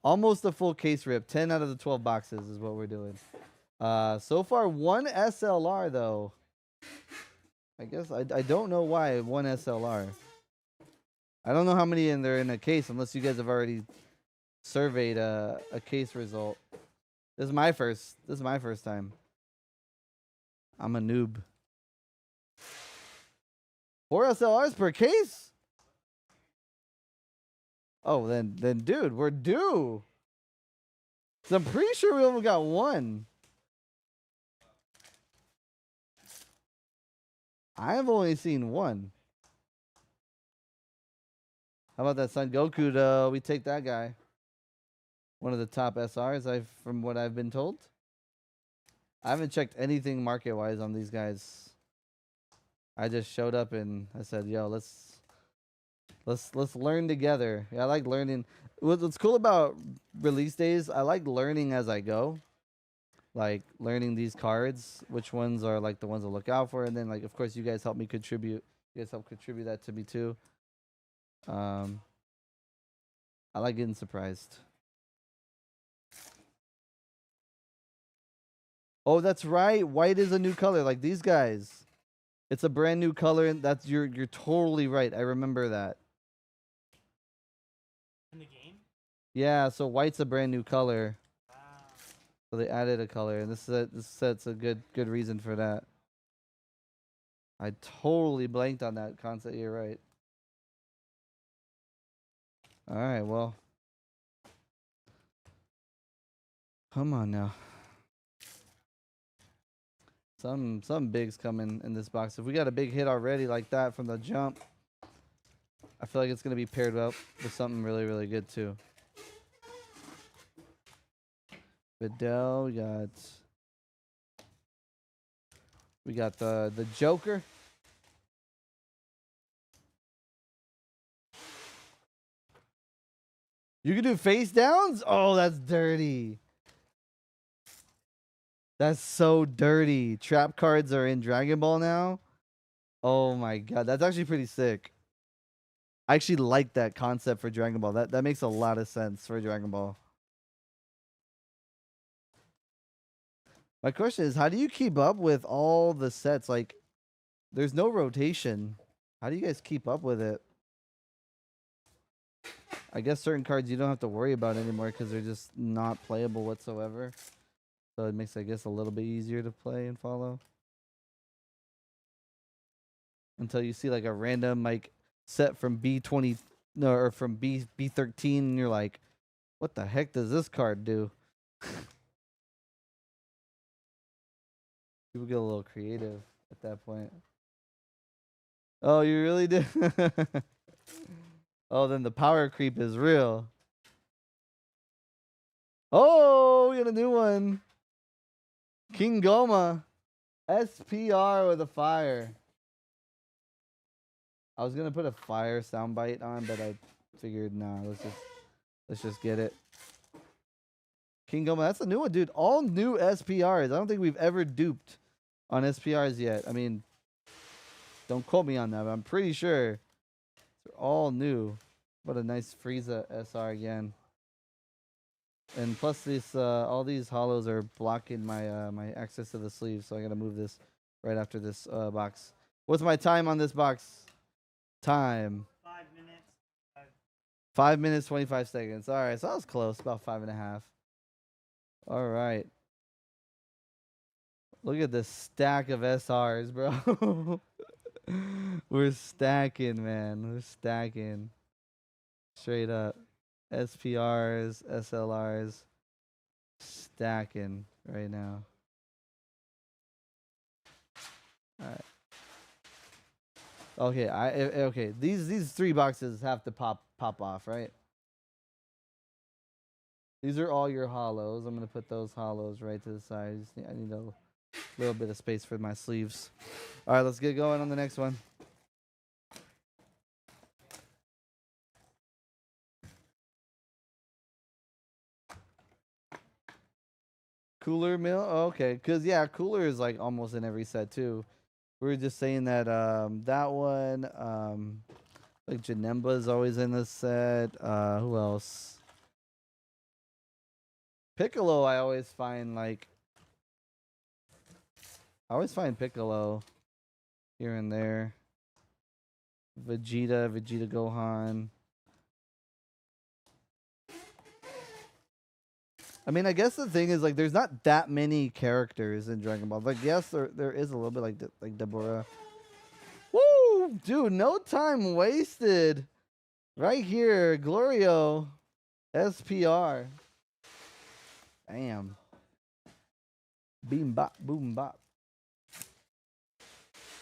Almost a full case rip. 10 out of the 12 boxes is what we're doing. So far, one SLR though. I guess I don't know why one SLR. I don't know how many they're in a case unless you guys have already surveyed a case result. This is my first time. I'm a noob. 4 SLRs per case? Oh, then dude, we're due. So I'm pretty sure we only got one. I've only seen one. How about that Son Goku though? We take that guy. One of the top SRs from what I've been told. I haven't checked anything market wise on these guys. I just showed up and I said, "Yo, let's learn together." Yeah, I like learning. What's cool about release days? I like learning as I go. Like learning these cards, which ones are like the ones to look out for, and then like of course you guys help me contribute. You guys help contribute that to me too. I like getting surprised. Oh, that's right. White is a new color, like these guys. It's a brand new color, and that's you're totally right. I remember that. In the game? Yeah, so white's a brand new color. Wow. So they added a color, and this set's a good reason for that. I totally blanked on that concept. You're right. All right, well, come on now. Some bigs coming in this box. If we got a big hit already like that from the jump, I feel like it's gonna be paired up with something really, really good too. Videl, we got the Joker. You can do face downs? Oh, that's dirty. That's so dirty. Trap cards are in Dragon Ball now. Oh my god, that's actually pretty sick. I actually like that concept for Dragon Ball. That makes a lot of sense for Dragon Ball. My question is, how do you keep up with all the sets? Like, there's no rotation. How do you guys keep up with it? I guess certain cards you don't have to worry about anymore because they're just not playable whatsoever. So it makes, I guess, a little bit easier to play and follow. Until you see like a random like set from B20 or from B13 and you're like, what the heck does this card do? People get a little creative at that point. Oh, you really did? Oh, then the power creep is real. Oh, we got a new one. King Goma. SPR with a fire. I was gonna put a fire soundbite on, but I figured nah, let's just get it. King Goma, that's a new one, dude. All new SPRs. I don't think we've ever duped on SPRs yet. I mean, don't quote me on that, but I'm pretty sure they're all new. What a nice Frieza SR again. And plus this all these hollows are blocking my my access to the sleeve, so I gotta move this right after this box. What's my time on this box? Time. 5 minutes. 5 minutes, 25 seconds. All right, so that was close, about 5.5. All right. Look at this stack of SRs, bro. We're stacking, man. We're stacking. Straight up. SPRs, SLRs. Stacking right now. All right. Okay, okay. These 3 boxes have to pop off, right? These are all your hollows. I'm gonna put those hollows right to the side. I need a little bit of space for my sleeves. All right, let's get going on the next one. Cooler mill? Oh, okay. Because, yeah, cooler is like almost in every set, too. We were just saying that that one, like Janemba is always in the set. Who else? Piccolo, I always find Piccolo here and there. Vegeta Gohan. I mean, I guess the thing is like there's not that many characters in Dragon Ball. Like, yes, there is a little bit like Deborah. Woo, dude, no time wasted. Right here, Glorio, SPR. Damn. Beam bop, boom bop.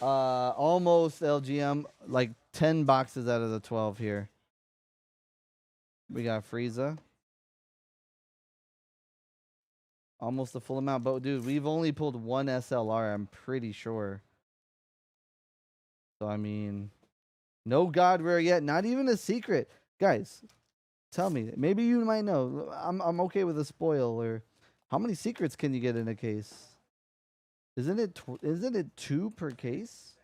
Almost LGM, like 10 boxes out of the 12 here. We got Frieza. Almost the full amount, but dude, we've only pulled one SLR, I'm pretty sure. So I mean, no God Rare yet, not even a secret. Guys, tell me, maybe you might know. I'm okay with a spoil. Or how many secrets can you get in a case? Isn't it 2 per case?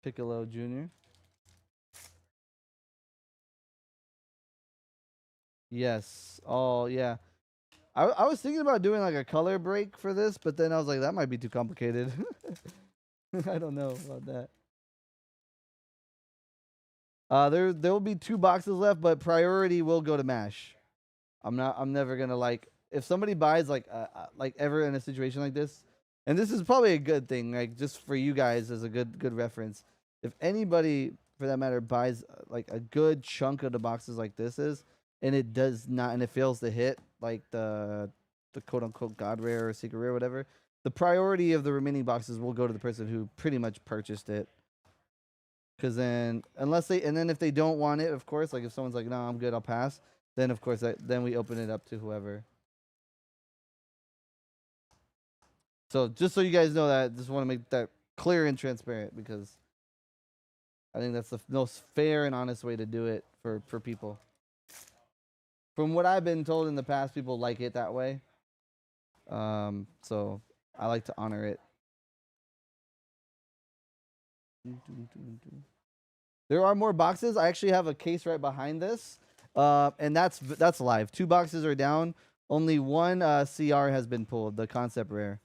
Piccolo Jr. Yes. Oh yeah. I was thinking about doing like a color break for this, but then I was like, that might be too complicated. I don't know about that. There will be 2 boxes left, but priority will go to Mash. I'm never gonna like if somebody buys like ever in a situation like this, and this is probably a good thing, like just for you guys as a good reference. If anybody for that matter buys like a good chunk of the boxes like this is, and it does not, and it fails to hit like the quote unquote God rare or secret rare, whatever, the priority of the remaining boxes will go to the person who pretty much purchased it. Because then, if they don't want it, of course, like if someone's like, no, I'm good, I'll pass. Then of course, then we open it up to whoever. So just so you guys know that, just want to make that clear and transparent because I think that's the most fair and honest way to do it for people. From what I've been told in the past, people like it that way. So I like to honor it. There are more boxes. I actually have a case right behind this, and that's live. 2 boxes are down. Only 1 CR has been pulled, the concept rare,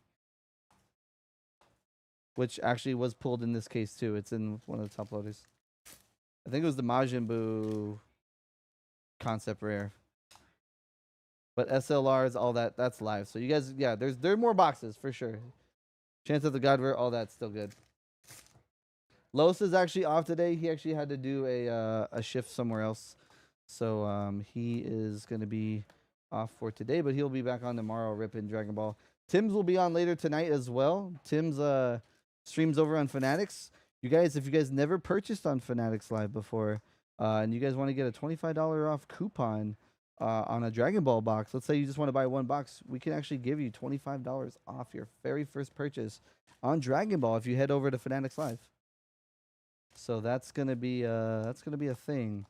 which actually was pulled in this case too. It's in one of the top loaders. I think it was the Majin Buu concept rare. But SLRs, all that's live. So you guys, yeah, there are more boxes for sure. Chance of the God rare, all that's still good. Los is actually off today. He actually had to do a shift somewhere else. So he is going to be off for today, but he'll be back on tomorrow ripping Dragon Ball. Tim's will be on later tonight as well. Tim's streams over on Fanatics. You guys, if you guys never purchased on Fanatics Live before, and you guys want to get a $25 off coupon on a Dragon Ball box, let's say you just want to buy 1 box, we can actually give you $25 off your very first purchase on Dragon Ball if you head over to Fanatics Live. So that's gonna be a thing.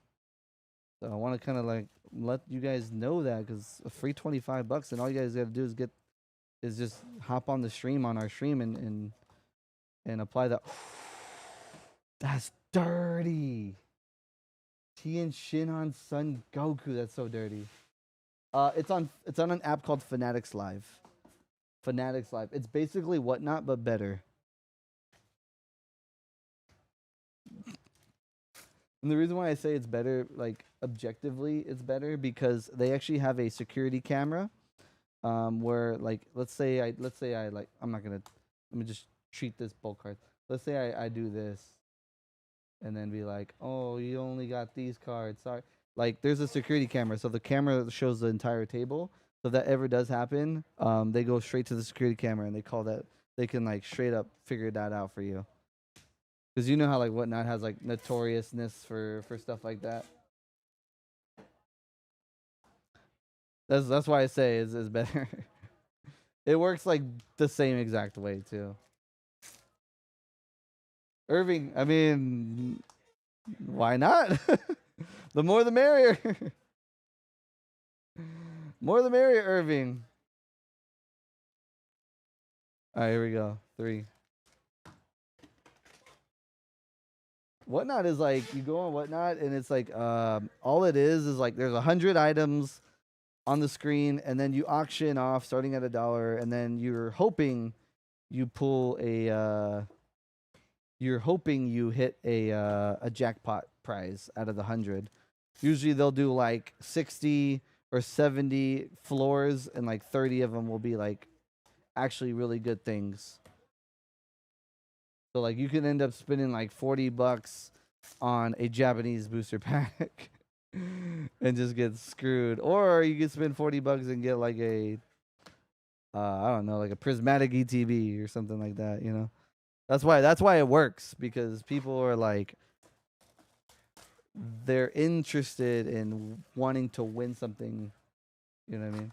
So I want to kind of like let you guys know that because a free $25, and all you guys got to do is just hop on the stream on our stream and apply that. That's dirty. Tien Shinhan Son Goku. That's so dirty. It's on an app called Fanatics Live. Fanatics Live. It's basically Whatnot but better. And the reason why I say it's better, like objectively, it's better because they actually have a security camera, where like let's say I like I'm not gonna let me just treat this bulk card. Let's say I do this, and then be like, oh, you only got these cards. Sorry. Like there's a security camera, so the camera shows the entire table. So if that ever does happen, they go straight to the security camera and they call that. They can like straight up figure that out for you. Because you know how like Whatnot has like notoriousness for stuff like that. That's why I say is better. It works like the same exact way too. Irving, I mean, Why not? The more the merrier. More the merrier, Irving. All right, here we go. 3. Whatnot is like, you go on Whatnot, and it's like, all it is like there's 100 items on the screen, and then you auction off starting at $1, and then you're hoping you pull you're hoping you hit a jackpot prize out of the 100. Usually they'll do like 60 or 70 floors, and like 30 of them will be like actually really good things. So like you can end up spending like $40 on a Japanese booster pack and just get screwed. Or you can spend $40 and get like a I don't know, like a prismatic ETB or something like that, you know. That's why it works, because people are like, they're interested in wanting to win something. You know what I mean?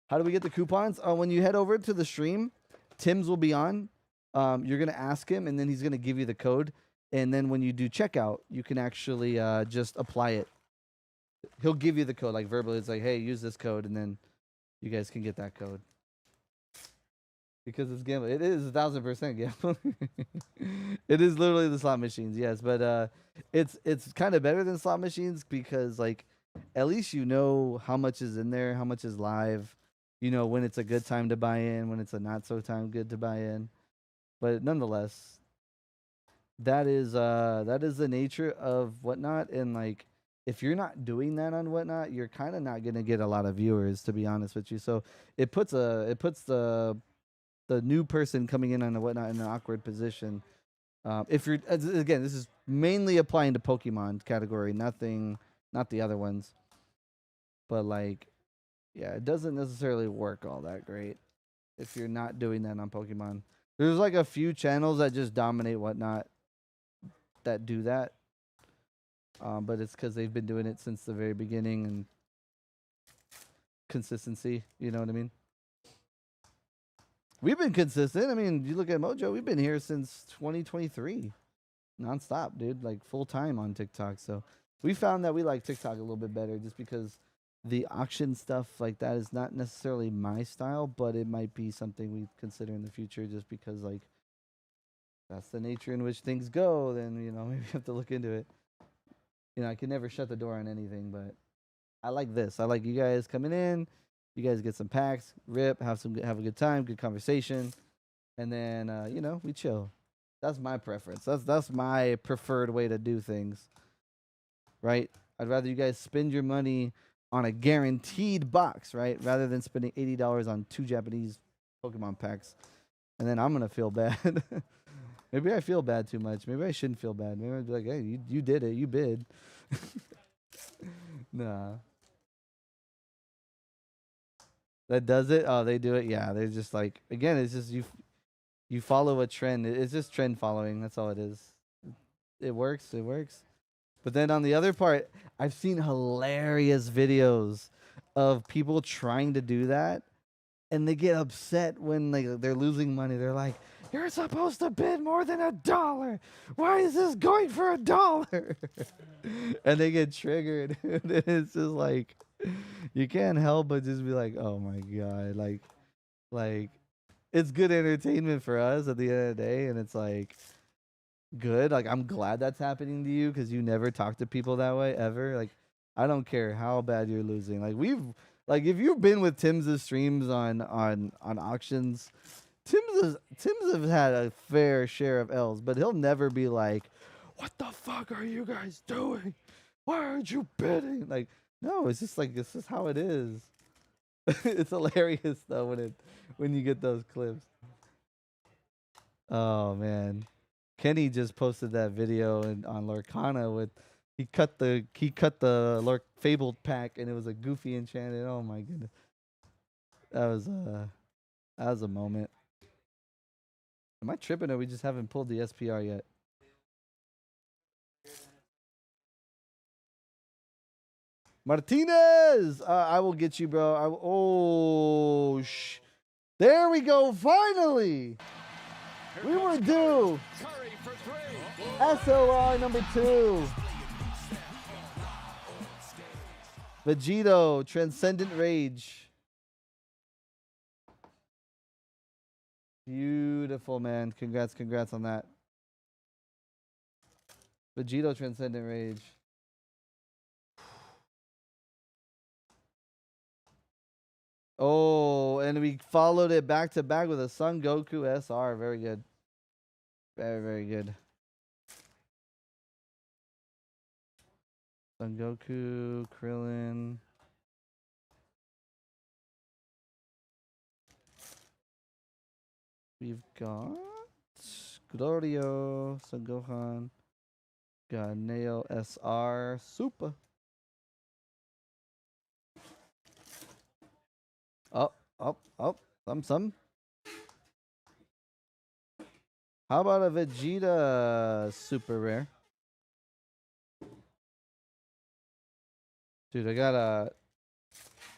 How do we get the coupons? When you head over to the stream, Tim's will be on. You're going to ask him, and then he's going to give you the code. And then when you do checkout, you can actually just apply it. He'll give you the code, like verbally. It's like, hey, use this code, and then you guys can get that code. Because it's gambling. It is 1,000% gambling. It is literally the slot machines, yes. But it's kind of better than slot machines, because like at least you know how much is in there, how much is live. You know when it's a good time to buy in, when it's a not so time good to buy in. But nonetheless, that is the nature of Whatnot. And like, if you're not doing that on Whatnot, you're kind of not gonna get a lot of viewers, to be honest with you. So it puts the new person coming in on the Whatnot in an awkward position. If you're, again, this is mainly applying to Pokemon category, not the other ones. But like, yeah, it doesn't necessarily work all that great if you're not doing that on Pokemon. There's like a few channels that just dominate Whatnot that do that. But it's because they've been doing it since the very beginning, and consistency, you know what I mean? We've been consistent. I mean, you look at Mojo, we've been here since 2023. Nonstop, dude. Like full time on TikTok. So we found that we like TikTok a little bit better, just because the auction stuff like that is not necessarily my style, but it might be something we consider in the future, just because like that's the nature in which things go. Then, you know, maybe you have to look into it. You know, I can never shut the door on anything, but I like this. I like you guys coming in. You guys get some packs, rip, have a good time, good conversation, and then you know, we chill. That's my preference. That's my preferred way to do things. Right? I'd rather you guys spend your money on a guaranteed box, right? Rather than spending $80 on 2 Japanese Pokemon packs. And then I'm gonna feel bad. Maybe I feel bad too much. Maybe I shouldn't feel bad. Maybe I'd be like, hey, you did it. You bid. Nah. That does it? Oh, they do it? Yeah, they're just like, again, it's just you follow a trend. It's just trend following. That's all it is. It works. It works. But then on the other part, I've seen hilarious videos of people trying to do that, and they get upset when they're losing money. They're like, you're supposed to bid more than $1. Why is this going for $1? And they get triggered. And it's just like, you can't help but just be like, oh my God. Like it's good entertainment for us at the end of the day. And it's like good. Like, I'm glad that's happening to you, because you never talk to people that way ever. Like, I don't care how bad you're losing. Like, if you've been with Tim's streams on auctions, Tim's have had a fair share of L's, but he'll never be like, what the fuck are you guys doing? Why aren't you bidding? Like, no, it's just like, this is how it is. It's hilarious though when you get those clips. Oh man, Kenny just posted that video on Lorcana with he cut the Lorc Fabled pack, and it was a Goofy enchanted. Oh my goodness, that was a moment. Am I tripping, or we just haven't pulled the SPR yet? Martinez, I will get you, bro. There we go. Finally, we were due. SLR number 2. Vegito, Transcendent Rage. Beautiful, man. Congrats on that. Vegito, Transcendent Rage. Oh, and we followed it back to back with a Son Goku SR. Very good. Very good. Son Goku, Krillin. We've got Glorio, Son Gohan. Got Nail SR Super. Some. How about a Vegeta super rare? Dude, I got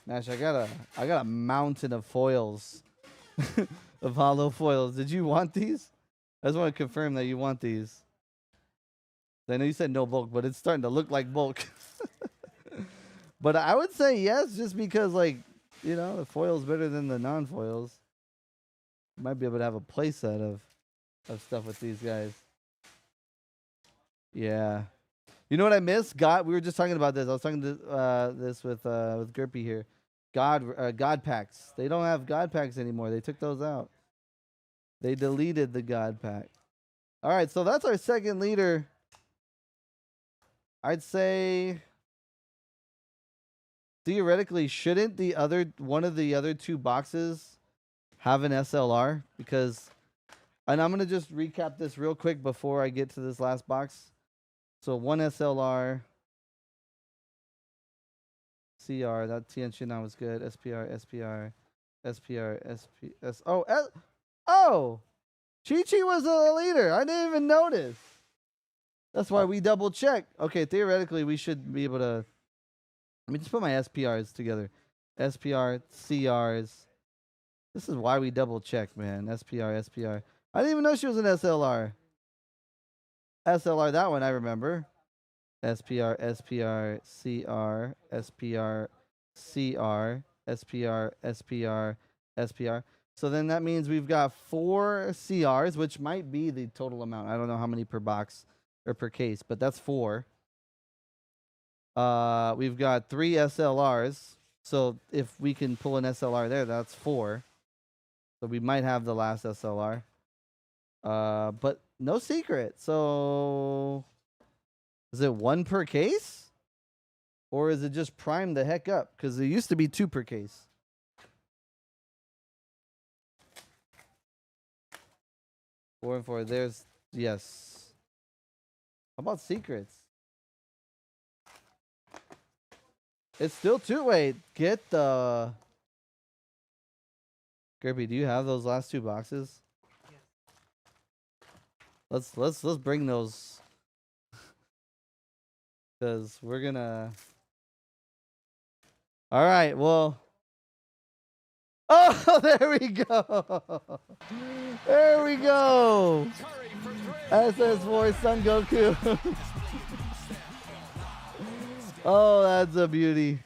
a mountain of foils. Of hollow foils. Did you want these? I just want to confirm that you want these. I know you said no bulk, but it's starting to look like bulk. But I would say yes, just because, like, you know, the foil's better than the non-foils. Might be able to have a playset of stuff with these guys. Yeah. You know what I miss? God, we were just talking about this. I was talking this with Gerpy here. God packs. They don't have God packs anymore. They took those out. They deleted the God pack. All right, so that's our second leader. I'd say theoretically, shouldn't one of the other two boxes have an SLR? Because, and I'm gonna just recap this real quick before I get to this last box. So one SLR, CR, that Tianxin was good. SPR. Oh, Chi-Chi was the leader. I didn't even notice. That's why we double check. Okay, theoretically, we should be able to. Let me just put my SPRs together. SPR, CRs. This is why we double check, man. SPR. I didn't even know she was an SLR. SLR, that one I remember. SPR, CR, SPR. So then that means we've got 4 CRs, which might be the total amount. I don't know how many per box or per case, but that's 4. We've got 3 SLRs. So if we can pull an SLR there, that's 4. So we might have the last SLR. But no secret. So is it 1 per case? Or is it just prime the heck up? Because there used to be 2 per case. Four and 4. There's, yes. How about secrets? It's still 2. Wait, get the... Gerby, do you have those last 2 boxes? Yes. Let's bring those. Because we're gonna... All right, well... Oh, there we go. There we go. SS4 Son Goku. Oh, that's a beauty.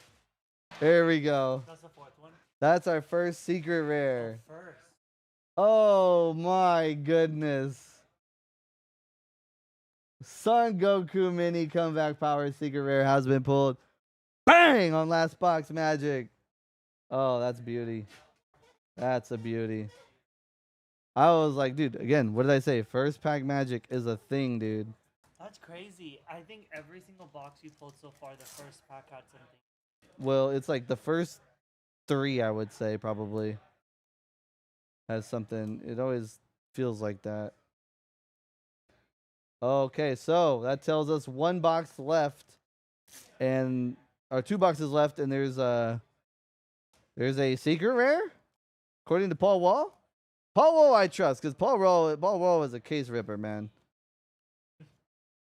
There we go. That's the 4th one. That's our first secret rare. First. Oh my goodness. Son Goku Mini Comeback Power Secret Rare has been pulled. Bang! On last box magic. Oh, that's beauty. That's a beauty. I was like, dude, again, what did I say? First pack magic is a thing, dude. That's crazy. I think every single box you pulled so far, the first pack had something. Well, it's like the first 3, I would say, probably has something. It always feels like that. Okay, so that tells us 1 box left, or 2 boxes left, and there's a secret rare, according to Paul Wall. Paul Wall, I trust, because Paul Wall is a case ripper, man.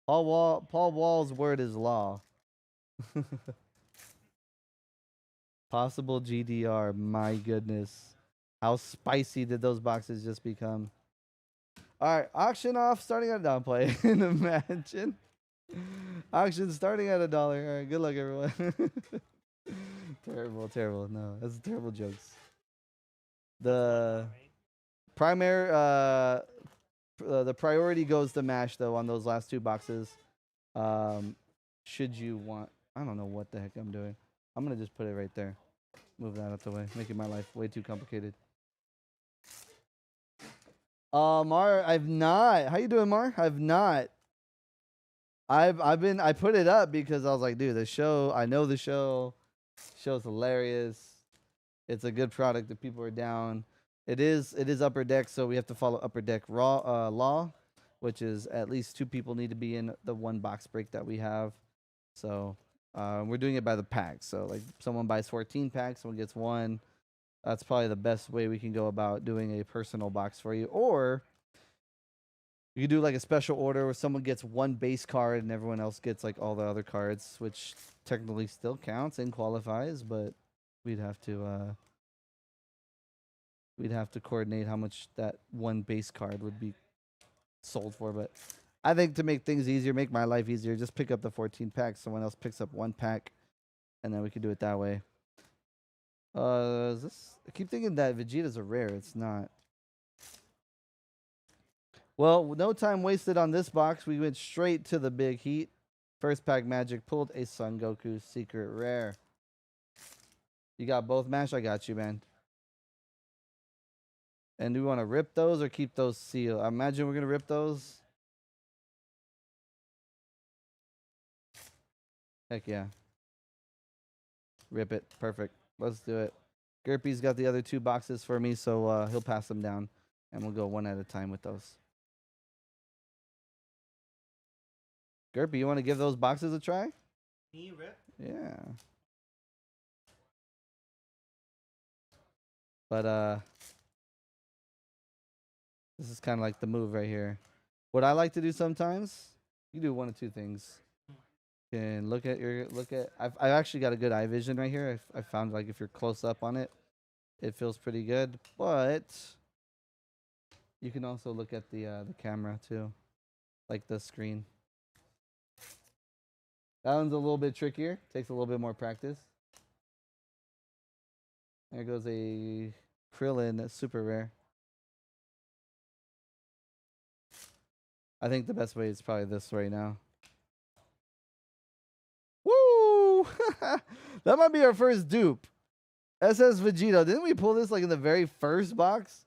Paul Wall's word is law. Possible GDR, my goodness. How spicy did those boxes just become? All right, auction off starting at downplay. Imagine. Auction starting at $1. All right, good luck, everyone. Terrible, terrible. No, that's terrible jokes. The primary, the priority goes to Mash though on those last 2 boxes. Should you want? I don't know what the heck I'm doing. I'm gonna just put it right there. Move that out the way, making my life way too complicated. Mar, I've not. How you doing, Mar? I've not. I put it up because I was like, dude, the show. I know the show. Show's hilarious. It's a good product that people are down. It is Upper Deck, so we have to follow Upper Deck law, which is at least 2 people need to be in the 1 box break that we have. So we're doing it by the pack. So like someone buys 14 packs, someone gets 1. That's probably the best way we can go about doing a personal box for you. Or you could do like a special order where someone gets 1 base card and everyone else gets like all the other cards, which technically still counts and qualifies, but we'd have to coordinate how much that 1 base card would be sold for. But I think to make things easier, make my life easier, just pick up the 14 packs. Someone else picks up 1 pack, and then we could do it that way. Is this? I keep thinking that Vegeta's a rare. It's not. Well, no time wasted on this box. We went straight to the big heat. First pack Magic pulled a Son Goku secret rare. You got both, Mash? I got you, man. And do we want to rip those or keep those sealed? I imagine we're going to rip those. Heck yeah. Rip it. Perfect. Let's do it. Gerpy's got the other 2 boxes for me, so he'll pass them down. And we'll go one at a time with those. Gerpy, you want to give those boxes a try? Me, Rip? Yeah. But this is kind of like the move right here. What I like to do sometimes, you do 1 of 2 things. You can look at. I've actually got a good eye vision right here. I found like if you're close up on it, it feels pretty good. But you can also look at the camera too, like the screen. That one's a little bit trickier. Takes a little bit more practice. There goes a Krillin that's super rare. I think the best way is probably this right now. Woo! That might be our first dupe. SS Vegeta. Didn't we pull this like in the very first box?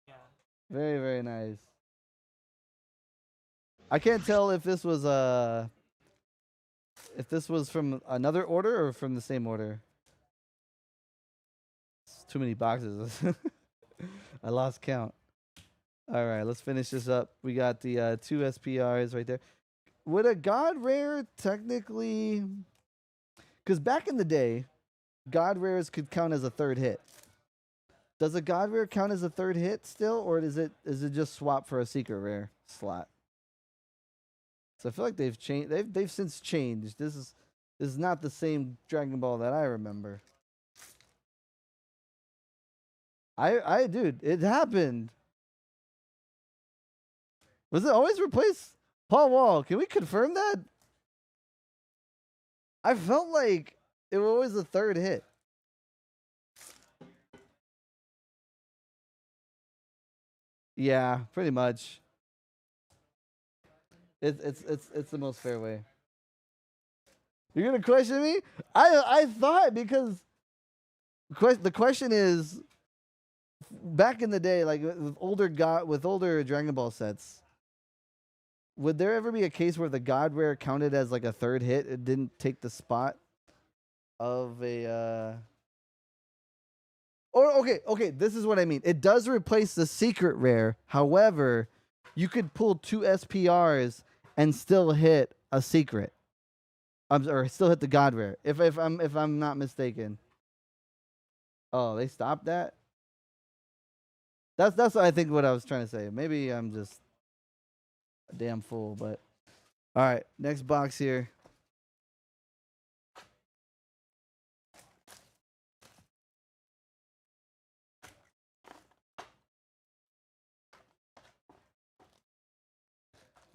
Yeah. Very, very nice. I can't tell if this was from another order or from the same order. It's too many boxes. I lost count. All right, let's finish this up. We got the 2 SPRs right there. Would a God Rare technically... Because back in the day, God Rares could count as a 3rd hit. Does a God Rare count as a 3rd hit still, or is it just swap for a Secret Rare slot? So I feel like they've changed. They've since changed. This is not the same Dragon Ball that I remember. Dude, it happened. Was it always replaced? Paul Wall, can we confirm that? I felt like it was always the 3rd hit. Yeah, pretty much. It's the most fair way. You're gonna question me? I thought because the question is back in the day, like with older Dragon Ball sets, would there ever be a case where the God Rare counted as like a 3rd hit? It didn't take the spot of a okay, this is what I mean. It does replace the Secret Rare. However, you could pull 2 SPRs and still hit a secret. Or still hit the God Rare. If I'm not mistaken. Oh, they stopped that? That's what I think what I was trying to say. Maybe I'm just a damn fool, but all right, next box here.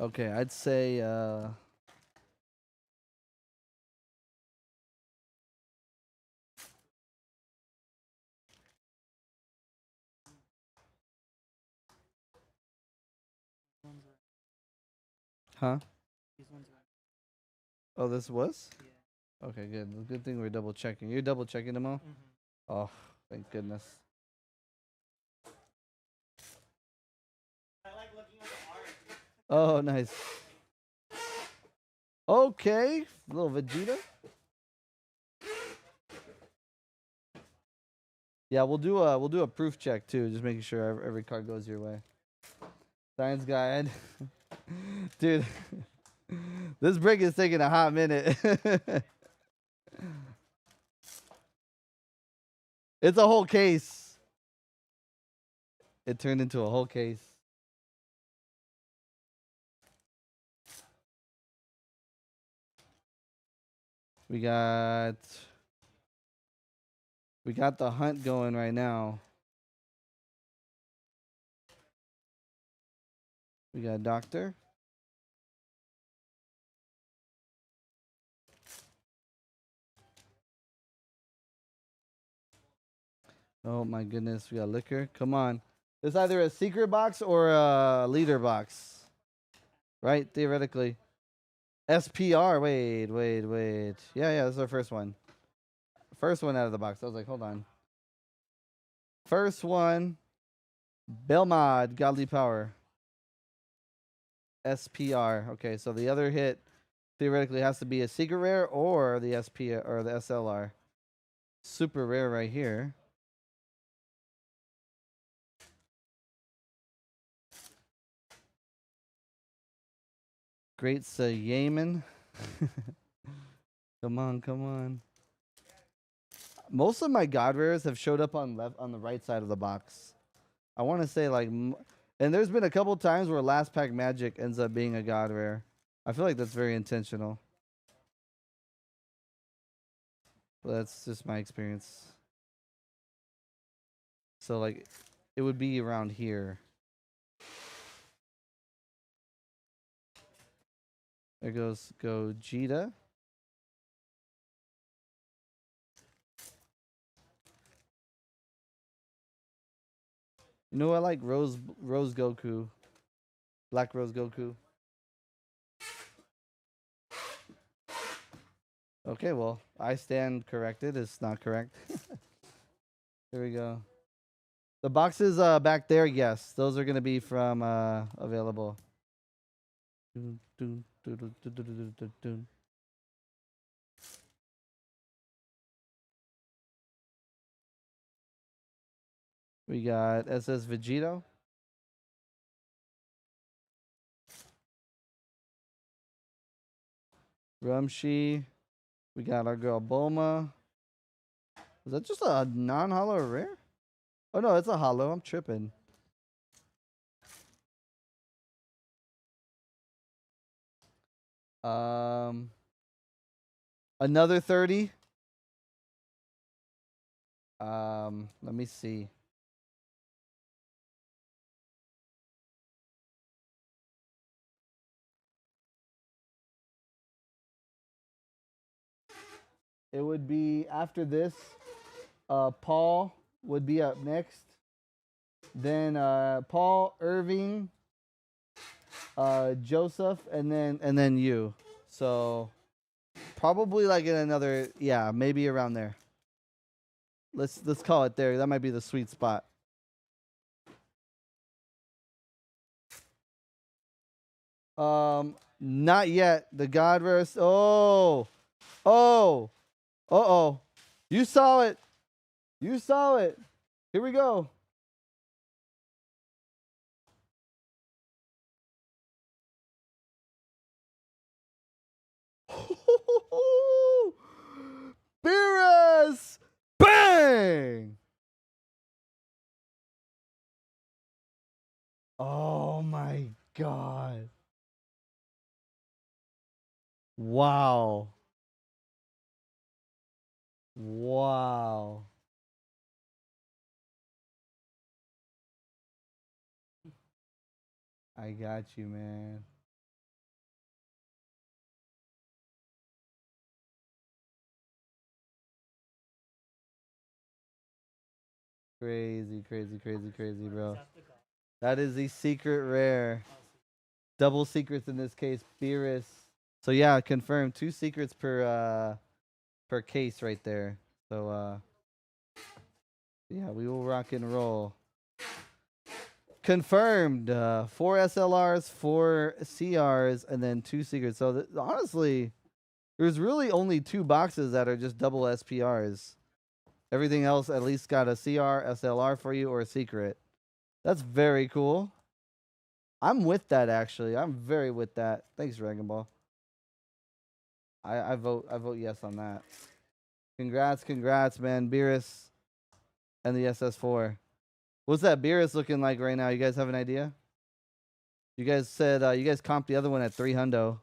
Okay, I'd say Huh? These ones are. Oh, this was? Yeah. Okay, good. Good thing we're double checking. You're double checking them all? Mm-hmm. Oh, thank goodness. I like looking at the art. Oh, nice. Okay, little Vegeta. Yeah, we'll do a proof check too, just making sure every card goes your way. Science guide. Dude, this break is taking a hot minute. It's a whole case. It turned into a whole case. We got the hunt going right now. We got Doctor. Oh my goodness, we got liquor. Come on. It's either a secret box or a leader box. Right? Theoretically. SPR. Wait. Yeah, this is our first one. First one out of the box. I was like, hold on. First one. Belmod, Godly Power. SPR. Okay, so the other hit theoretically has to be a secret rare or the SP or the SLR. Super rare right here. Great Sayaman. Come on. Most of my god rares have showed up on the right side of the box. I want to say like, and there's been a couple times where last pack magic ends up being a god rare. I feel like that's very intentional. But that's just my experience. So like, it would be around here. There goes Gogeta. You know, I like Rose Goku. Black Rose Goku. Okay, well, I stand corrected. It's not correct. Here we go. The boxes back there, yes. Those are going to be from available. We got SS Vegito. Rumshi. We got our girl Bulma. Is that just a non-hollow rare? Oh no, it's a hollow. I'm tripping. Another 30. Let me see. It would be after this. Paul would be up next. Then Paul, Irving, Joseph, and then you. So probably like in another, yeah, maybe around there. Let's call it there. That might be the sweet spot. Not yet. The God Rest. Oh. You saw it. Here we go. Beerus! Bang! Oh my god. Wow. I got you, man. Crazy, bro. That is the secret rare. Double secrets in this case. Beerus. So yeah, confirmed. 2 secrets per case right there. So yeah, we will rock and roll. Confirmed. 4 SLRs, 4 CRs, and then 2 secrets. So honestly, there's really only 2 boxes that are just double SPRs. Everything else at least got a CR, SLR for you, or a secret. That's very cool. I'm with that, actually. I'm very with that. Thanks, Dragon Ball. I vote yes on that. Congrats, man. Beerus and the SS4. What's that Beerus looking like right now? You guys have an idea? You guys said you guys comped the other one at 3 hundo.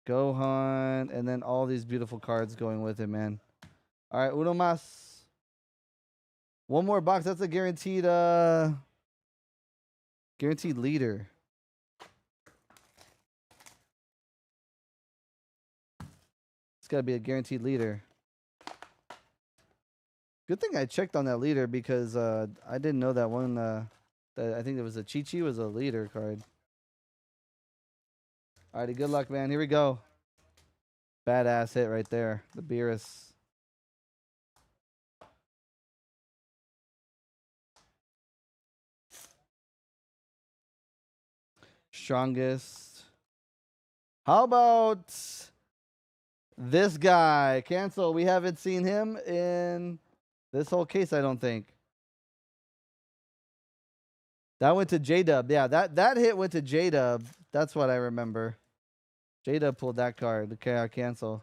Gohan, and then all these beautiful cards going with it, man. All right, uno más. One more box. That's a guaranteed leader. It's got to be a guaranteed leader. Good thing I checked on that leader because I didn't know that one. That I think it was a Chi-Chi was a leader card. Alrighty, good luck, man. Here we go. Badass hit right there. The Beerus. Strongest. How about this guy? Cancel. We haven't seen him in this whole case, I don't think. That went to J-Dub. Yeah, that hit went to J-Dub. That's what I remember. J-Dub pulled that card. Okay, cancel.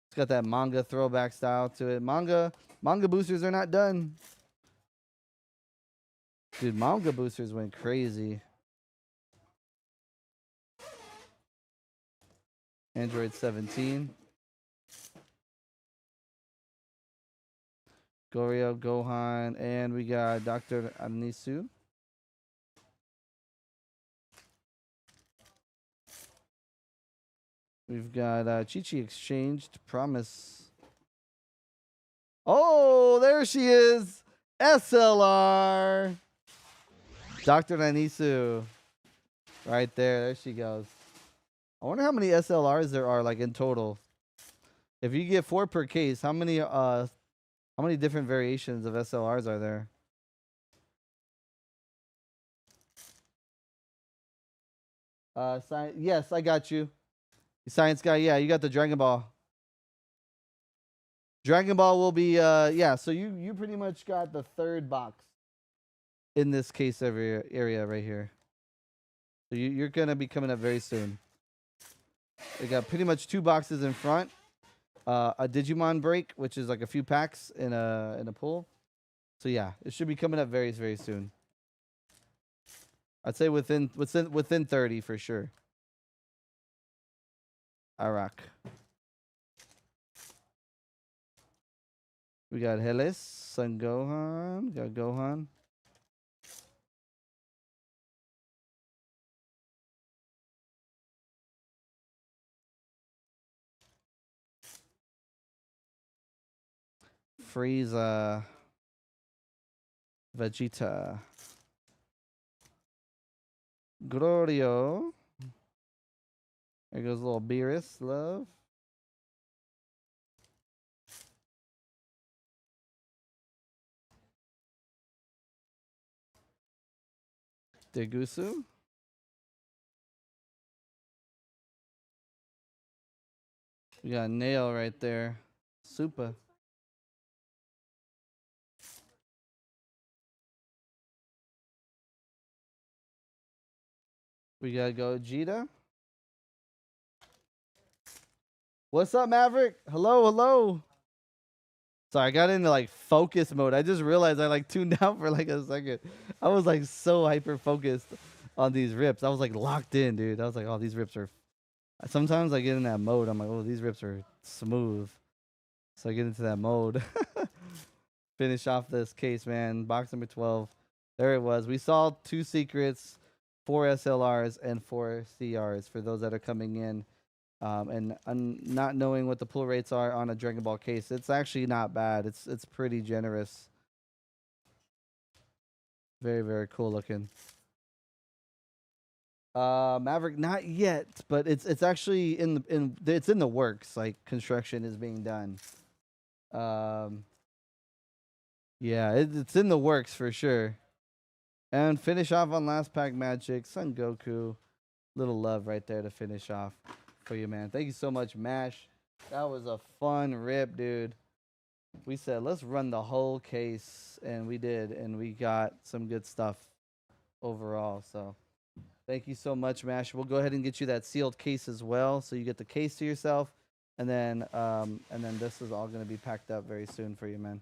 It's got that manga throwback style to it. Manga boosters are not done. Dude, manga boosters went crazy. Android 17. Goryo, Gohan, and we got Dr. Anisu. We've got Chi-Chi exchanged. Promise. Oh, there she is. SLR. Dr. Anisu. Right there. There she goes. I wonder how many SLRs there are like in total. If you get 4 per case, how many different variations of SLRs are there? Yes, I got you. Science guy, yeah, you got the Dragon Ball. Dragon Ball will be yeah, so you pretty much got the 3rd box in this case area right here. So you're gonna be coming up very soon. We got pretty much 2 boxes in front. A Digimon break, which is like a few packs in a pull. So yeah, it should be coming up very, very soon. I'd say within 30 for sure. I rock. We got Helis, Son Gohan, we got Gohan. Frieza. Vegeta. Glorio. There goes little Beerus, love. Degusu. We got Nail right there. Super. We got Gogeta. What's up, Maverick? Hello. Sorry, I got into like focus mode. I just realized I like tuned out for like a second. I was like so hyper focused on these rips. I was like locked in, dude. I was like, oh, these rips are. Sometimes I get in that mode. I'm like, oh, these rips are smooth. So I get into that mode. Finish off this case, man. Box number 12. There it was. We saw 2 secrets, 4 SLRs, and 4 CRs for those that are coming in. And not knowing what the pull rates are on a Dragon Ball case, it's actually not bad. It's pretty generous. Very, very cool looking. Maverick, not yet, but it's actually it's in the works. Like construction is being done. Um, yeah, it's in the works for sure. And finish off on last pack magic, Son Goku. Little love right there to finish off for you, man. Thank you so much, Mash. That was a fun rip, dude. We said let's run the whole case, and we did, and we got some good stuff overall. So thank you so much, Mash. We'll go ahead and get you that sealed case as well, so you get the case to yourself, and then this is all gonna be packed up very soon for you, man.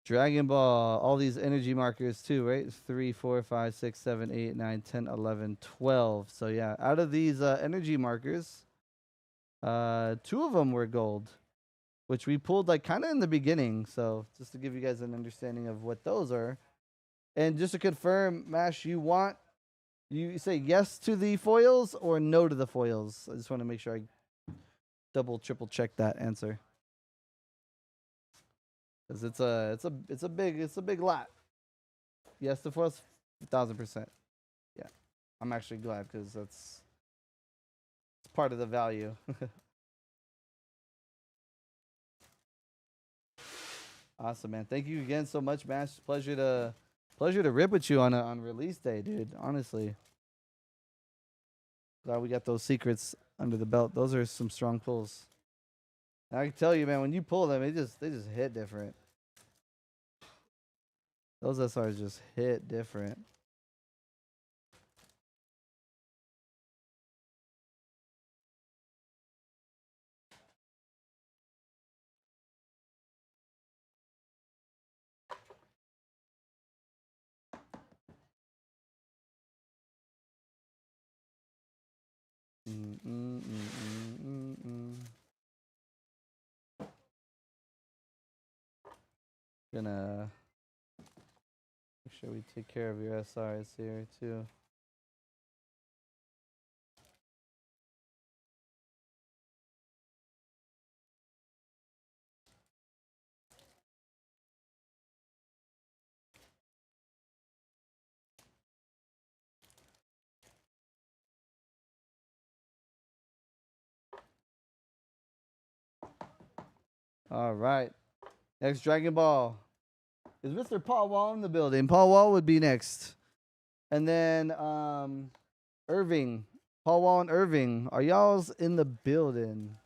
Dragon Ball, all these energy markers too, right? It's 3, 4, 5, 6, 7, 8, 9, 10, 11, 12. So yeah, out of these energy markers, 2 of them were gold, which we pulled like kind of in the beginning. So just to give you guys an understanding of what those are. And just to confirm, Mash, you say yes to the foils or no to the foils? I just want to make sure I double, triple check that answer. Cause it's a big lot. Yes, the foils, 1,000%. Yeah, I'm actually glad because it's part of the value. Awesome, man. Thank you again so much, Mash. Pleasure to rip with you on release day, dude. Honestly, glad we got those secrets under the belt. Those are some strong pulls. And I can tell you, man, when you pull them, they just hit different. Those SRs just hit different. Gonna make sure we take care of your SRs here too. All right. Next Dragon Ball is Mr. Paul Wall in the building. Paul Wall would be next. And then Irving. Paul Wall and Irving. Are y'all's in the building?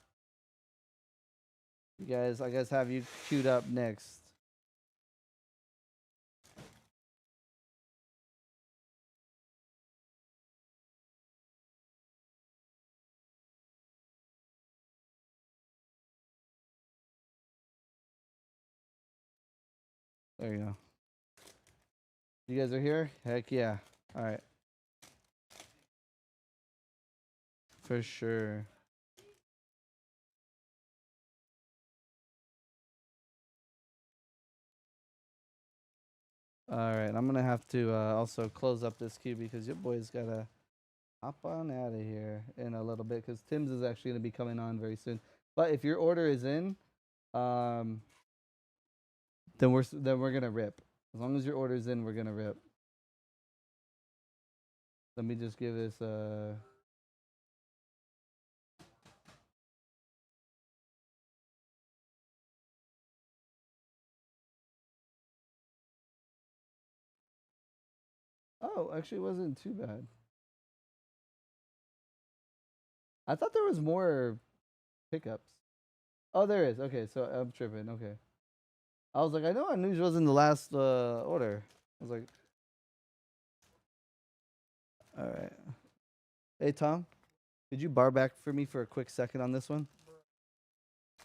You guys, I guess have you queued up next. There you go. You guys are here? Heck yeah. All right. For sure. All right. I'm going to have to also close up this queue because your boy's got to hop on out of here in a little bit because Tim's is actually going to be coming on very soon. But if your order is in, then we're gonna rip. As long as your order's in, we're gonna rip. Let me just give this Oh, actually, it wasn't too bad. I thought there was more pickups. Oh, there is. Okay, so I'm tripping. Okay. I was like, I know Anuj was in the last order. I was like, all right. Hey, Tom, did you bar back for me for a quick second on this one?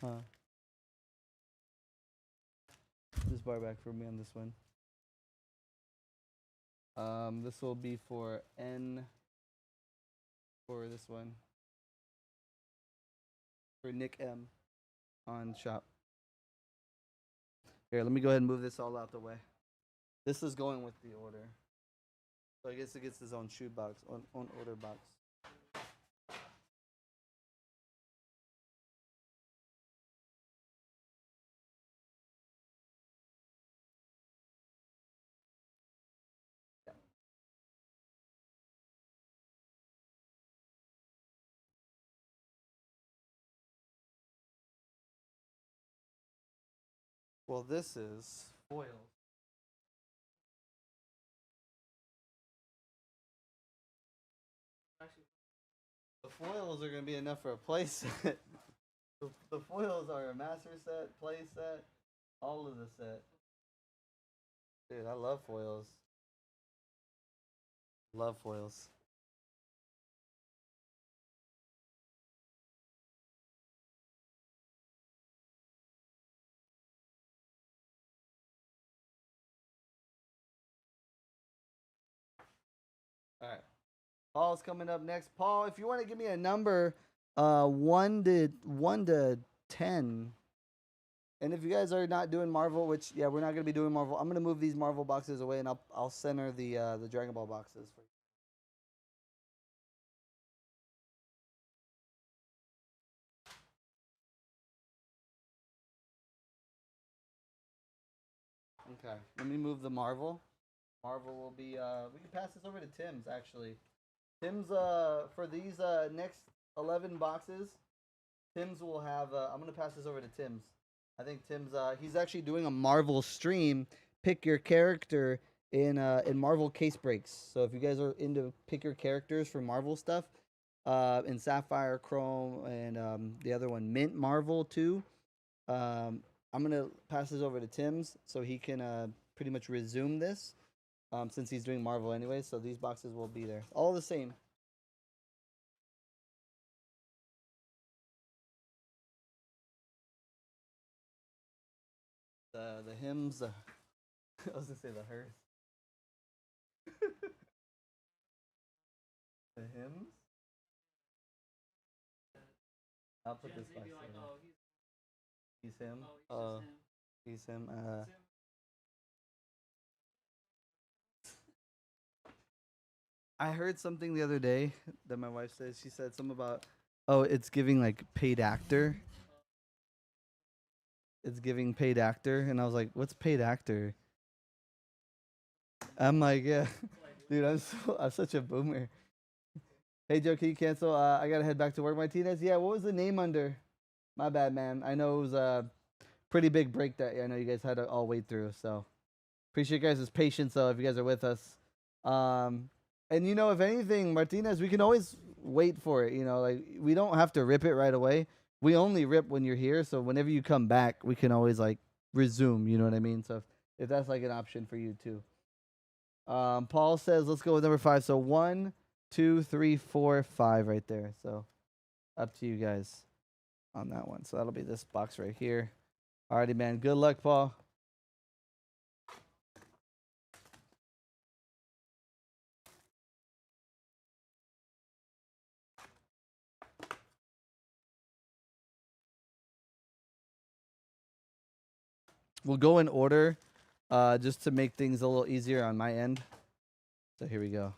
Huh. Just bar back for me on this one. This will be for N for this one. For Nick M on shop. Here, let me go ahead and move this all out the way. This is going with the order. So I guess it gets his own shoe box, on order box. Well, this is foils. The foils are gonna be enough for a play set. The foils are a master set, play set, all of the set. Dude, I love foils. Love foils. All right. Paul's coming up next. Paul, if you want to give me a number, 1 to 10. And if you guys are not doing Marvel, which yeah, we're not gonna be doing Marvel, I'm gonna move these Marvel boxes away and I'll center the Dragon Ball boxes for you. Okay, let me move the Marvel. Marvel will be we can pass this over to Tim's actually. Tim's for these next 11 boxes, Tim's will have I'm gonna pass this over to Tim's. I think Tim's he's actually doing a Marvel stream. Pick your character in Marvel case breaks. So if you guys are into pick your characters for Marvel stuff, in Sapphire, Chrome, and the other one Mint Marvel too. I'm gonna pass this over to Tim's so he can pretty much resume this. Since he's doing Marvel anyway, so these boxes will be there. All the same. The hymns, I was gonna say the hearse. The hymns? I'll put this box in. He's him. Oh, he's him. I heard something the other day that my wife said. She said something about, oh, it's giving like paid actor. It's giving paid actor, and I was like, what's paid actor? I'm like, yeah, dude, I'm such a boomer. Hey Joe, can you cancel? I gotta head back to work. Martinez, yeah. What was the name under? My bad, man. I know it was a pretty big break that I know you guys had to all wait through. So appreciate you guys' patience, though, if you guys are with us. And you know, if anything, Martinez, we can always wait for it. You know, like we don't have to rip it right away. We only rip when you're here. So whenever you come back, we can always like resume. You know what I mean? So if that's like an option for you too. Paul says, let's go with number 5. So 1, 2, 3, 4, 5 right there. So up to you guys on that one. So that'll be this box right here. Alrighty, man. Good luck, Paul. We'll go in order just to make things a little easier on my end. So here we go.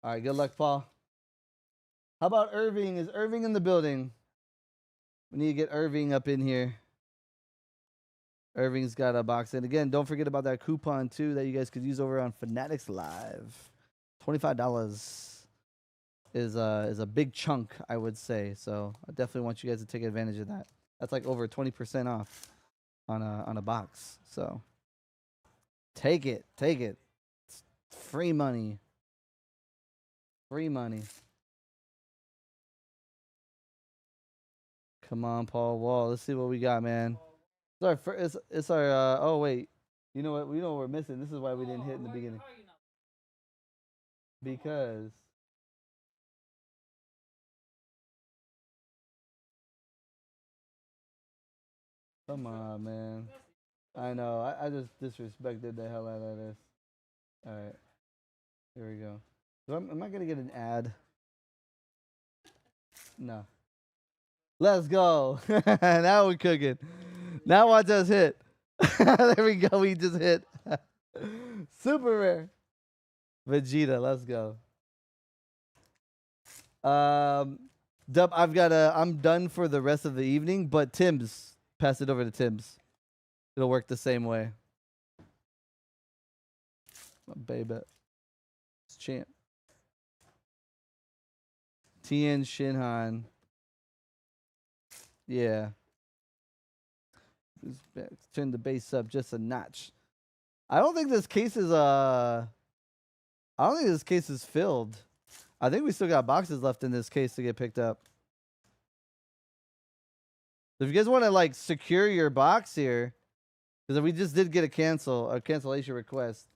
All right, good luck, Paul. How about Irving? Is Irving in the building? We need to get Irving up in here. Irving's got a box. And again, don't forget about that coupon, too, that you guys could use over on Fanatics Live. $25 is a big chunk, I would say. So I definitely want you guys to take advantage of that. That's like over 20% off on a box. So take it. Take it. It's free money. Free money. Come on, Paul Wall. Let's see what we got, man. It's our oh wait. You know what? We know what we're missing. This is why we didn't hit in the beginning. Because come on, man. I know. I just disrespected the hell out of this. All right. Here we go. So am I gonna get an ad? No. Let's go. Now we're cooking. Now watch us hit. There we go. We just hit. Super rare. Vegeta. Let's go. Dub, I'm done for the rest of the evening, but Tim's, pass it over to Tim's. It'll work the same way. My baby. It's champ. Tien Shinhan. Yeah. Let's turn the bass up just a notch. I don't think this case is filled. I think we still got boxes left in this case to get picked up. If you guys want to like secure your box here, because we just did get a cancellation request.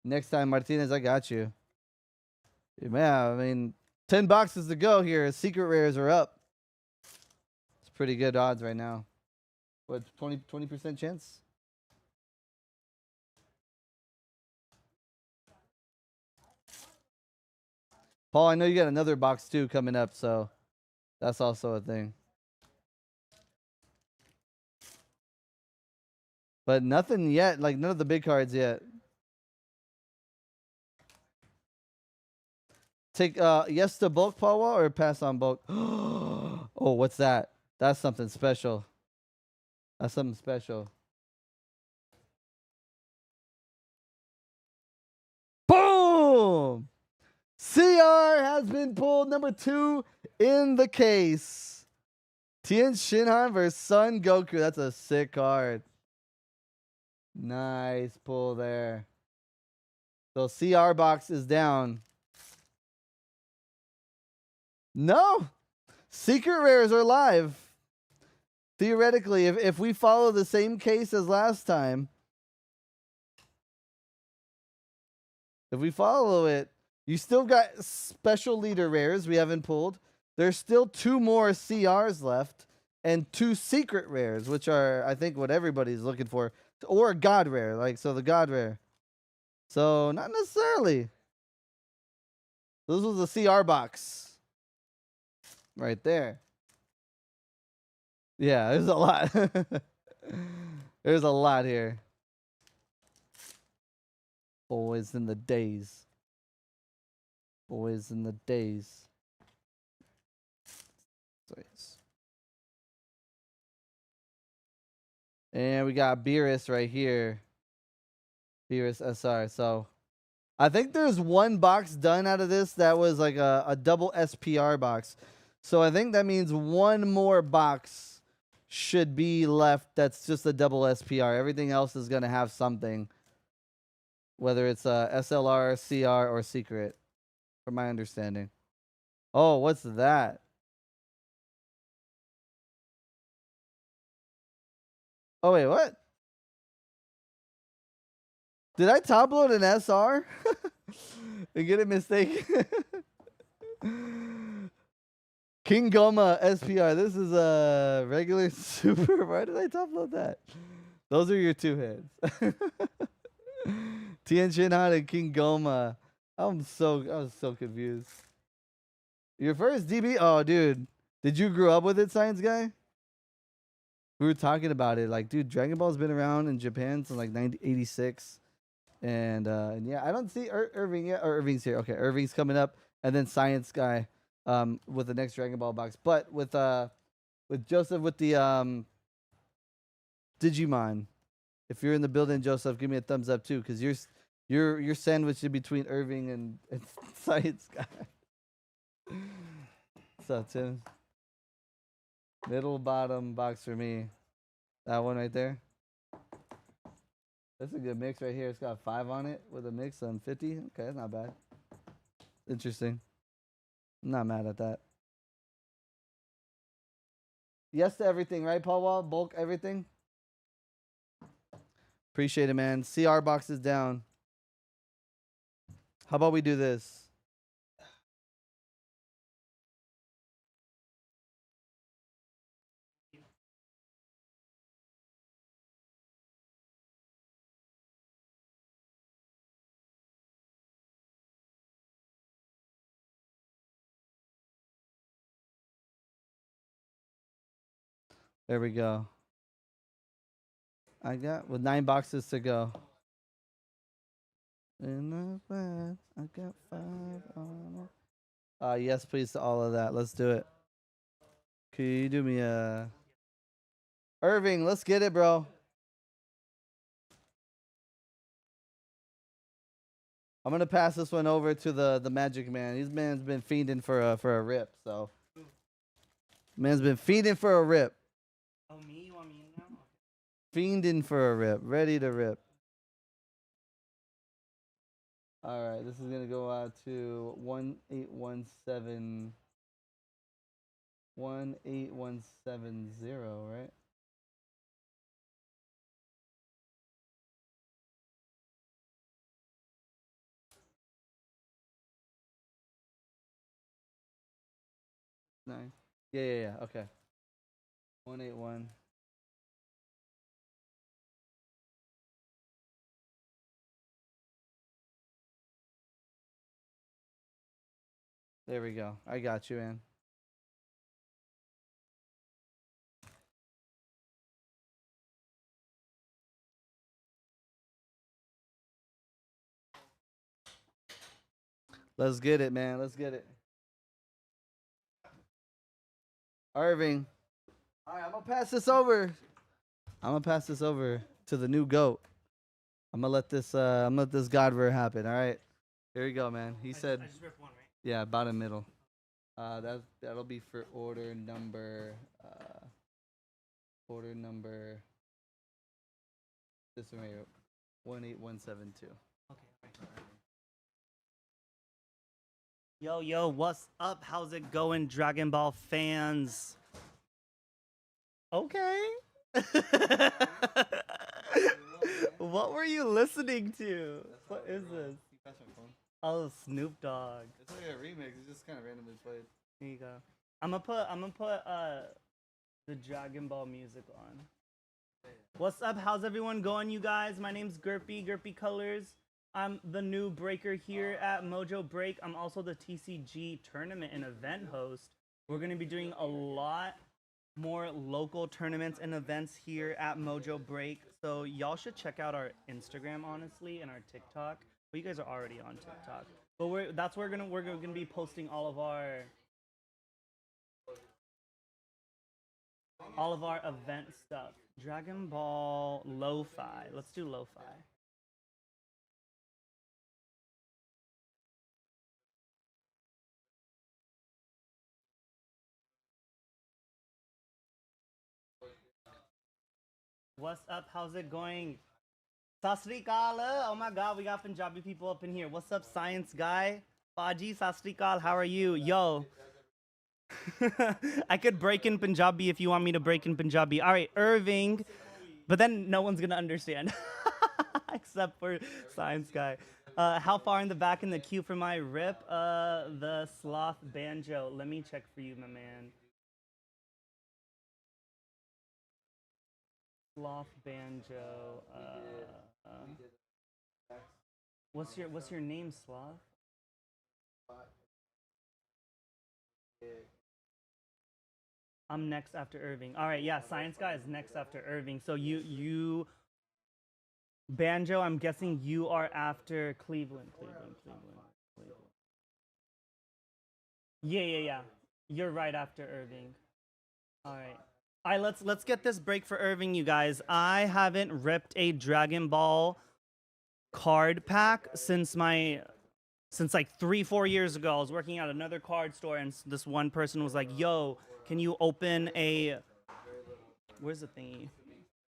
Next time, Martinez, I got you. Yeah, I mean, 10 boxes to go here. Secret rares are up. It's pretty good odds right now. What, 20% chance? Paul, I know you got another box too coming up, so that's also a thing. But nothing yet, like none of the big cards yet. Take yes to bulk, Pawa, or pass on bulk? Oh, what's that? That's something special. That's something special. Boom! CR has been pulled, number 2 in the case. Tien Shinhan versus Son Goku. That's a sick card. Nice pull there. So CR box is down. No! Secret rares are live. Theoretically, if we follow the same case as last time, if we follow it, you still got special leader rares we haven't pulled. There's still 2 more CRs left and 2 secret rares, which are, I think, what everybody's looking for. Or a god rare, like, so the god rare. So, not necessarily. This was a CR box. Right there. Yeah, there's a lot. There's a lot here. Boys in the days. Boys in the days. And we got Beerus right here. Beerus SR. So I think there's 1 box done out of this that was like a double SPR box. So I think that means 1 more box should be left that's just a double SPR. Everything else is going to have something. Whether it's a SLR, CR, or secret. From my understanding. Oh, what's that? Oh, wait, what? Did I top load an SR? And get it mistaken? King Goma SPR. This is a regular super. Why did I top load that? Those are your 2 hits. Tien Shinhan and King Goma. I was so confused. Your first DB? Oh, dude. Did you grow up with it, Science Guy? We were talking about it. Like, dude, Dragon Ball's been around in Japan since like 1986. And yeah, I don't see Irving yet. Or Irving's here. Okay, Irving's coming up. And then Science Guy with the next Dragon Ball box. But with Joseph with the Digimon. If you're in the building, Joseph, give me a thumbs up too, because you're sandwiched in between Irving and Science Guy. What's up, Tim? Middle bottom box for me. That one right there. That's a good mix right here. It's got 5 on it with a mix on 50. Okay, that's not bad. Interesting. I'm not mad at that. Yes to everything, right, Paul Wall? Bulk everything? Appreciate it, man. CR box is down. How about we do this? There we go. I got with 9 boxes to go. In the flat, I got 5 on it. Yes, please to all of that. Let's do it. Can you do me a Irving? Let's get it, bro. I'm gonna pass this one over to the Magic Man. This man's been fiending for a rip. So, man's been fiending for a rip. Oh, me? You want me in now? Fiending for a rip. Ready to rip. Alright, this is gonna go out to 1817 18170, right? Nine. Yeah. Okay. 181. There we go. I got you, man. Let's get it, man. Let's get it. Irving. All right, I'm gonna pass this over. To the new goat. I'm gonna let this Godver happen. All right. Here we go, man. He said, I just ripped one, right? yeah, about a middle. That'll be for order number. This one right here, 18172. Okay. Yo, what's up? How's it going, Dragon Ball fans? Okay. What were you listening to? What is this? Oh, Snoop Dogg. It's like a remix. It's just kind of randomly played. Here you go. I'm gonna put the Dragon Ball music on. What's up? How's everyone going, you guys? My name's Gerpy Colors. I'm the new breaker here at Mojobreak. I'm also the TCG tournament and event host. We're gonna be doing a lot more local tournaments and events here at Mojobreak. So y'all should check out our Instagram, honestly, and our TikTok. Well, you guys are already on TikTok, but that's where we're gonna be posting all of our event stuff. Dragon Ball Lo-Fi. Let's do Lo-Fi. What's up? How's it going? Sat Sri Akal. Oh my god, we got Punjabi people up in here. What's up, science guy? Faji, Sat Sri Akal, how are you? Yo. I could break in Punjabi if you want me to break in Punjabi. All right, Irving. But then no one's going to understand. Except for science guy. How far in the back in the queue for my rip? The sloth banjo. Let me check for you, my man. Sloth banjo. What's your name, Sloth? I'm next after Irving. All right, yeah, science guy is next after Irving. So you Banjo, I'm guessing you are after Cleveland. Yeah. You're right after Irving. All right, let's get this break for Irving, you guys. I haven't ripped a Dragon Ball card pack since like 3-4 years ago. I was working at another card store, and this one person was like, "Yo, can you open a where's the thingy?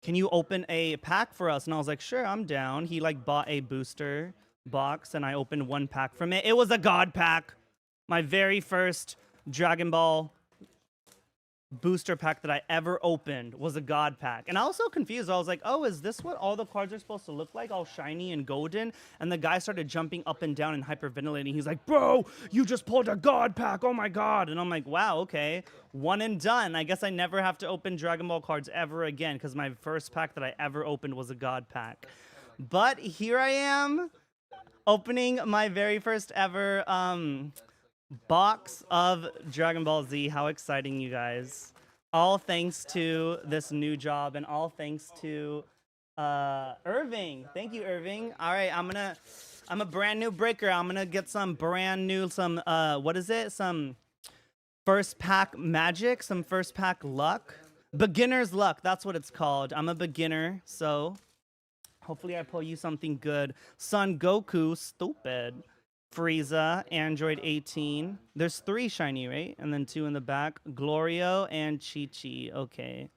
Can you open a pack for us?" And I was like, "Sure, I'm down." He like bought a booster box, and I opened one pack from it. It was a God pack. My very first Dragon Ball booster pack that I ever opened was a God pack. And I was so confused. I was like, oh, is this what all the cards are supposed to look like? All shiny and golden? And the guy started jumping up and down and hyperventilating. He's like, bro, you just pulled a God pack. Oh my God. And I'm like, wow, okay. One and done. I guess I never have to open Dragon Ball cards ever again, because my first pack that I ever opened was a God pack. But here I am opening my very first ever box of Dragon Ball Z. How exciting, you guys. All thanks to this new job, and all thanks to Irving. Thank you, Irving. All right, I'm a brand new breaker. I'm gonna get some brand new, what is it? Some first pack magic, some first pack luck. Beginner's luck, that's what it's called. I'm a beginner, so hopefully I pull you something good. Son Goku, stupid. Frieza, Android 18. There's 3 shiny, right? And then 2 in the back. Glorio and Chi-Chi. Okay.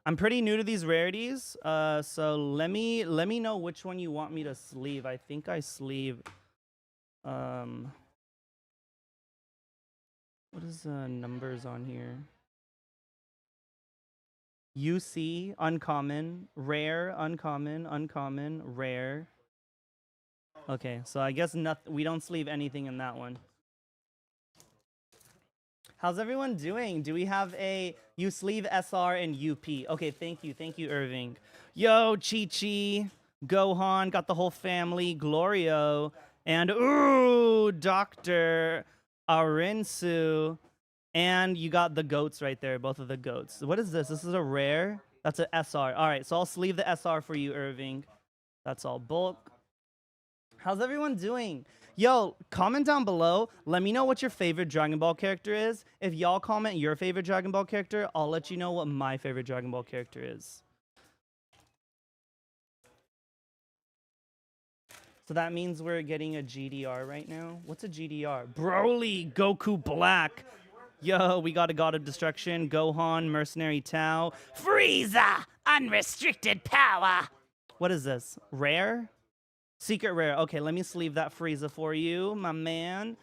I'm pretty new to these rarities, so let me know which one you want me to sleeve. I think I sleeve. What is numbers on here? UC, uncommon, rare, uncommon, uncommon, rare. Okay, so I guess we don't sleeve anything in that one. How's everyone doing? Do we have you sleeve SR and UP? Okay, thank you, Irving. Yo, Chi-Chi, Gohan, got the whole family, Glorio, and ooh, Dr. Arinsu, and you got the goats right there, both of the goats. What is this? This is a rare? That's an SR. All right, so I'll sleeve the SR for you, Irving. That's all bulk. How's everyone doing? Yo, comment down below. Let me know what your favorite Dragon Ball character is. If y'all comment your favorite Dragon Ball character, I'll let you know what my favorite Dragon Ball character is. So that means we're getting a GDR right now. What's a GDR? Broly, Goku Black. Yo, we got a God of Destruction, Gohan, Mercenary Tao, Frieza, Unrestricted Power. What is this? Rare? Secret rare. Okay, let me sleeve that Frieza for you, my man.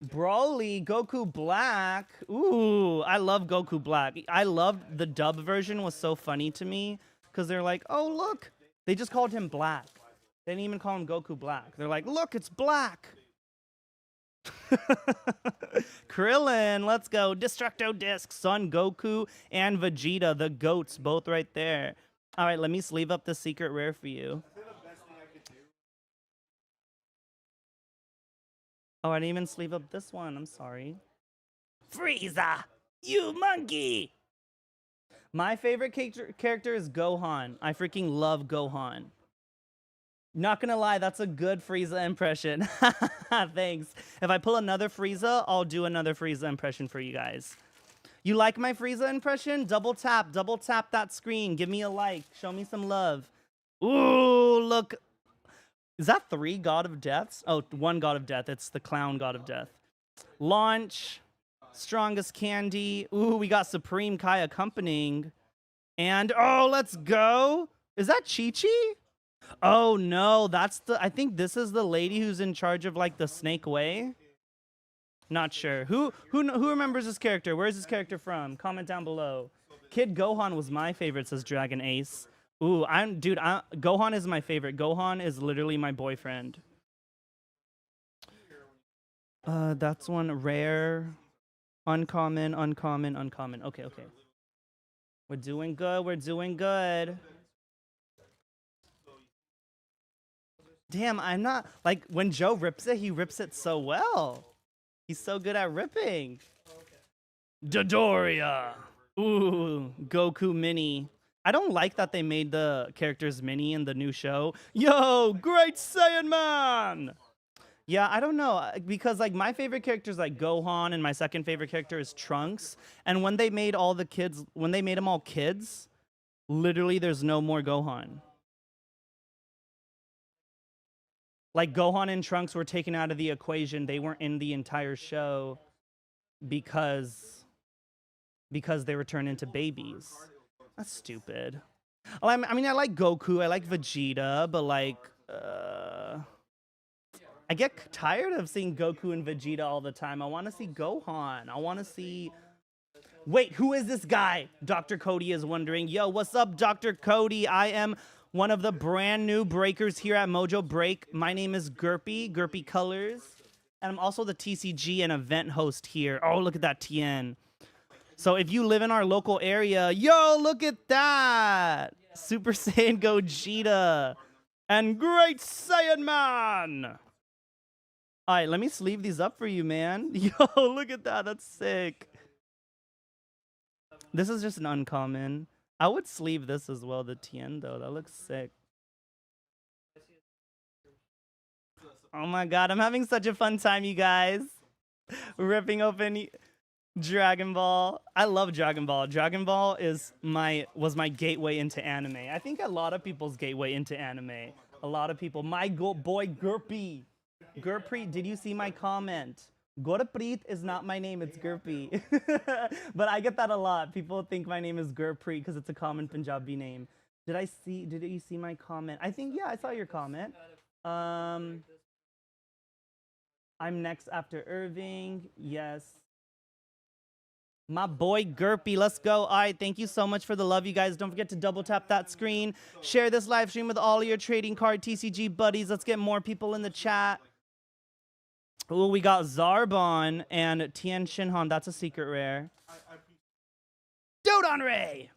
Broly, Goku Black. Ooh, I love Goku Black. I loved the dub version was so funny to me because they're like, oh, look. They just called him Black. They didn't even call him Goku Black. They're like, look, it's Black. Krillin, let's go. Destructo Disc, Son Goku, and Vegeta, the goats, both right there. All right, let me sleeve up the secret rare for you. Oh, I didn't even sleeve up this one. I'm sorry. Frieza, you monkey! My favorite character is Gohan. I freaking love Gohan. Not gonna lie, that's a good Frieza impression. Thanks. If I pull another Frieza, I'll do another Frieza impression for you guys. You like my Frieza impression? Double tap that screen. Give me a like. Show me some love. Ooh, look. Is that 3 God of Deaths? Oh, 1 God of Death. It's the clown God of Death. Launch. Strongest Candy. Ooh, we got Supreme Kai accompanying. And, oh, let's go. Is that Chi-Chi? Oh, no. I think this is the lady who's in charge of, like, the Snake Way. Not sure. Who remembers this character? Where's this character from? Comment down below. Kid Gohan was my favorite, says Dragon Ace. Ooh, Gohan is my favorite. Gohan is literally my boyfriend. That's one rare, uncommon. Okay. We're doing good. Damn, I'm not, like, when Joe rips it, he rips it so well. He's so good at ripping. Dodoria. Ooh, Goku Mini. I don't like that they made the characters mini in the new show. Yo, Great Saiyan Man! Yeah, I don't know, because like my favorite character is like Gohan, and my second favorite character is Trunks. And when they made all the kids, when they made them all kids, literally there's no more Gohan. Like Gohan and Trunks were taken out of the equation. They weren't in the entire show because they were turned into babies. That's stupid. Well, I mean, I like Goku, I like Vegeta, but like, I get tired of seeing Goku and Vegeta all the time. I want to see Gohan. I want to see... Wait, who is this guy? Dr. Cody is wondering. Yo, what's up, Dr. Cody? I am one of the brand new breakers here at Mojobreak. My name is Gerpy Colors. And I'm also the TCG and event host here. Oh, look at that Tien. So if you live in our local area, yo, look at that! Super Saiyan Gogeta and Great Saiyan Man! Alright, let me sleeve these up for you, man. Yo, look at that, that's sick. This is just an uncommon. I would sleeve this as well, the Tien, though. That looks sick. Oh my god, I'm having such a fun time, you guys. Ripping open Dragon Ball. I love Dragon Ball. Dragon Ball was my gateway into anime. I think a lot of people's gateway into anime. A lot of people. My boy Gerpy. Gerpy, did you see my comment? Gurpreet is not my name, it's Gurpreet. But I get that a lot. People think my name is Gurpreet because it's a common Punjabi name. Did you see my comment? I think, yeah, I saw your comment. I'm next after Irving. Yes. My boy Gurpy, let's go. All right, thank you so much for the love, you guys. Don't forget to double tap that screen. Share this live stream with all of your trading card TCG buddies. Let's get more people in the chat. Oh, we got Zarbon and Tien Shinhan. That's a secret rare. Dodon Ray!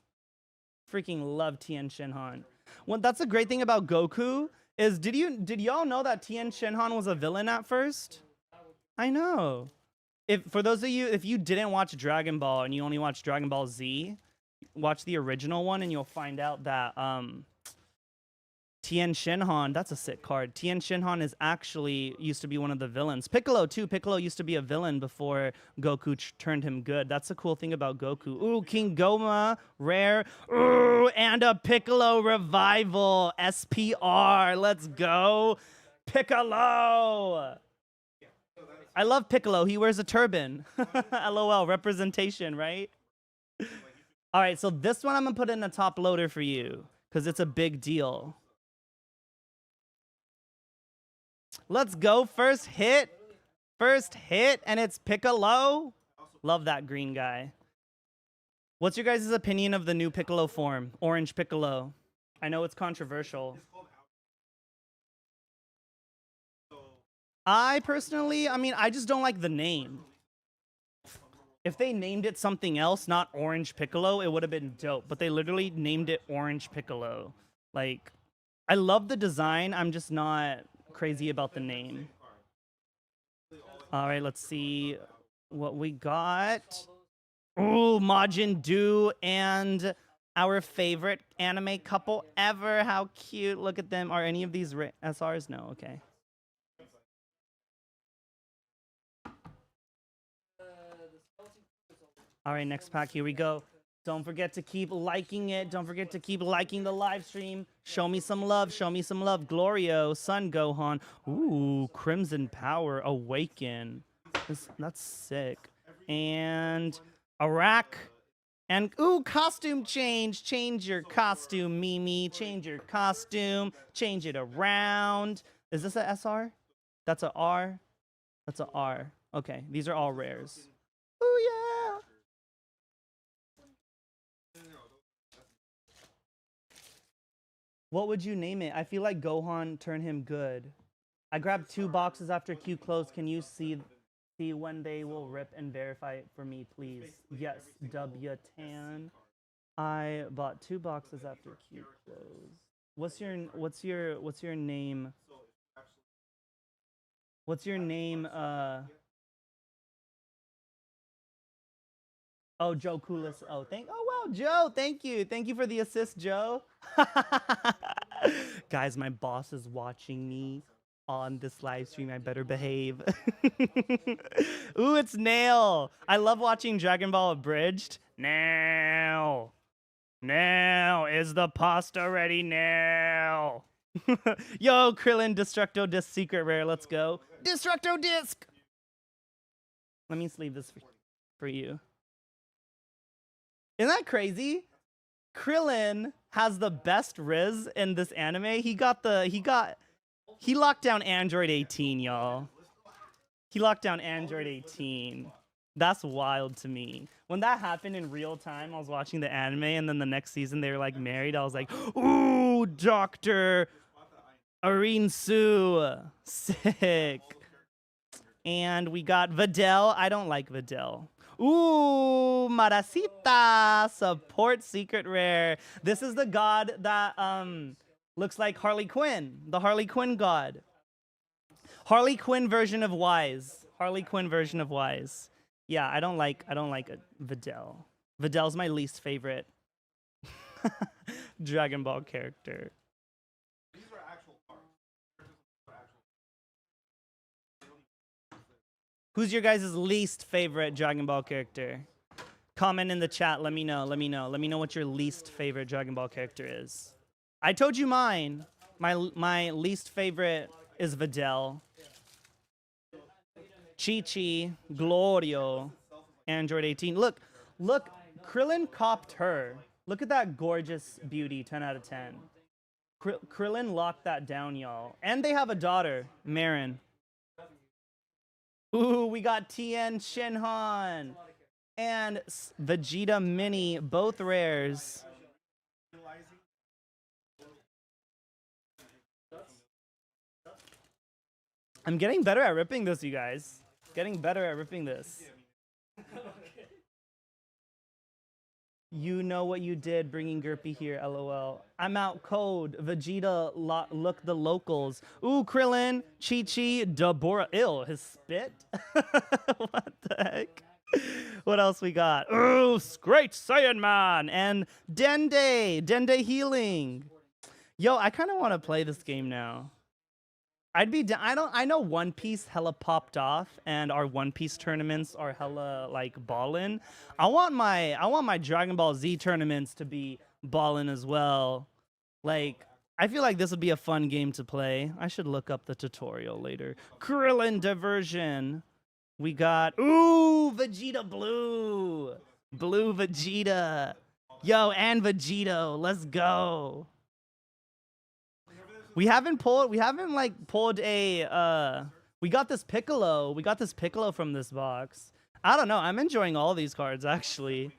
Freaking love Tien Shinhan. Well, that's a great thing about Goku is did y'all know that Tien Shinhan was a villain at first? I know. For those of you, if you didn't watch Dragon Ball and you only watch Dragon Ball Z, watch the original one and you'll find out that Tien Shinhan, that's a sick card. Tien Shinhan used to be one of the villains. Piccolo too. Piccolo used to be a villain before Goku turned him good. That's the cool thing about Goku. Ooh, King Goma, rare. Ooh, and a Piccolo revival. SPR, let's go. Piccolo. I love Piccolo. He wears a turban. LOL, representation, right? All right, so this one I'm going to put in the top loader for you because it's a big deal. Let's go. First hit, and it's Piccolo. Love that green guy. What's your guys' opinion of the new Piccolo form? Orange Piccolo. I know it's controversial. I personally, I just don't like the name. If they named it something else, not Orange Piccolo, it would have been dope. But they literally named it Orange Piccolo. Like, I love the design. I'm just not crazy about the name. All right, let's see what we got. Ooh, Majin Buu and our favorite anime couple ever. How cute. Look at them. Are any of these SRs? No, okay. All right, next pack. Here we go. Don't forget to keep liking it. Don't forget to keep liking the live stream. Show me some love. Show me some love. Glorio, Sun Gohan. Ooh, Crimson Power, Awaken. That's sick. And Arak. And, ooh, costume change. Change your costume, Mimi. Change your costume. Change it around. Is this a SR? That's a R? That's a R. Okay, these are all rares. Ooh, yeah. What would you name it? I feel like Gohan turned him good. I grabbed 2 boxes after Q closed. Can you see when they will rip and verify it for me, please? Yes, W Tan. I bought 2 boxes after Q closed. What's your name? What's your name? Oh, Joekoolest. Oh, wow, Joe. Thank you. Thank you for the assist, Joe. Guys, my boss is watching me on this live stream. I better behave. Ooh, it's Nail. I love watching Dragon Ball Abridged. Nail. Is the pasta ready now? Yo, Krillin, Destructo Disc secret rare. Let's go. Destructo Disc. Let me sleeve this for you. Isn't that crazy? Krillin has the best Riz in this anime. He locked down Android 18, y'all. He locked down Android 18. That's wild to me. When that happened in real time, I was watching the anime, and then the next season they were like married. I was like, ooh, Dr. Arinsu. Sick. And we got Videl. I don't like Videl. Ooh, Maracita, support secret rare. This is the god that looks like Harley Quinn, the Harley Quinn god. Harley Quinn version of Wise. Harley Quinn version of Wise. Yeah, I don't like a Videl. Videl's my least favorite Dragon Ball character. Who's your guys' least favorite Dragon Ball character? Comment in the chat. Let me know. Let me know what your least favorite Dragon Ball character is. I told you mine. My least favorite is Videl. Chi-Chi, Glorio, Android 18. Look, Krillin copped her. Look at that gorgeous beauty, 10 out of 10. Krillin locked that down, y'all. And they have a daughter, Marin. Ooh, we got Tien Shinhan and Vegeta Mini, both rares. I'm getting better at ripping this, you guys. Getting better at ripping this. You know what you did bringing Gerpy here, lol. I'm out code. Vegeta, look the locals. Ooh, Krillin, Chi-Chi, Dabura. Ill, his spit? What the heck? What else we got? Ooh, Great Saiyan Man and Dende healing. Yo, I kind of want to play this game now. I'd be I know One Piece hella popped off and our One Piece tournaments are hella like ballin'. I want my Dragon Ball Z tournaments to be ballin' as well. Like I feel like this would be a fun game to play. I should look up the tutorial later. Krillin diversion. We got Vegeta Blue. Blue Vegeta. Yo, and Vegito. Let's go. We haven't pulled a we got this Piccolo. We got this Piccolo from this box. I don't know. I'm enjoying all these cards actually.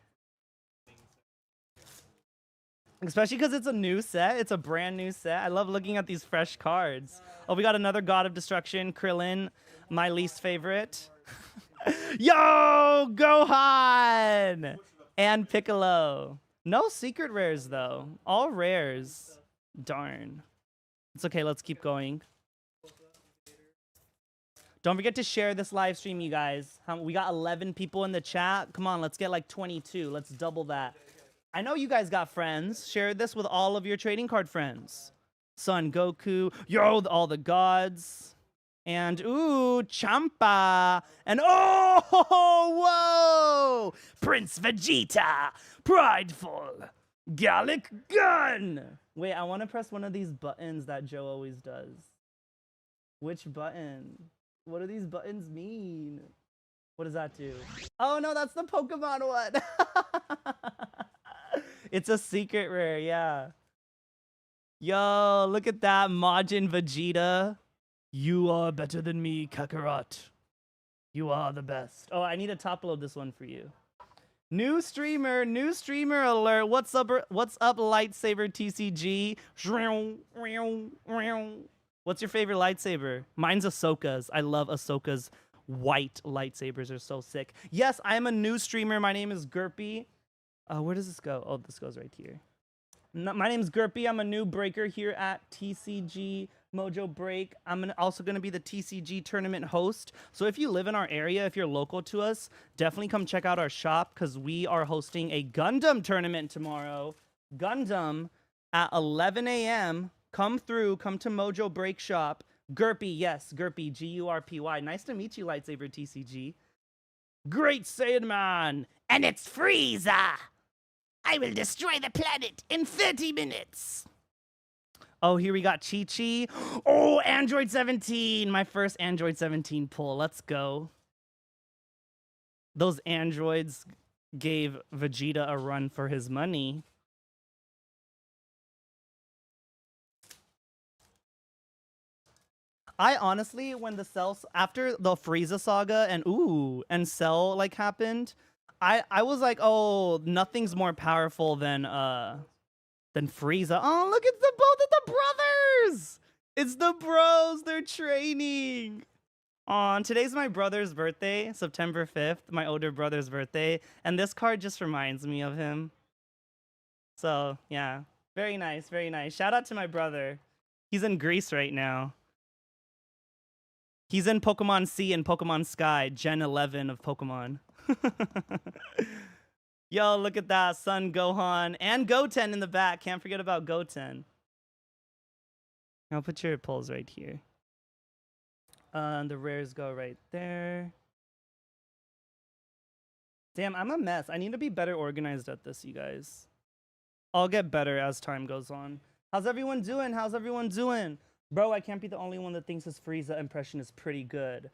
Especially because it's a new set. It's a brand new set. I love looking at these fresh cards. Oh, we got another God of Destruction, Krillin, my least favorite. Yo, Gohan! And Piccolo. No secret rares though. All rares. Darn. It's okay, let's keep going. Don't forget to share this live stream, you guys. We got 11 people in the chat. Come on, let's get like 22. Let's double that. I know you guys got friends. Share this with all of your trading card friends. Son Goku, yo, all the gods. And ooh, Champa. And oh, whoa! Prince Vegeta, prideful, Gallic Gun. Wait, I want to press one of these buttons that Joe always does. Which button? What do these buttons mean? What does that do? Oh no, that's the Pokemon one. It's a secret rare, yeah. Yo, look at that, Majin Vegeta. You are better than me, Kakarot. You are the best. Oh, I need to top load this one for you. New streamer alert. What's up, lightsaber TCG? What's your favorite lightsaber? Mine's Ahsoka's. I love Ahsoka's white lightsabers. Are so sick. Yes, I am a new streamer. My name is Gerpy. Where does this go? Oh, this goes right here. My name's Gerpy. I'm a new breaker here at TCG Mojobreak. I'm also going to be the TCG tournament host. So if you live in our area, if you're local to us, definitely come check out our shop because we are hosting a Gundam tournament tomorrow. Gundam at 11 a.m. Come to Mojobreak shop. Gerpy, yes, Gerpy, Gurpy. Nice to meet you, Lightsaber TCG. Great Saiyan Man, and it's Frieza. I will destroy the planet in 30 minutes. Oh, here we got Chi-Chi. Oh, Android 17. My first Android 17 pull. Let's go. Those androids gave Vegeta a run for his money. I honestly, when the Cell, after the Frieza saga and Cell like happened, I was like, oh, nothing's more powerful than Frieza. Oh, look, it's both of the brothers. It's the bros. They're training. Aw, today's my brother's birthday, September 5th, my older brother's birthday, and this card just reminds me of him. So, yeah, very nice, very nice. Shout out to my brother. He's in Greece right now. He's in Pokemon C and Pokemon Sky, Gen 11 of Pokemon. Yo, look at that, Son Gohan and Goten in the back. Can't forget about Goten. I'll put your pulls right here. The rares go right there. Damn, I'm a mess. I need to be better organized at this, you guys. I'll get better as time goes on. How's everyone doing? How's everyone doing? Bro, I can't be the only one that thinks his Frieza impression is pretty good.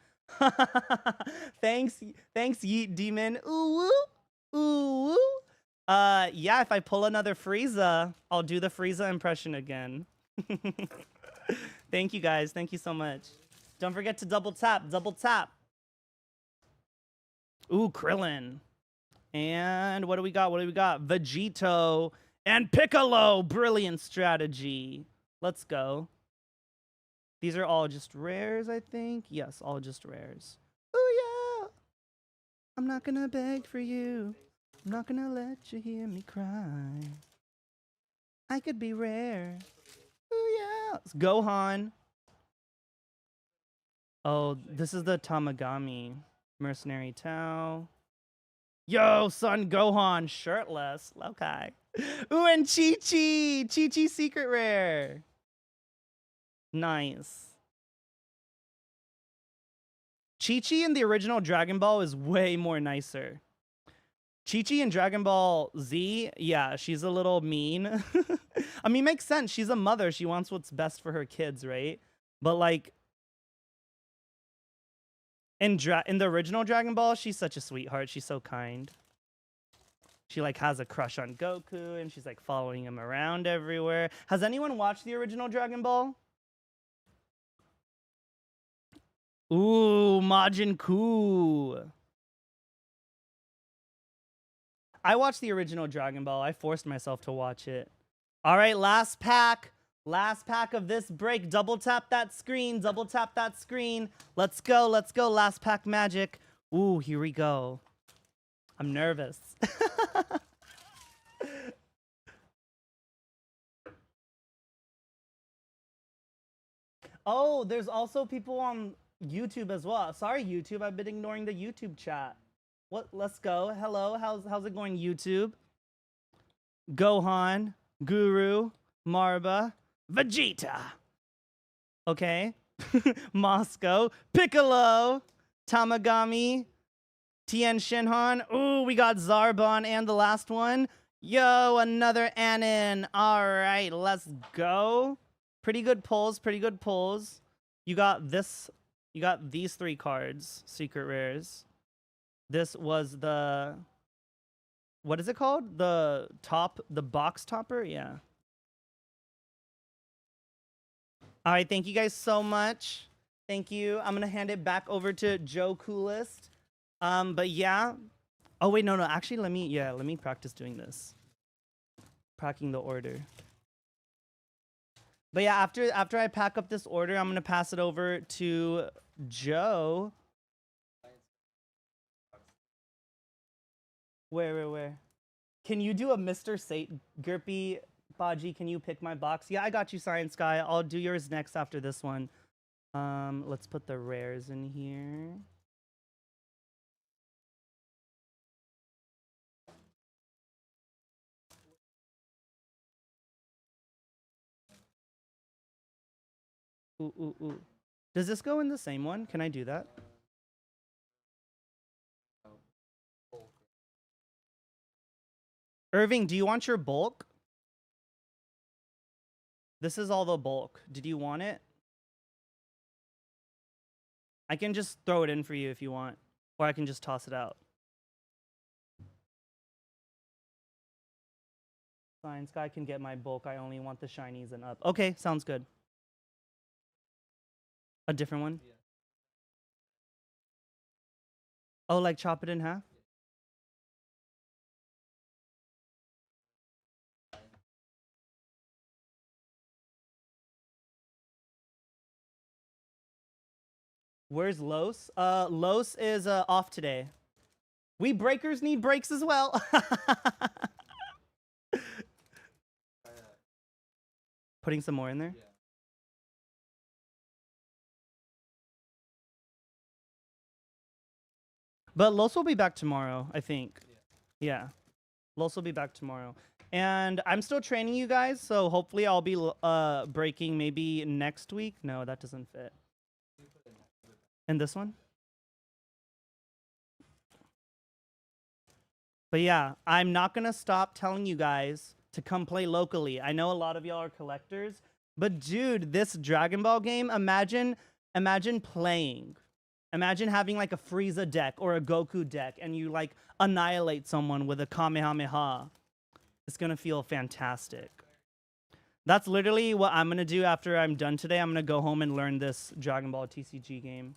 Thanks, Yeet Demon. Ooh, woo. Ooh, woo. Yeah, if I pull another Frieza, I'll do the Frieza impression again. Thank you guys. Thank you so much. Don't forget to double tap. Double tap. Ooh, Krillin. And what do we got? What do we got? Vegito and Piccolo. Brilliant strategy. Let's go. These are all just rares, I think. Yes, all just rares. Ooh, yeah. I'm not gonna beg for you. I'm not gonna let you hear me cry. I could be rare. Ooh, yeah. It's Gohan. Oh, this is the Tamagami. Mercenary Tao. Yo, son Gohan, shirtless. Okay. Ooh, and Chi-Chi. Chi-Chi secret rare. Nice. Chi-Chi in the original Dragon Ball is way more nicer. Chi-Chi in Dragon Ball Z, yeah, she's a little mean. I mean, makes sense. She's a mother. She wants what's best for her kids, right? But like, in the original Dragon Ball, she's such a sweetheart. She's so kind. She like has a crush on Goku, and she's like following him around everywhere. Has anyone watched the original Dragon Ball? Ooh, Majin Buu. I watched the original Dragon Ball. I forced myself to watch it. All right, last pack. Last pack of this break. Double tap that screen. Double tap that screen. Let's go. Let's go. Last pack magic. Ooh, here we go. I'm nervous. Oh, there's also people on YouTube as well. Sorry, YouTube. I've been ignoring the YouTube chat. What? Let's go. Hello. How's it going, YouTube? Gohan, Guru, Marba, Vegeta. Okay. Moscow, Piccolo, Tamagami, Tien Shinhan. Ooh, we got Zarbon and the last one. Yo, another Anin. All right, let's go. Pretty good pulls, pretty good pulls. You got this. You got these 3 cards, secret rares. This was the, what is it called? The box topper? Yeah. All right, thank you guys so much. Thank you. I'm gonna hand it back over to Joekoolest. But yeah. Oh wait, no. Actually, let me practice doing this. Packing the order. But yeah, after I pack up this order, I'm gonna pass it over to Joe. Where? Can you do a Mr. Satan? Gerpy, Baji, can you pick my box? Yeah, I got you, Science Guy. I'll do yours next after this one. Let's put the rares in here. Ooh. Does this go in the same one? Can I do that? Irving, do you want your bulk? This is all the bulk. Did you want it? I can just throw it in for you if you want. Or I can just toss it out. Science Guy can get my bulk. I only want the shinies and up. Okay, sounds good. A different one? Yeah. Oh, like chop it in half? Where's Los? Los is off today. We breakers need breaks as well. Putting some more in there? Yeah. But Los will be back tomorrow, I think. Yeah. Los will be back tomorrow. And I'm still training you guys, so hopefully I'll be breaking maybe next week. No, that doesn't fit. And this one? But yeah, I'm not going to stop telling you guys to come play locally. I know a lot of y'all are collectors, but dude, this Dragon Ball game, imagine playing. Imagine having like a Frieza deck or a Goku deck and you like annihilate someone with a Kamehameha. It's gonna feel fantastic. That's literally what I'm gonna do after I'm done today. I'm gonna go home and learn this Dragon Ball TCG game.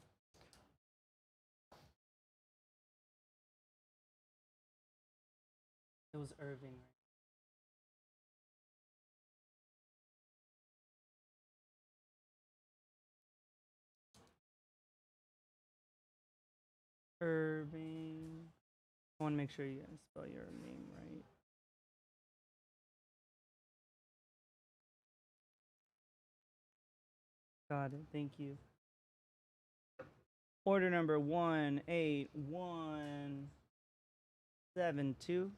It was Irving. Irving. I want to make sure you guys spell your name right. Got it. Thank you. Order number 18172.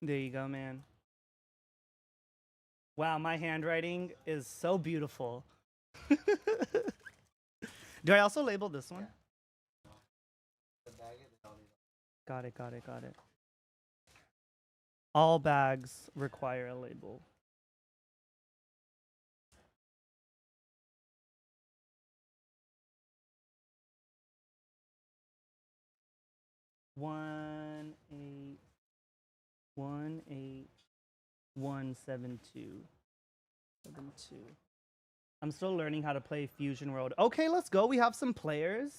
There you go, man. Wow, my handwriting is so beautiful. Do I also label this one? Got it, got it, got it. All bags require a label. One eight 18172. I'm still learning how to play Fusion World. Okay, let's go. We have some players.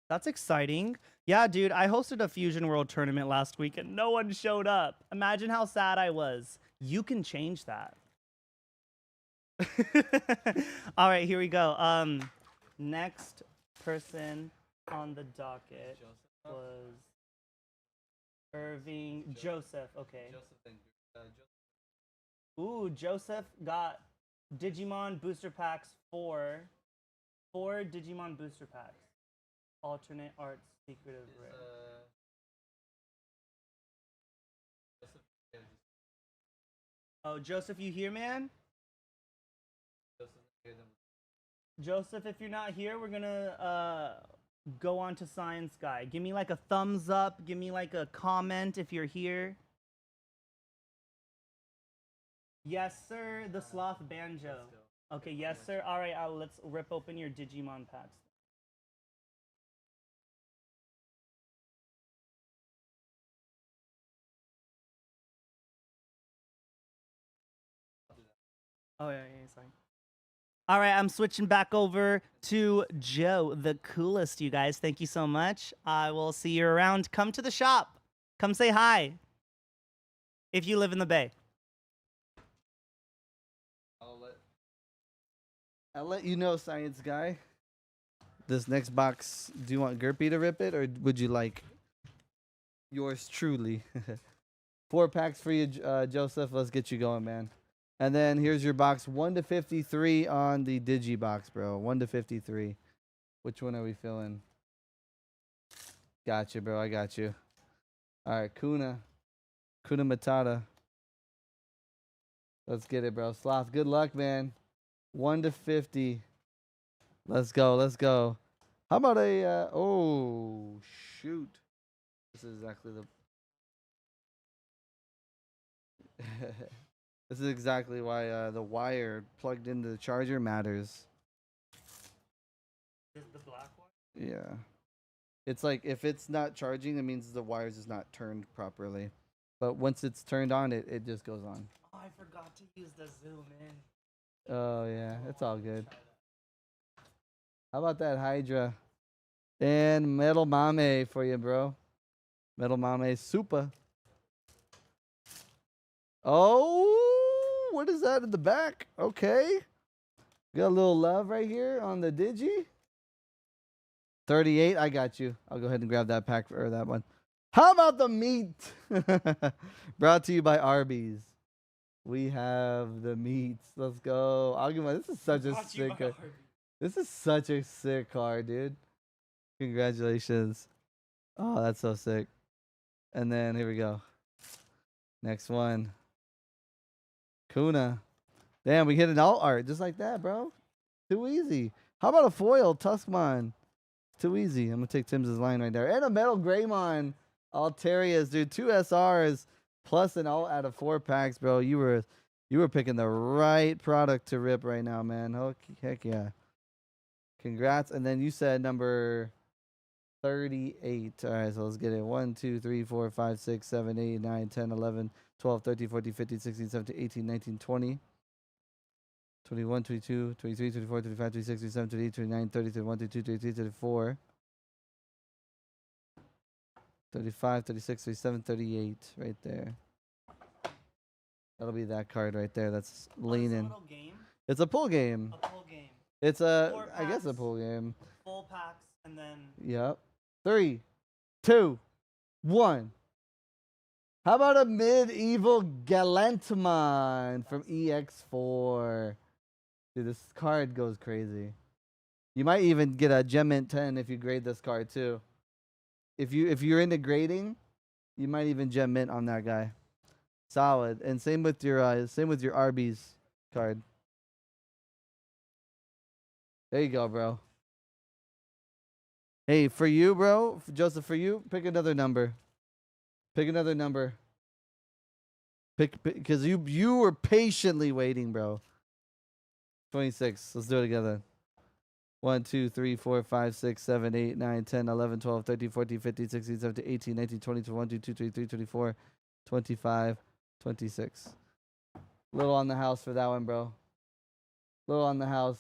That's exciting. Yeah, dude, I hosted a Fusion World tournament last week and no one showed up. Imagine how sad I was. You can change that. All right, here we go. Next person on the docket was Irving Joseph. Okay. Ooh, Joseph got Digimon booster packs four Digimon booster packs. Alternate art secretive rare. Oh, Joseph, you here, man? Joseph, if you're not here, we're gonna go on to Science Guy. Give me like a thumbs up. Give me like a comment if you're here. Yes, sir. The Sloth Banjo. Okay, yes, sir. All right, let's rip open your Digimon packs. Oh, yeah, sorry. All right, I'm switching back over to Joe, the coolest, you guys. Thank you so much. I will see you around. Come to the shop. Come say hi. If you live in the Bay. I'll let you know, Science Guy. This next box, do you want Gerpy to rip it, or would you like yours truly? 4 packs for you, Joseph. Let's get you going, man. And then here's your box, 1 to 53 on the Digi box, bro. 1 to 53. Which one are we filling? Got you, bro. I got you. All right, Kuna Matata. Let's get it, bro. Sloth, good luck, man. 1 to 50. Let's go. Let's go. How about a... oh, shoot. This is exactly the... This is exactly why the wire plugged into the charger matters. Is the black one? Yeah. It's like, if it's not charging, it means the wires is not turned properly. But once it's turned on, it just goes on. Oh, I forgot to use the zoom in. Oh, yeah. It's all good. How about that Hydra? And Metal Mame for you, bro. Metal Mame Super. Oh, what is that in the back? Okay. Got a little love right here on the Digi. 38. I got you. I'll go ahead and grab that pack or that one. How about the meat? Brought to you by Arby's. We have the meats. Let's go. I'll give my. This is such a sick card. This is such a sick card, dude. Congratulations. Oh, that's so sick. And then here we go. Next one. Kuna. Damn, we hit an alt art just like that, bro. Too easy. How about a foil Tuskmon? Too easy. I'm gonna take Tim's line right there. And a Metal Greymon. Alterias, dude. 2 SRs plus an alt out of 4 packs, bro. You were You were picking the right product to rip right now, man. Oh, heck yeah. Congrats. And then you said number 38. All right, so let's get it. 1, 2, 3, 4, 5, 6, 7, 8, 9, 10, 11, 12, 13, 14, 15, 16, 17, 18, 19, 20. 21, 22, 23, 24, 25, 26, 27, 28, 29, 30, 31, 32, 33, 34. 35, 36, 37, 38 right there. That'll be that card right there. That's leaning. It's a little game. It's a pull game. A pull game. It's a, 4 I guess a packs. pull game. Full packs and then. Yep. 3, 2, 1. How about a medieval Galantmon from EX4? Dude, this card goes crazy. You might even get a Gem Mint 10 if you grade this card too. If you're into grading, you might even Gem Mint on that guy. Solid. And same with your Arby's card. There you go, bro. Hey, for you, bro, Joseph, for you, pick another number. Pick another number. Pick because you were patiently waiting, bro. 26. Let's do it together. 1, 2, 3, 4, 5, 6, 7, 8, 9, 10, 11, 12, 13, 14, 15, 16, 17, 18, 19, 20, 21, 22, 23, 24, 25, 26. Little on the house for that one, bro. Little on the house.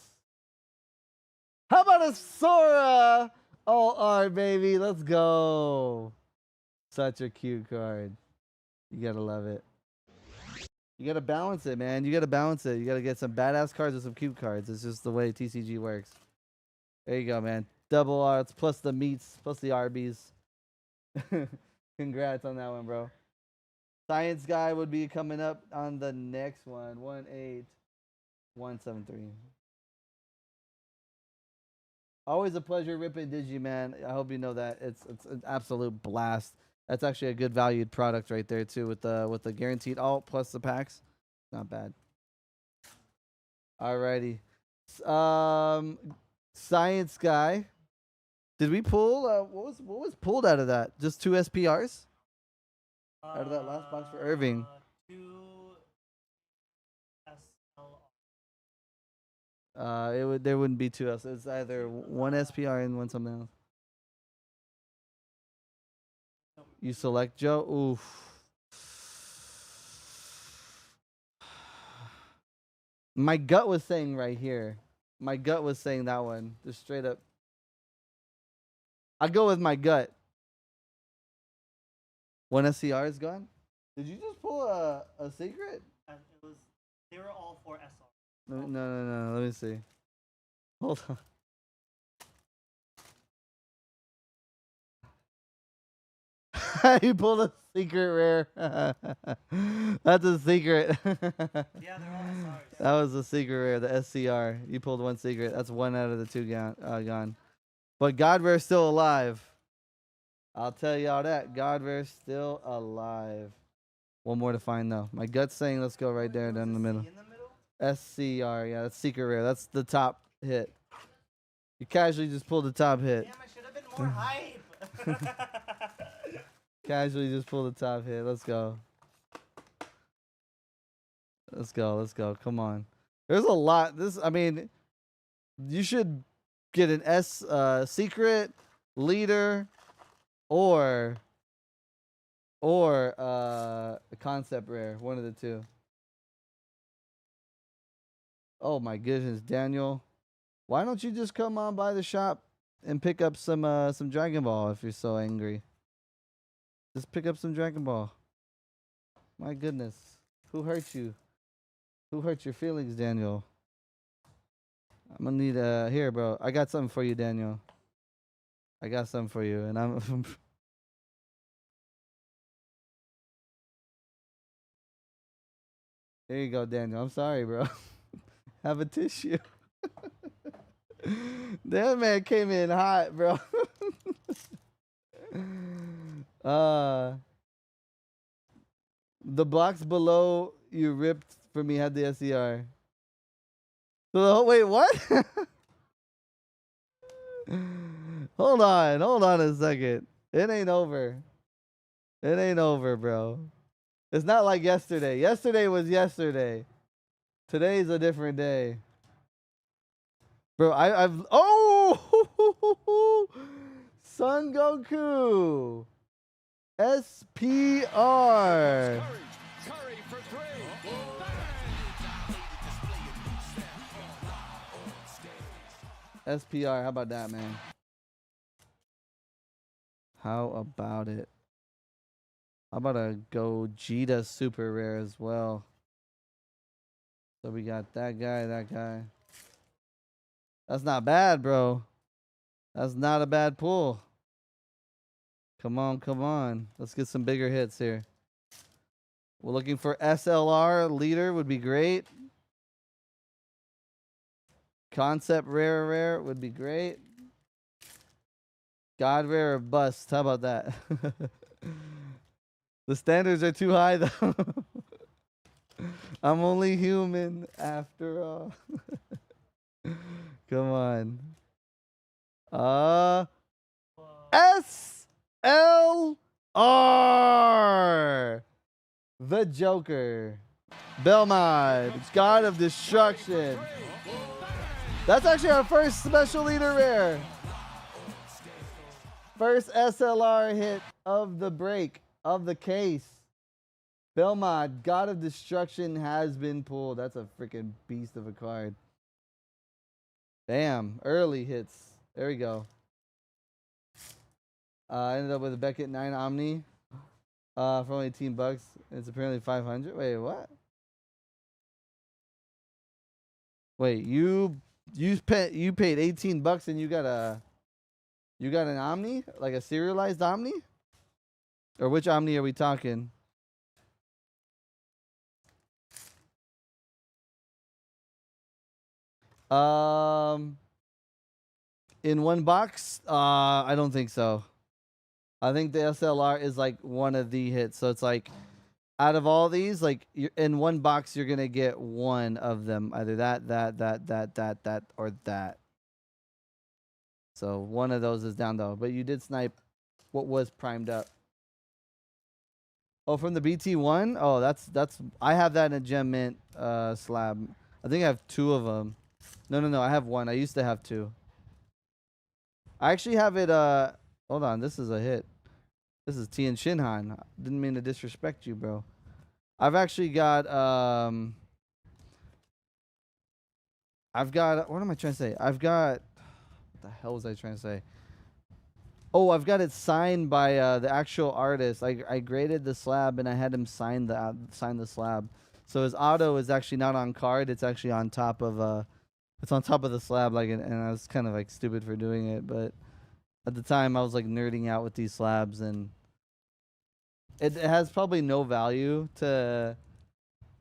How about a Sora? All art, baby. Let's go. Such a cute card. You gotta love it. You gotta balance it, man. You gotta balance it. You gotta get some badass cards with some cute cards. It's just the way TCG works. There you go, man. Double arts plus the meats plus the Arby's. Congrats on that one, bro. Science guy would be coming up on the next one. 18173. Always a pleasure ripping Digi, man. I hope you know that. It's an absolute blast. That's actually a good valued product right there too, with the guaranteed alt plus the packs. Not bad. Alrighty. Science guy. Did we pull what was pulled out of that? Just 2 SPRs? Out of that last box for Irving. 2 SLR. There wouldn't be 2 else. It's either 1 SPR and 1 something else. You select Joe. Oof. My gut was saying right here. My gut was saying that one. Just straight up. I'll go with my gut. 1 SCR is gone? Did you just pull a secret? They were all for SR. No. Let me see. Hold on. You pulled a secret rare. That's a secret. Yeah, they're all SRs. That was a secret rare, the SCR. You pulled 1 secret. That's 1 out of the 2 gone. But Godware's still alive. I'll tell y'all that. Godware's still alive. 1 more to find, though. My gut's saying let's go right there down in the middle. SCR, yeah, that's secret rare. That's the top hit. You casually just pulled the top hit. Damn, I should have been more hype. Casually just pull the top hit. Let's go. Let's go. Come on. There's a lot. You should get an secret, leader, or a concept rare. One of the 2. Oh my goodness, Daniel. Why don't you just come on by the shop and pick up some Dragon Ball if you're so angry? Just pick up some Dragon Ball. My goodness. Who hurt you? Who hurt your feelings, Daniel? I'm gonna need here, bro. I got something for you, Daniel. I got something for you, and I'm There you go, Daniel. I'm sorry, bro. Have a tissue. That man came in hot, bro. The box below you ripped for me had the SCR. So wait, what? Hold on a second. It ain't over. It ain't over, bro. It's not like yesterday. Yesterday was yesterday. Today's a different day. Bro, I've oh Son Goku SPR Curry for three. SPR. How about that, man? How about it? How about a Gogeta super rare as well? So we got that guy, that guy. That's not bad, bro. That's not a bad pull. Come on, come on. Let's get some bigger hits here. We're looking for SLR leader would be great. Concept rare would be great. God rare or bust. How about that? The standards are too high though. I'm only human after all. Come on. SLR. The Joker. Belmont. God of Destruction. That's actually our first special leader rare. First SLR hit of the break, of the case. Belmont, God of Destruction has been pulled. That's a freaking beast of a card. Damn, early hits. There we go. I ended up with a Beckett 9 Omni for only $18. It's apparently 500. Wait, what? Wait, you paid $18 and you got an Omni? Like a serialized Omni? Or which Omni are we talking? In one box? I don't think so. I think the SLR is like one of the hits. So it's like out of all these, like in one box, you're gonna get one of them. Either that, or that. So one of those is down though. But you did snipe what was primed up. Oh, from the BT1? Oh, that's I have that in a gem mint slab. I think I have two of them. No, I have one. I used to have two. I actually have it hold on, this is a hit. This is Tien Shinhan. Didn't mean to disrespect you, bro. I've actually got what am I trying to say? What the hell was I trying to say? Oh, I've got it signed by the actual artist. I graded the slab and I had him sign the slab. So his auto is actually not on card. It's actually on top of it's on top of the slab. Like, and I was kind of like stupid for doing it, but at the time I was like nerding out with these slabs, and it has probably no value to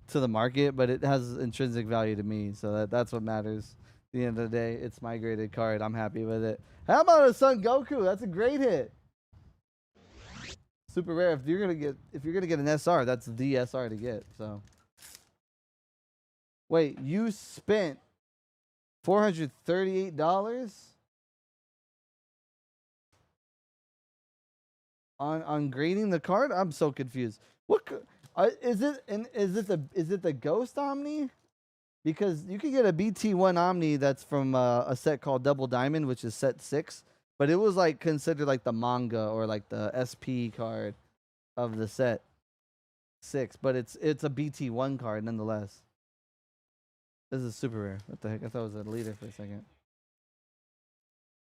the market, but it has intrinsic value to me. So that's what matters. At the end of the day, it's my graded card. I'm happy with it. How about a Son Goku? That's a great hit. Super rare. If you're gonna get an SR, that's the SR to get. So wait, you spent $438 on grading the card? I'm so confused. What is it? And is it the Ghost Omni? Because you could get a BT1 Omni that's from a set called Double Diamond, which is set 6, but it was like considered like the manga or like the SP card of the set 6, but it's a BT1 card nonetheless. This is super rare. What the heck? I thought it was a leader for a second.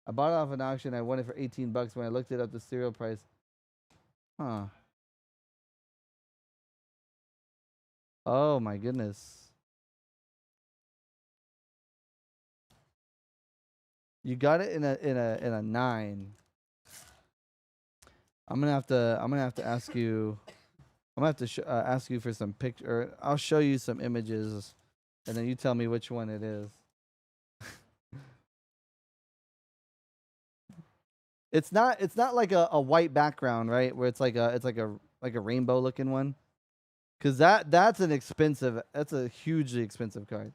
I bought it off an auction. I won it for $18 when I looked it up the serial price. Huh. Oh my goodness. You got it in a 9. I'm gonna have to ask you. I'm gonna have to ask you for some picture. I'll show you some images, and then you tell me which one it is. It's not like a white background, right? Where it's like a rainbow looking one. Cause that's a hugely expensive card.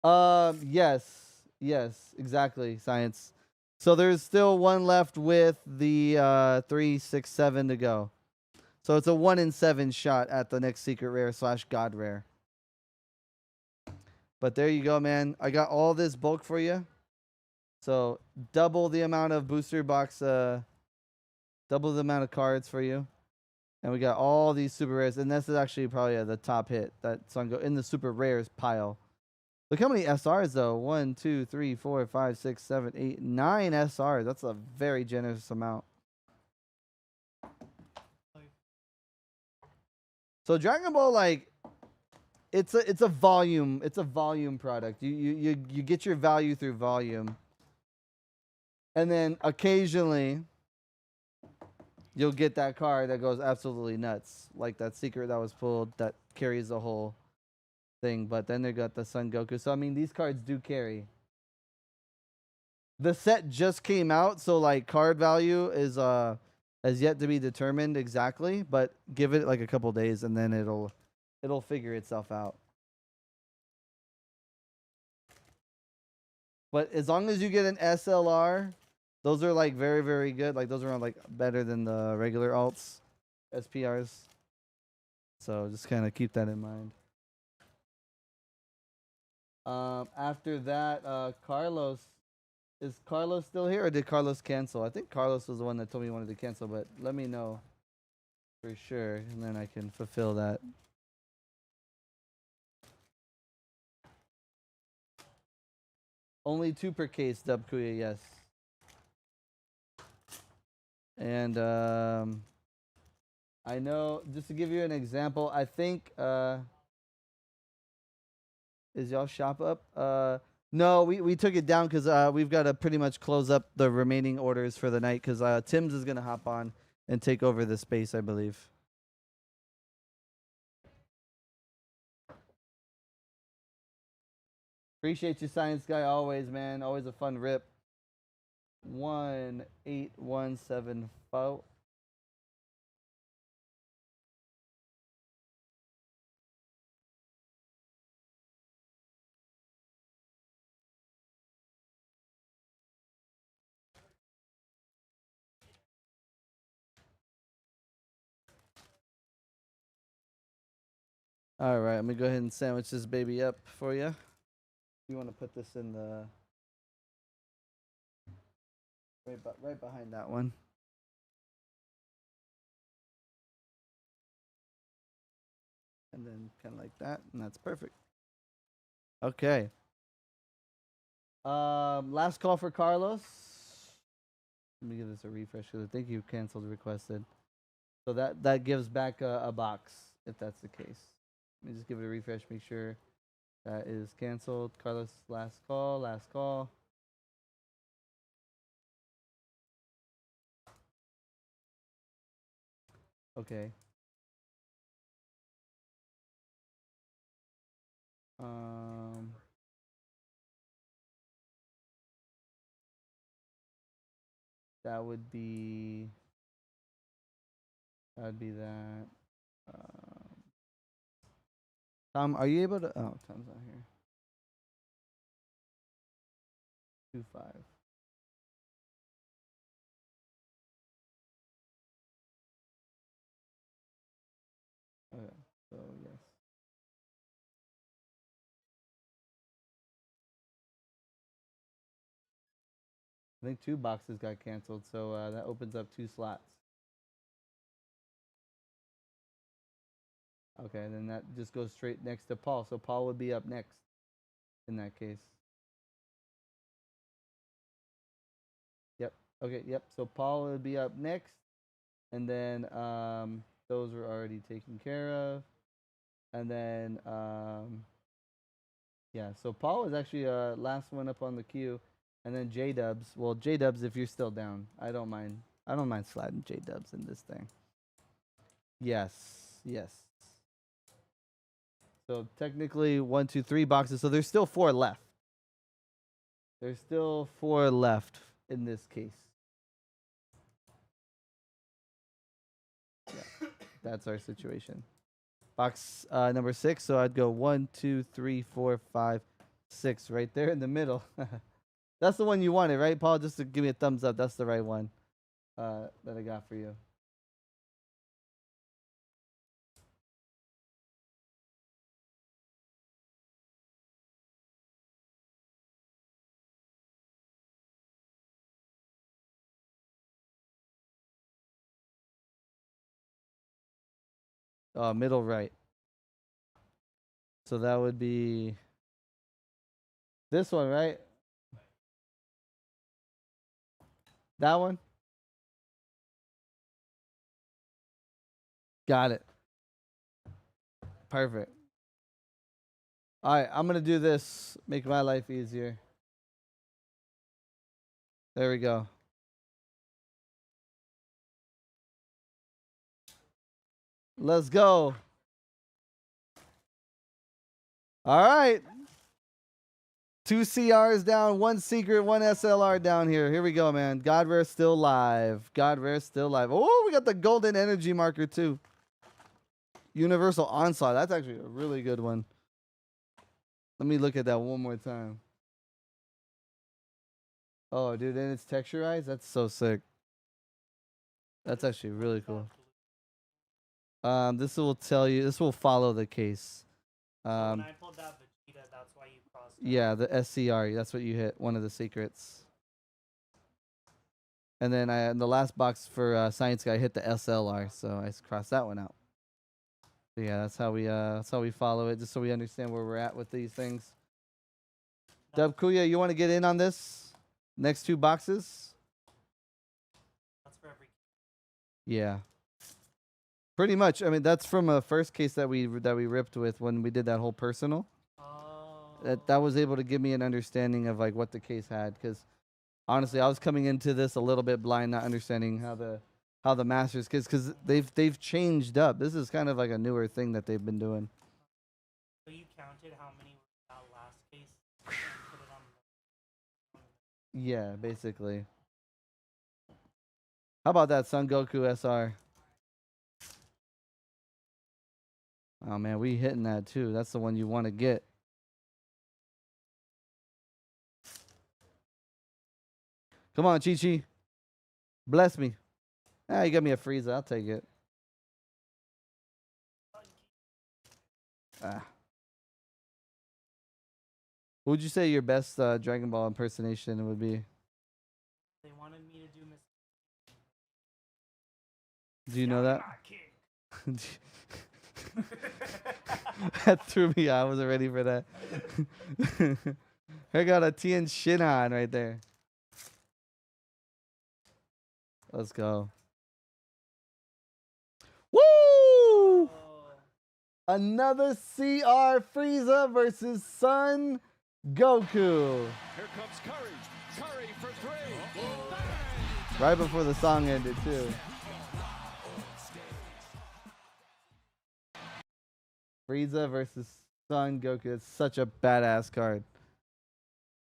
Yes, exactly. Science. So there's still one left with the 3, 6, 7 to go. So it's a 1 in 7 shot at the next secret rare / god rare. But there you go, man. I got all this bulk for you. So double the amount of booster box, double the amount of cards for you. And we got all these super rares. And this is actually probably the top hit. That's on go in the super rares pile. Look how many SRs though. 1, 2, 3, 4, 5, 6, 7, 8, 9 SRs. That's a very generous amount. So Dragon Ball, like, it's a volume product. You get your value through volume. And then occasionally you'll get that card that goes absolutely nuts. Like that secret that was pulled that carries the whole thing. But then they got the Son Goku. So I mean these cards do carry. The set just came out, so like card value is has yet to be determined exactly, but give it like a couple days and then it'll figure itself out. But as long as you get an SLR, those are like very, very good. Like those are like better than the regular alts, SPRs. So just kind of keep that in mind. After that, Carlos. Is Carlos still here or did Carlos cancel? I think Carlos was the one that told me he wanted to cancel, but let me know for sure and then I can fulfill that. Only 2 per case, Dub Kuya, yes. And I know, just to give you an example, I think is y'all shop up? No, we took it down because we've got to pretty much close up the remaining orders for the night because Tim's is going to hop on and take over the space, I believe. Appreciate you, Science Guy, always, man. Always a fun rip. 18174. All right, I'm gonna go ahead and sandwich this baby up for you. You want to put this in the right behind that one. And then kind of like that, and that's perfect. Okay. Last call for Carlos. Let me give this a refresh because I think you canceled requested. So that gives back a box if that's the case. Let me just give it a refresh, make sure that is canceled. Carlos, last call, last call. Okay. That would be that. Tom, are you able to? Oh, Tom's not here. 2-5. Okay, so yes. I think 2 boxes got canceled, so that opens up 2 slots. Okay, then that just goes straight next to Paul. So Paul would be up next in that case. Yep. Okay, yep. So Paul would be up next. And then those were already taken care of. And then yeah, so Paul was actually last one up on the queue. And then J-Dubs. Well, J-Dubs, if you're still down, I don't mind sliding J-Dubs in this thing. Yes. Yes. So technically 1, 2, 3 boxes. So there's still 4 left. There's still 4 left in this case. Yeah, that's our situation. Box number 6. So I'd go 1, 2, 3, 4, 5, 6 right there in the middle. That's the one you wanted, right, Paul? Just to give me a thumbs up. That's the right one that I got for you. middle right. So that would be this one, right? That one? Got it. Perfect. All right, I'm going to do this. Make my life easier. There we go. Let's go. All right. 2 CRs down, 1 secret, 1 SLR down here. Here we go, man. God Rare still live. God Rare still live. Oh, we got the golden energy marker too. Universal Onslaught. That's actually a really good one. Let me look at that one more time. Oh, dude, and it's texturized? That's so sick. That's actually really cool. This will tell you, this will follow the case. When I pulled that Vegeta, that's why you crossed. Yeah, the SCR. That's what you hit. One of the secrets. And then in the last box for Science Guy, I hit the SLR, so I crossed that one out. So yeah, that's how we follow it, just so we understand where we're at with these things. Dub Kuya, you want to get in on this? Next 2 boxes? That's for every. Yeah. Pretty much. I mean, that's from a first case that we ripped with when we did that whole personal. Oh. That was able to give me an understanding of like what the case had, because honestly, I was coming into this a little bit blind, not understanding how the masters, because they've changed up. This is kind of like a newer thing that they've been doing. So you counted how many were that last case and put it on. Yeah, basically. How about that Son Goku SR? Oh man, we hitting that too. That's the one you want to get. Come on, Chi Chi. Bless me. Ah, you got me a Frieza. I'll take it. Ah. What would you say your best Dragon Ball impersonation would be? They wanted me to do Miss. Do you know that? That threw me out. I wasn't ready for that. I got a Tien Shinhan right there. Let's go. Woo! Oh. Another CR Frieza versus Son Goku. Here comes Curry. Curry for 3. Bang! Right before the song ended, too. Frieza versus Son Goku. It's such a badass card.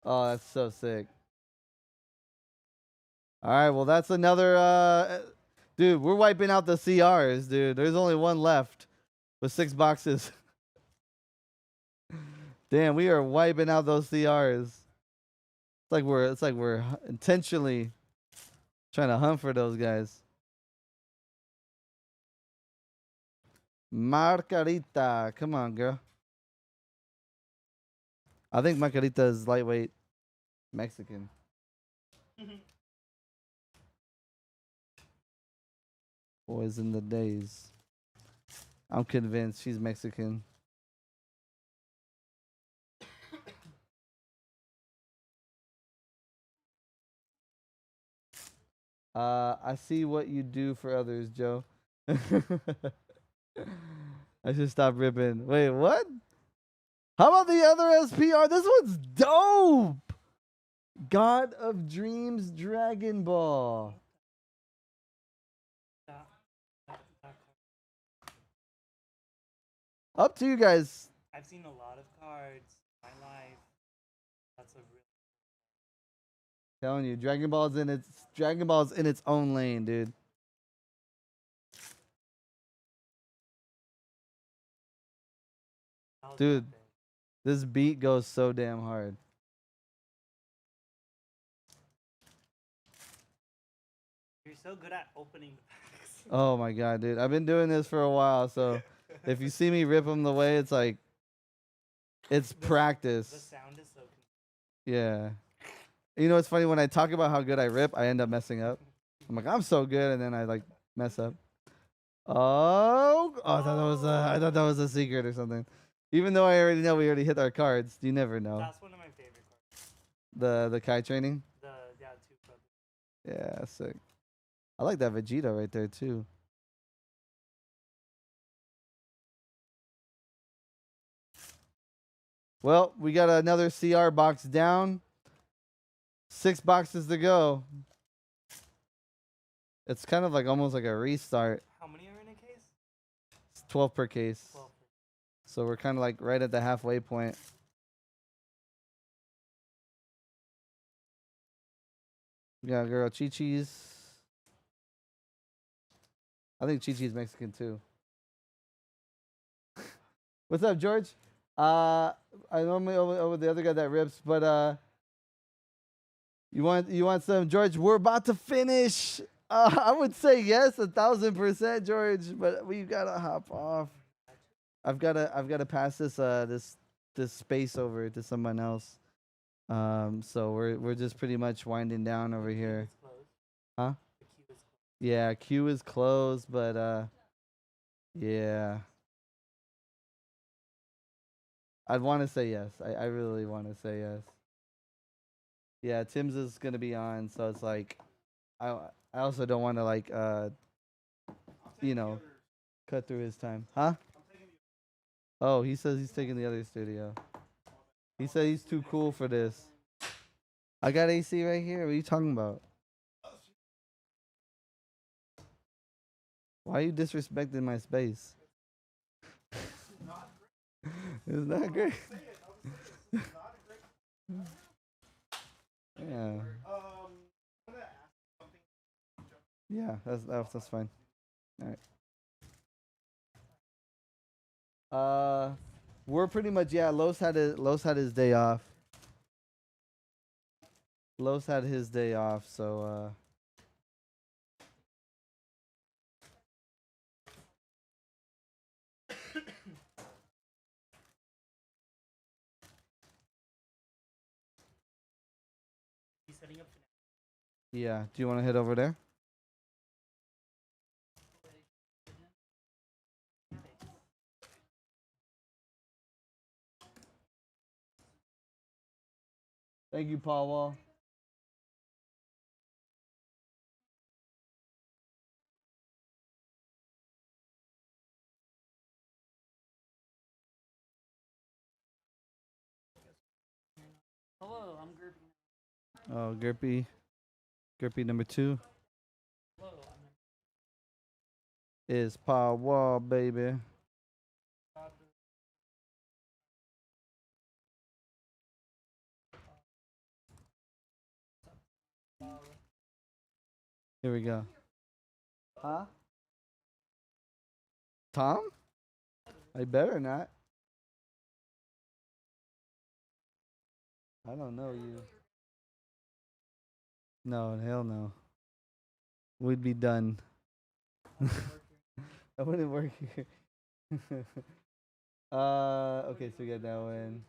Oh, that's so sick. All right, well, that's another... dude, we're wiping out the CRs, dude. There's only one left with 6 boxes. Damn, we are wiping out those CRs. It's like we're intentionally trying to hunt for those guys. Margarita, come on, girl. I think Margarita is lightweight Mexican. Boys in the days. I'm convinced she's Mexican. I see what you do for others, Joe. I should stop ripping. Wait, what? How about the other SPR? This one's dope. God of Dreams Dragon Ball. Up to you guys. I've seen a lot of cards in my life. That's a real. Telling you, Dragon Ball's in its own lane, dude. Dude, this beat goes so damn hard. You're so good at opening the packs. Oh my god, dude. I've been doing this for a while, so if you see me rip them the way, it's like it's practice. The sound is so Yeah. You know, it's funny when I talk about how good I rip, I end up messing up. I'm like, I'm so good, and then I like mess up. Oh, Oh, I thought that was a secret or something. Even though I already know we already hit our cards, you never know. That's one of my favorite cards. The Kai training. Yeah, two brothers. Yeah, sick. I like that Vegeta right there too. Well, we got another CR box down. 6 boxes to go. It's kind of like almost like a restart. How many are in a case? It's 12 per case. 12. So we're kind of like right at the halfway point. We got girl Chi-Chi's. I think Chi-Chi's Mexican too. What's up, George? I normally over the other guy that rips, but you want some, George? We're about to finish. I would say yes, 1,000%, George, but we gotta hop off. I've gotta pass this space over to someone else. So we're just pretty much winding down over here. Huh? Yeah, queue is closed, but yeah. I'd want to say yes. I really want to say yes. Yeah, Tim's is gonna be on, so it's like, I also don't want to like cut through his time, huh? Oh, he says he's taking the other studio. He said he's too cool for this. I got AC right here. What are you talking about? Why are you disrespecting my space? It's not great. Yeah. Yeah, that's fine. All right. We're pretty much, yeah. Los had his day off. Los had his day off, so yeah. Do you want to head over there? Thank you, Paul Wall. Hello, I'm Gerby. Oh, Gerpy number 2 Hello, is Paul Wall, baby. Here we go. Huh? Tom? I better not. I don't know you. No, hell no. We'd be done. I wouldn't work here. Okay, so we got that one.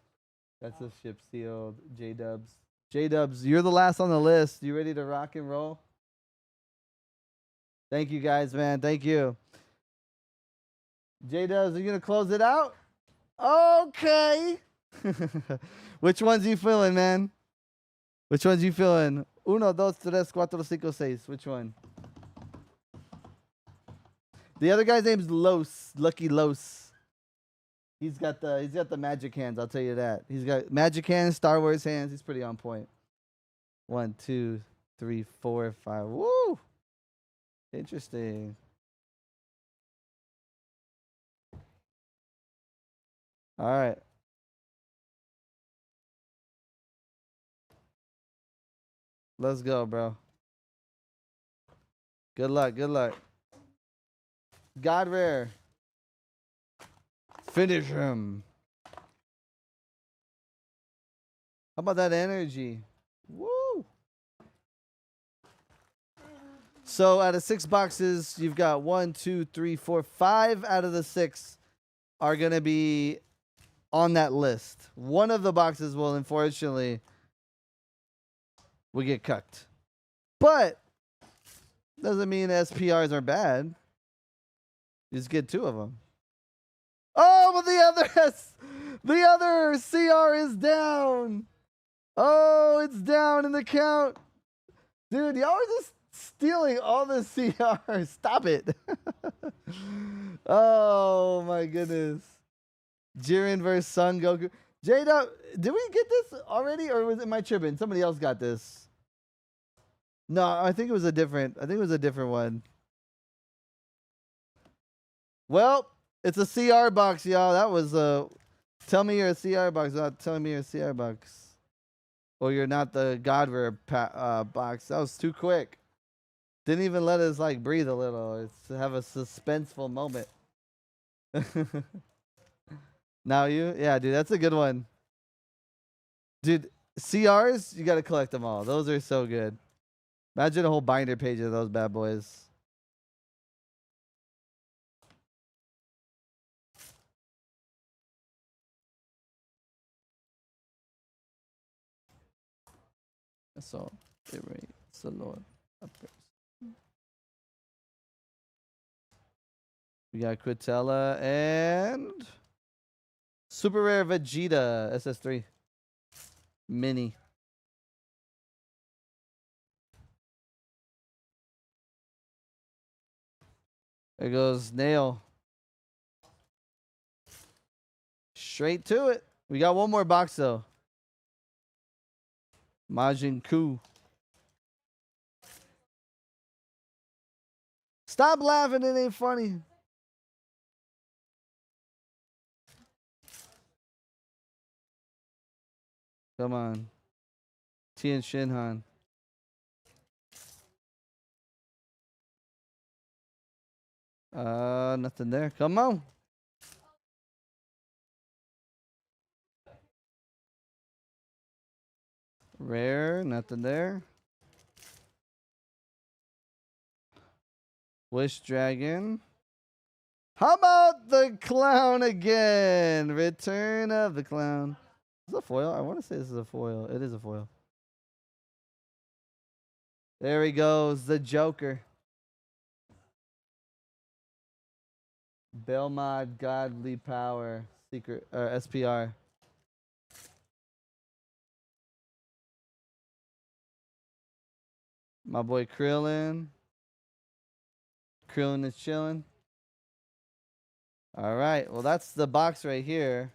That's a ship sealed. J-Dubs. J-Dubs, you're the last on the list. You ready to rock and roll? Thank you guys, man. Thank you. J-Dubs, are you gonna close it out? Okay. Which ones you feeling, man? Which ones you feeling? 1, 2, 3, 4, 5, 6. Which one? The other guy's name's Los. Lucky Los. He's got the magic hands, I'll tell you that. He's got magic hands, Star Wars hands. He's pretty on point. 1, 2, 3, 4, 5. Woo! Interesting. All right. Let's go, bro. Good luck. Good luck. God rare. Finish him. How about that energy? Woo! So out of 6 boxes, you've got 1, 2, 3, 4, 5 out of the 6 are gonna be on that list. One of the boxes will, unfortunately, we get cucked. But doesn't mean SPRs are bad. You just get 2 of them. Oh, but the other CR is down. Oh, it's down in the count. Dude, y'all are just stealing all the CRs. Stop it. Oh my goodness. Jiren versus Son Goku. J-Dub, did we get this already, or was it my tripping? Somebody else got this. No, I think it was a different one. Well, it's a CR box, y'all. That was tell me you're a CR box without telling me you're a CR box. Or you're not the Godver box. That was too quick. Didn't even let us like breathe a little. It's to have a suspenseful moment. Now you? Yeah, dude, that's a good one. Dude, CRs, you gotta collect them all. Those are so good. Imagine a whole binder page of those bad boys. So, it's the Lord. We got Quintella and super rare Vegeta SS3 mini. There goes Nail. Straight to it. We got one more box though. Majin Ku. Stop laughing, it ain't funny. Come on. Tien Shinhan. Nothing there. Come on. Rare, nothing there. Wish Dragon. How about the clown again? Return of the clown. Is this a foil? I want to say this is a foil. It is a foil. There he goes, the Joker. Belmod Godly Power. Secret SPR. My boy Krillin. Krillin is chilling. All right. Well, that's the box right here.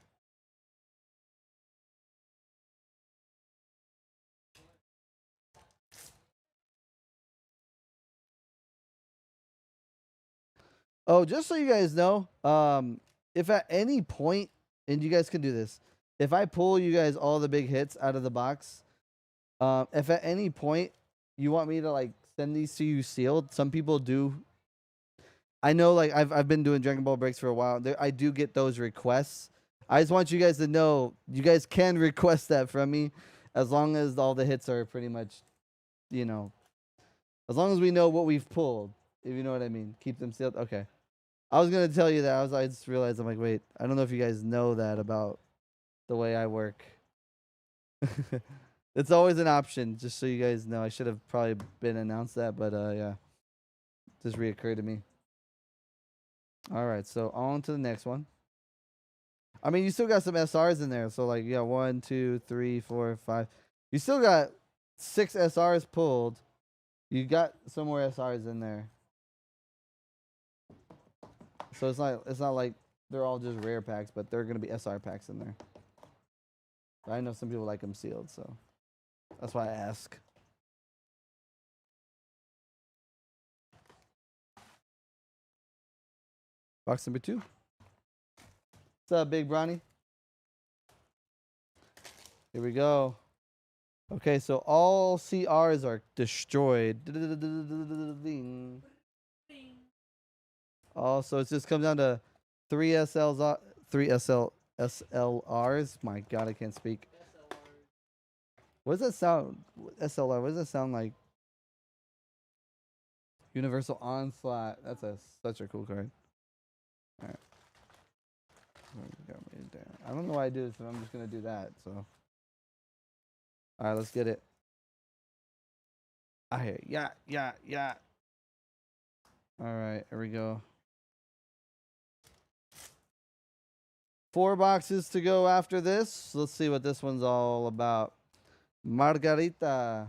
Oh, just so you guys know, if at any point, and you guys can do this, if I pull you guys all the big hits out of the box, if at any point you want me to like send these to you sealed, some people do. I know, like I've been doing Dragon Ball breaks for a while. I do get those requests. I just want you guys to know you guys can request that from me, as long as all the hits are pretty much, you know, as long as we know what we've pulled. If you know what I mean, keep them sealed. Okay. I was gonna tell you that. I just realized I'm like, wait, I don't know if you guys know that about the way I work. It's always an option, just so you guys know. I should have probably been announced that, but yeah, just reoccurred to me. All right, so on to the next one. I mean, you still got some SRs in there, so like, yeah, 1, 2, 3, 4, 5. You still got 6 SRs pulled. You got some more SRs in there. So it's not like they're all just rare packs, but they're gonna be SR packs in there. But I know some people like them sealed, so that's why I ask. Box number 2. What's up, Big Bronny? Here we go. Okay, so all CRs are destroyed. Also, it just comes down to 3 SLRs. My God, I can't speak. What does that sound? SLR. What does that sound like? Universal Onslaught. That's such a cool card. All right. I don't know why I do this, but I'm just gonna do that. So, all right, let's get it. I hear yeah. All right, here we go. 4 boxes to go after this. Let's see what this one's all about. Margarita.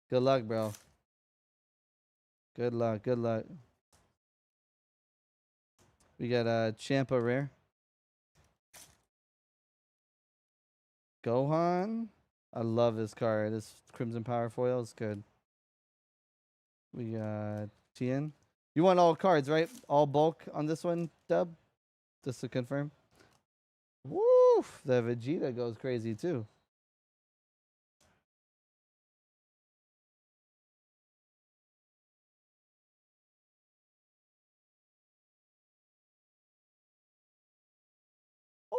Good luck, bro. Good luck. Good luck. We got a Champa rare. Gohan. I love this card. This Crimson Power foil is good. We got Tien. You want all cards, right? All bulk on this one, Dub? Just to confirm. Woof! The Vegeta goes crazy too. Ooh!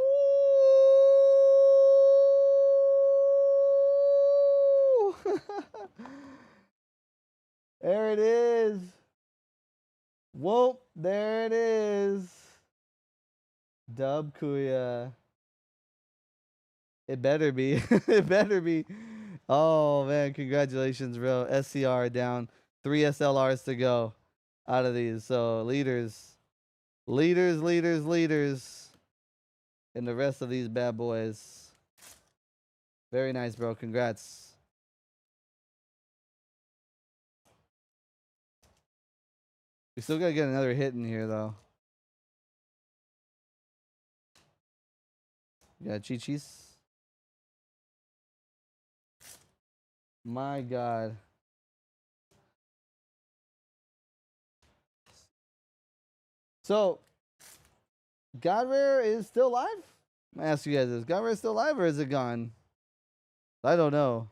There it is. Whoop! There it is. Dub Kuya. It better be. It better be. Oh man, congratulations, bro. SCR down. 3 SLRs to go out of these. So leaders. Leaders. And the rest of these bad boys. Very nice, bro. Congrats. We still gotta get another hit in here though. Yeah, Chi-Chis. My God. So, God Rare is still alive? I'm gonna ask you guys this. God Rare is still alive or is it gone? I don't know.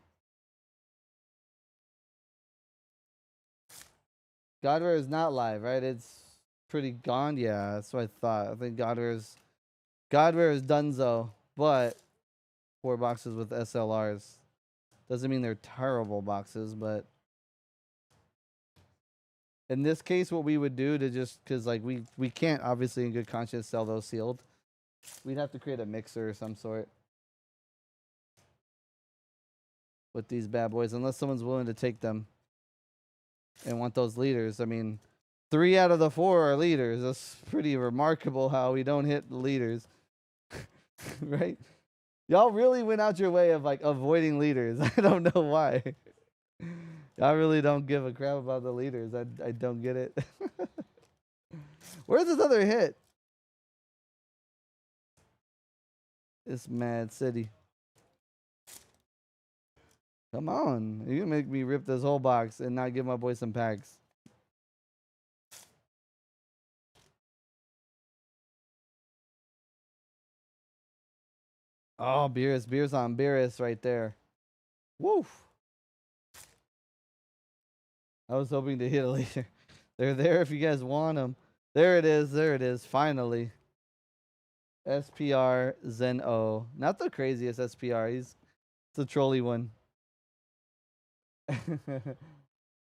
God Rare is not live, right? It's pretty gone. Yeah, that's what I thought. I think God Rare is donezo, but 4 boxes with SLRs. Doesn't mean they're terrible boxes, but in this case, what we would do to just, because like we can't obviously in good conscience sell those sealed. We'd have to create a mixer of some sort with these bad boys, unless someone's willing to take them and want those leaders. I mean, 3 out of the 4 are leaders. That's pretty remarkable how we don't hit the leaders. Right? Y'all really went out your way of like avoiding leaders. I don't know why. I really don't give a crap about the leaders. I don't get it. Where's this other hit? It's Mad City. Come on. You can make me rip this whole box and not give my boy some packs. Oh, Beerus on Beerus right there. Woof. I was hoping to hit it later. They're there if you guys want them. There it is. Finally. SPR Zen O. Not the craziest SPR. It's a trolly one.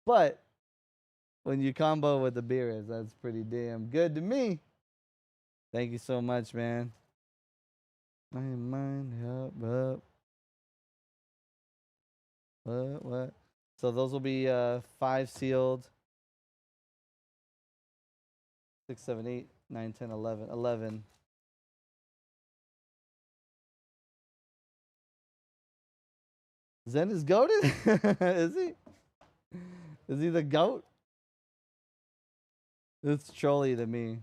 But when you combo with the Beerus, that's pretty damn good to me. Thank you so much, man. My mind up. What? So those will be 5 sealed. 6, 7, 8, 9, 10, 11. 11. Zen is goated? Is he? Is he the goat? It's trolly to me.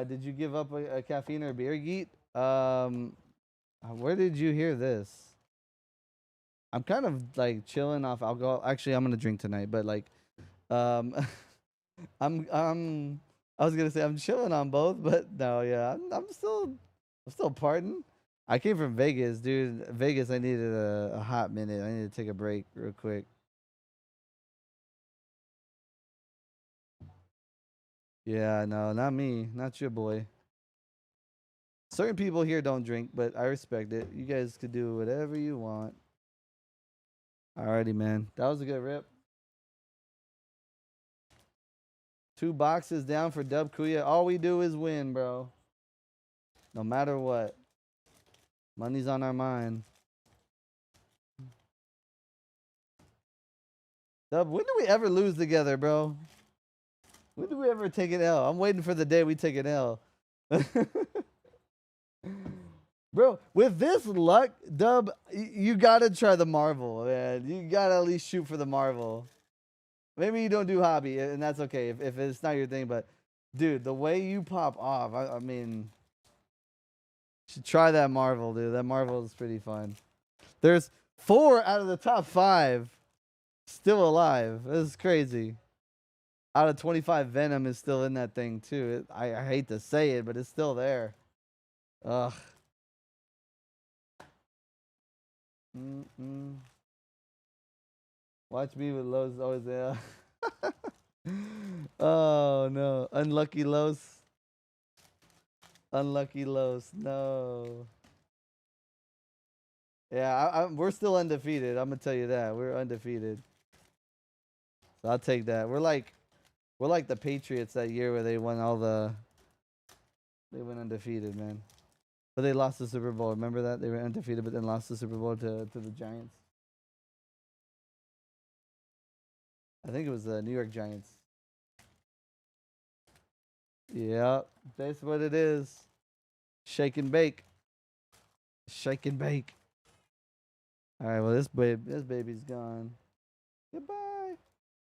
Did you give up a caffeine or a beer, Geet? Where did you hear this? I'm kind of like chilling off alcohol. Actually, I'm gonna drink tonight, but like, I was gonna say I'm chilling on both, but no, yeah, I'm still partying. I came from Vegas, dude. Vegas, I needed a hot minute. I needed to take a break real quick. Yeah, no, not me, not your boy. Certain people here don't drink, but I respect it. You guys could do whatever you want. Alrighty, man. That was a good rip. 2 boxes down for Dub Kuya. All we do is win, bro. No matter what. Money's on our mind. Dub, when do we ever lose together, bro? When do we ever take an L? I'm waiting for the day we take an L. Bro, with this luck, Dub, you gotta try the Marvel, man. You gotta at least shoot for the Marvel. Maybe you don't do hobby, and that's okay if it's not your thing. But, dude, the way you pop off, I mean, you should try that Marvel, dude. That Marvel is pretty fun. There's 4 out of the top 5 still alive. This is crazy. Out of 25, Venom is still in that thing, too. I hate to say it, but it's still there. Ugh. Watch me with Los always there. Oh, no. Unlucky Los. Unlucky Los. No. Yeah, we're still undefeated. I'm going to tell you that. We're undefeated. So I'll take that. We're like the Patriots that year where they won they went undefeated, man. But they lost the Super Bowl. Remember that? They were undefeated, but then lost the Super Bowl to the Giants. I think it was the New York Giants. Yep, that's what it is. Shake and bake. Shake and bake. All right, well, this baby's gone. Goodbye.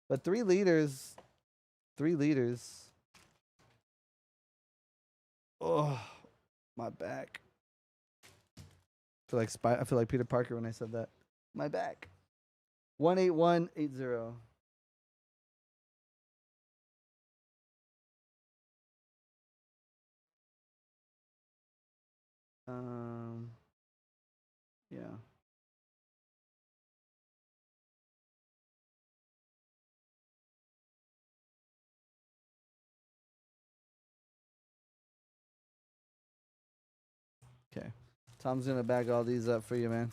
But 3 leaders. 3 leaders. Oh, my back. I feel like Peter Parker when I said that. My back. 18180. Yeah. Okay. Tom's gonna bag all these up for you, man.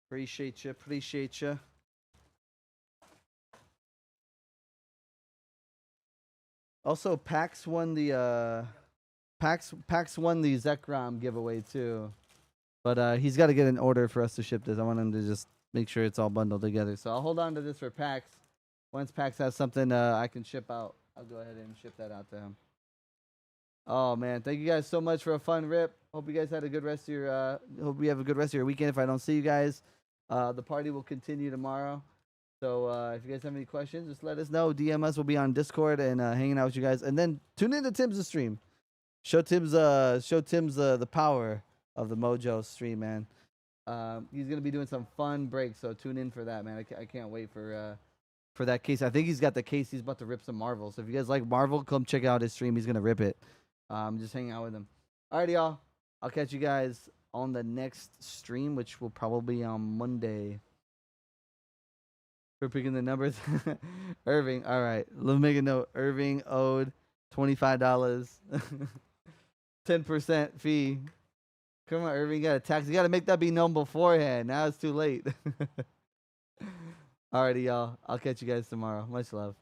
Appreciate you. Appreciate you. Also, Pax won the Pax won the Zekrom giveaway too, but he's got to get an order for us to ship this. I want him to just make sure it's all bundled together. So I'll hold on to this for Pax. Once Pax has something I can ship out, I'll go ahead and ship that out to him. Oh man, thank you guys so much for a fun rip. Hope you guys had a good rest of your hope you have a good rest of your weekend. If I don't see you guys, the party will continue tomorrow. So if you guys have any questions, just let us know. DM us. We'll be on Discord and hanging out with you guys. And then tune in to Tim's stream. Show Tim's the power of the Mojo stream, man. He's gonna be doing some fun breaks, so tune in for that, man. I can't wait for that case. I think he's got the case. He's about to rip some Marvel. So if you guys like Marvel, come check out his stream. He's gonna rip it. Just hang out with him. Alrighty, y'all. I'll catch you guys on the next stream, which will probably be on Monday. We're picking the numbers. Irving. All right. Let me make a note. Irving owed $25. 10% fee. Come on, Irving. You got a tax. You got to make that be known beforehand. Now it's too late. Alrighty, y'all. I'll catch you guys tomorrow. Much love.